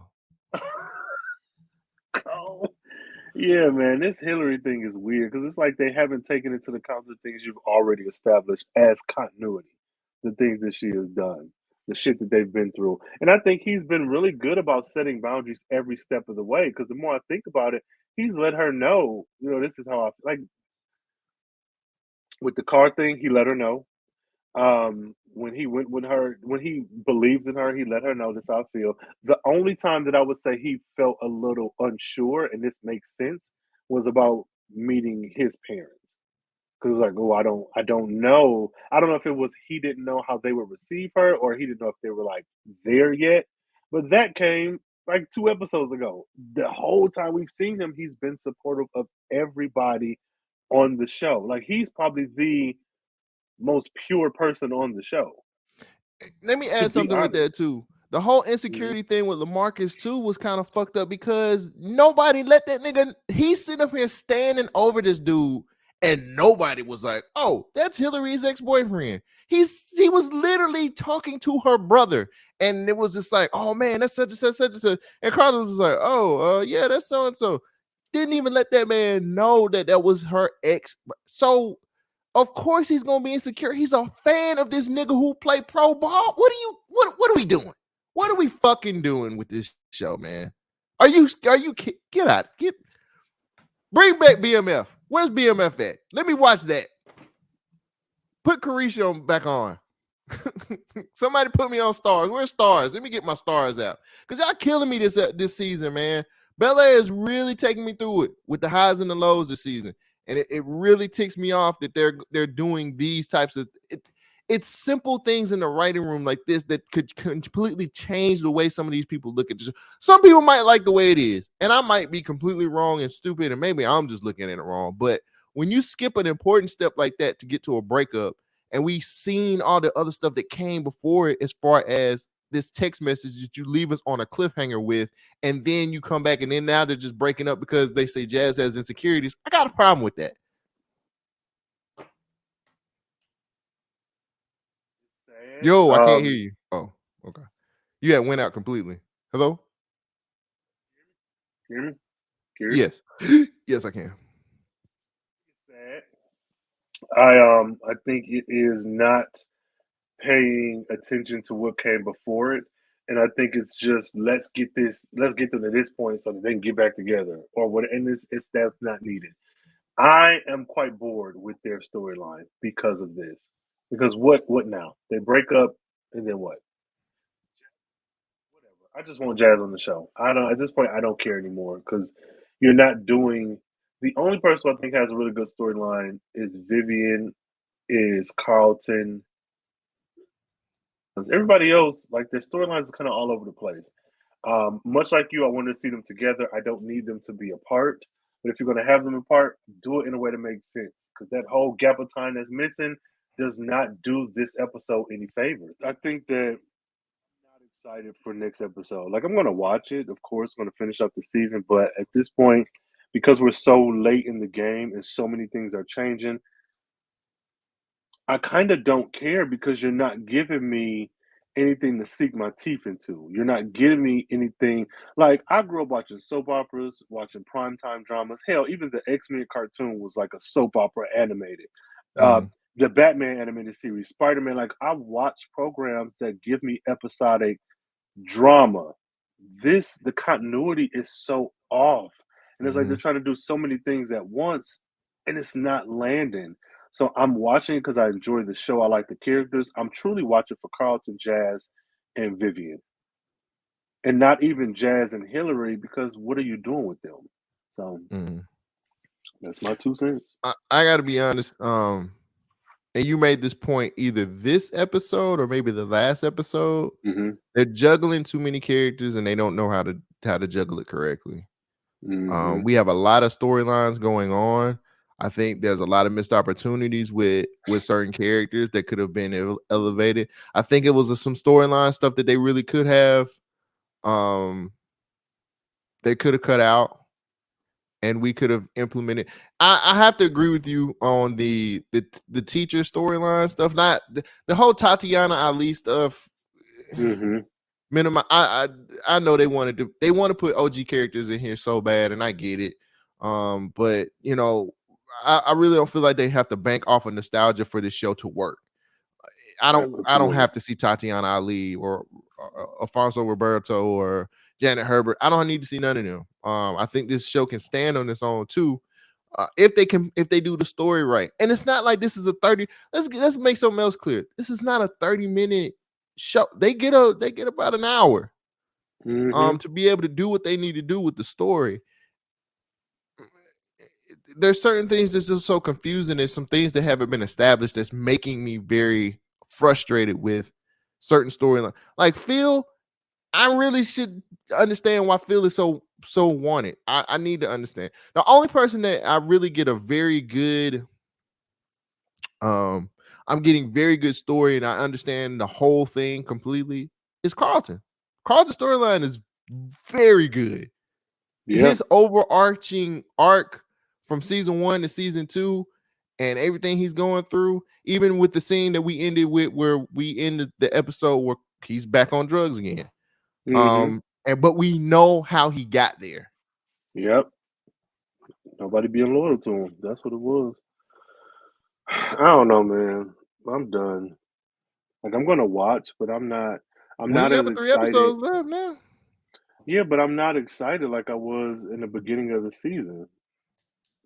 Oh, yeah, man, this Hillary thing is weird because it's like they haven't taken into account the things you've already established as continuity, the things that she has done, the shit that they've been through. And I think he's been really good about setting boundaries every step of the way because the more I think about it, he's let her know, this is how I like with the car thing, he let her know. When he went with her, when he believes in her, he let her know this how I feel. The only time that I would say he felt a little unsure, and this makes sense, was about meeting his parents. Because like, oh, I don't know. I don't know if it was he didn't know how they would receive her, or he didn't know if they were like there yet. But that came like 2 episodes ago. The whole time we've seen him, he's been supportive of everybody on the show. Like he's probably the most pure person on the show. Let me To add be something with honest. that too. The whole insecurity thing with LaMarcus too was kind of fucked up because nobody let that nigga. He's sitting up here standing over this dude, and nobody was like, "Oh, that's Hillary's ex-boyfriend." He was literally talking to her brother, and it was just like, "Oh man, that's such and such, such and such." And Carlos was like, "Oh, yeah, that's so and so." Didn't even let that man know that that was her ex. So of course he's gonna be insecure. He's a fan of this nigga who play pro ball. What are we doing? What are we fucking doing with this show, man? Are you get out? Bring back BMF. Where's BMF at? Let me watch that. Put Carisha back on. Somebody put me on Stars. Where's Stars? Let me get my Stars out. Because y'all killing me this season, man. Bel-Air is really taking me through it with the highs and the lows this season. And it really ticks me off that they're doing these types of it's simple things in the writing room like this that could completely change the way some of these people look at this. Some people might like the way it is, and I might be completely wrong and stupid, and maybe I'm just looking at it wrong. But when you skip an important step like that to get to a breakup, and we've seen all the other stuff that came before it, as far as this text message that you leave us on a cliffhanger with, and then you come back and then now they're just breaking up because they say Jazz has insecurities. I got a problem with that. Yo, I can't hear you. Oh, okay. You had went out completely. Hello? Hear me? Yes. Yes, I can. I think it is not paying attention to what came before it. And I think it's just let's get them to this point so that they can get back together. Or what and it's that's not needed. I am quite bored with their storyline because of this. Because what now? They break up and then what? Whatever. I just want Jazz on the show. I don't at this point I don't care anymore because you're not doing the only person I think has a really good storyline is Vivian, is Carlton. Everybody else, like their storylines is kind of all over the place. Much like you, I want to see them together. I don't need them to be apart. But if you're going to have them apart, do it in a way that makes sense. Because that whole gap of time that's missing does not do this episode any favors. I think that I'm not excited for next episode. Like I'm going to watch it, of course, going to finish up the season. But at this point, because we're so late in the game and so many things are changing, I kind of don't care because you're not giving me anything to sink my teeth into. You're not giving me anything like I grew up watching soap operas, watching primetime dramas. Hell, even the X-Men cartoon was like a soap opera animated. Uh, Mm. the Batman animated series, Spider-Man. Like I watch programs that give me episodic drama. The continuity is so off. And it's like they're trying to do so many things at once and it's not landing. So I'm watching it because I enjoy the show. I like the characters. I'm truly watching for Carlton, Jazz, and Vivian. And not even Jazz and Hillary because what are you doing with them? So that's my 2 cents. I gotta be honest. And you made this point either this episode or maybe the last episode. They're juggling too many characters and they don't know how to juggle it correctly. We have a lot of storylines going on. I think there's a lot of missed opportunities with certain characters that could have been elevated. I think it was some storyline stuff that they really could have they could have cut out and we could have implemented. I have to agree with you on the teacher storyline stuff, not the whole Tatiana Ali stuff. Minimum. I know they want to put OG characters in here so bad, and I get it. But you know, I really don't feel like they have to bank off of nostalgia for this show to work. I don't have to see Tatiana Ali or Alfonso Roberto or Janet Herbert. I don't need to see none of them. I think this show can stand on its own too. If they do the story right. And it's not like this is a 30. Let's make something else clear. This is not a 30-minute show. They get about an hour to be able to do what they need to do with the story. There's certain things that's just so confusing. There's some things that haven't been established that's making me very frustrated with certain storyline. Like Phil, I really should understand why Phil is so wanted. I need to understand. The only person that I really get a very good I'm getting very good story and I understand the whole thing completely is Carlton. Carlton's storyline is very good. Yeah. His overarching arc from season 1 to season 2 and everything he's going through, even with the scene that we ended with where we ended the episode where he's back on drugs again. But we know how he got there. Yep. Nobody being loyal to him. That's what it was. I don't know, man. I'm done. Like, I'm gonna watch, but I'm not We only as got 3 excited. episodes left now. Yeah, but I'm not excited like I was in the beginning of the season.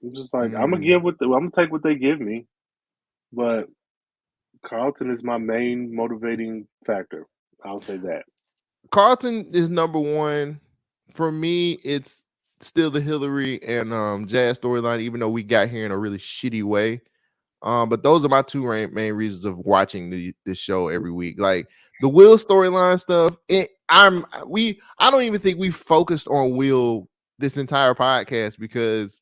I'm just like, I'm gonna take what they give me, but Carlton is my main motivating factor. I'll say that. Carlton is number 1. For me, it's still the Hillary and Jazz storyline, even though we got here in a really shitty way. But those are my 2 main reasons of watching this show every week. Like the Will storyline stuff. I don't even think we focused on Will this entire podcast because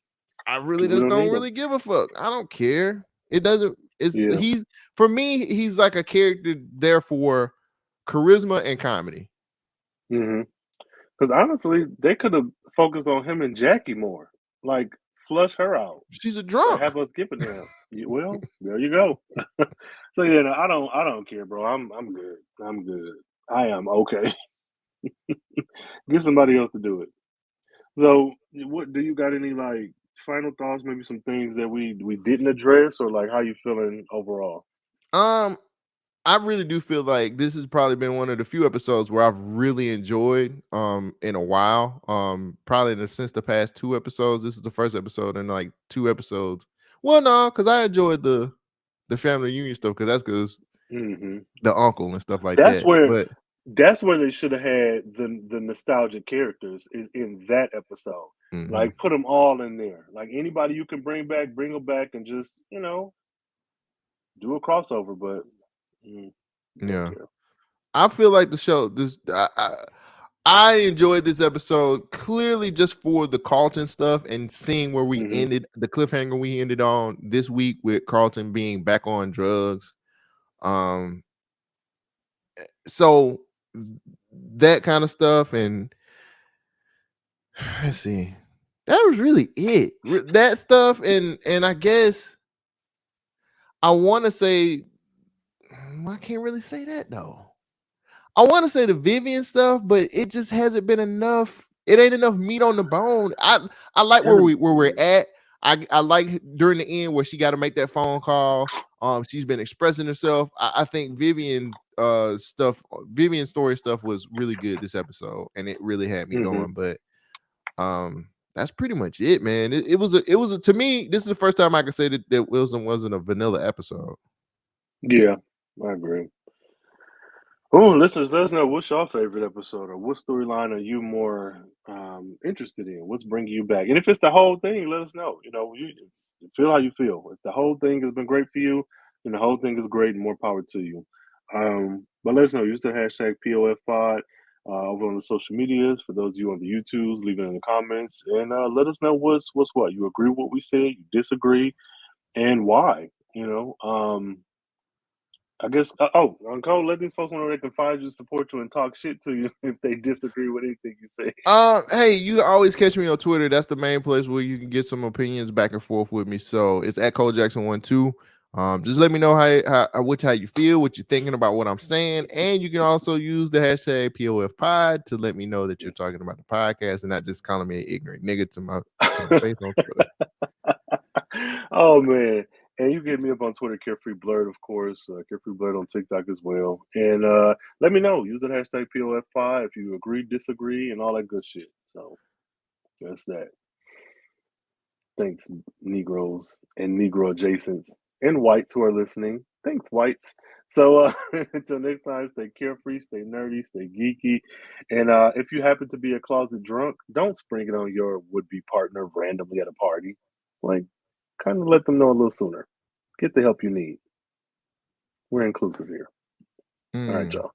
I really We just don't don't need him. really give a fuck. I don't care. It doesn't. Yeah. He's for me. He's like a character there for charisma and comedy. Because honestly, they could have focused on him and Jackie more. Like, flush her out. She's a Instead of drunk. have us skipping him. Well, there you go. So yeah, no, I don't care, bro. I'm good. I'm good. I am okay. Get somebody else to do it. So, what do you got any like final thoughts? Maybe some things that we didn't address, or like how you feeling overall? I really do feel like this has probably been one of the few episodes where I've really enjoyed in a while. Probably since the past 2 episodes. This is the first episode in like 2 episodes. Well, no, because I enjoyed the family reunion stuff because that's because the uncle and stuff like That's that. where But that's where they should have had the nostalgic characters is in that episode. Like, put them all in there. Like, anybody you can bring them back, and just do a crossover. But don't yeah, care. I feel like the show. I enjoyed this episode clearly just for the Carlton stuff and seeing where we ended, the cliffhanger we ended on this week with Carlton being back on drugs. So that kind of stuff, and let's see, that was really it. That stuff, and I guess I want to say I can't really say that though. I want to say the Vivian stuff, but it just hasn't been enough. It ain't enough meat on the bone. I like where we're at. I like during the end where she got to make that phone call. She's been expressing herself. I think Vivian story stuff was really good this episode, and it really had me going. But that's pretty much it, man. It was to me. This is the first time I can say that Wilson wasn't a vanilla episode. Yeah, I agree. Oh, listeners, let us know what's your favorite episode, or what storyline are you more interested in? What's bringing you back? And if it's the whole thing, let us know. You feel how you feel. If the whole thing has been great for you, then the whole thing is great, and more power to you. But let us know. Use the hashtag POFPod over on the social medias. For those of you on the YouTubes, leave it in the comments, and let us know what's what. You agree with what we said? You disagree, and why? I guess. Cole, let these folks know where they can find you, support you, and talk shit to you if they disagree with anything you say. Hey, you always catch me on Twitter. That's the main place where you can get some opinions back and forth with me. So it's at Cole Jackson 12. Just let me know how you feel, what you're thinking about what I'm saying, and you can also use the hashtag POFPod to let me know that you're talking about the podcast and not just calling me an ignorant nigga to my face on Twitter. Oh man. And you can hit me up on Twitter, CarefreeBlackNerd, of course. CarefreeBlackNerd on TikTok as well. And let me know. Use the hashtag POF5 if you agree, disagree, and all that good shit. So that's that. Thanks, Negroes and Negro adjacents and whites who are listening. Thanks, whites. So until next time, stay carefree, stay nerdy, stay geeky. And if you happen to be a closet drunk, don't spring it on your would-be partner randomly at a party. Like, kind of let them know a little sooner. Get the help you need. We're inclusive here. All right, y'all.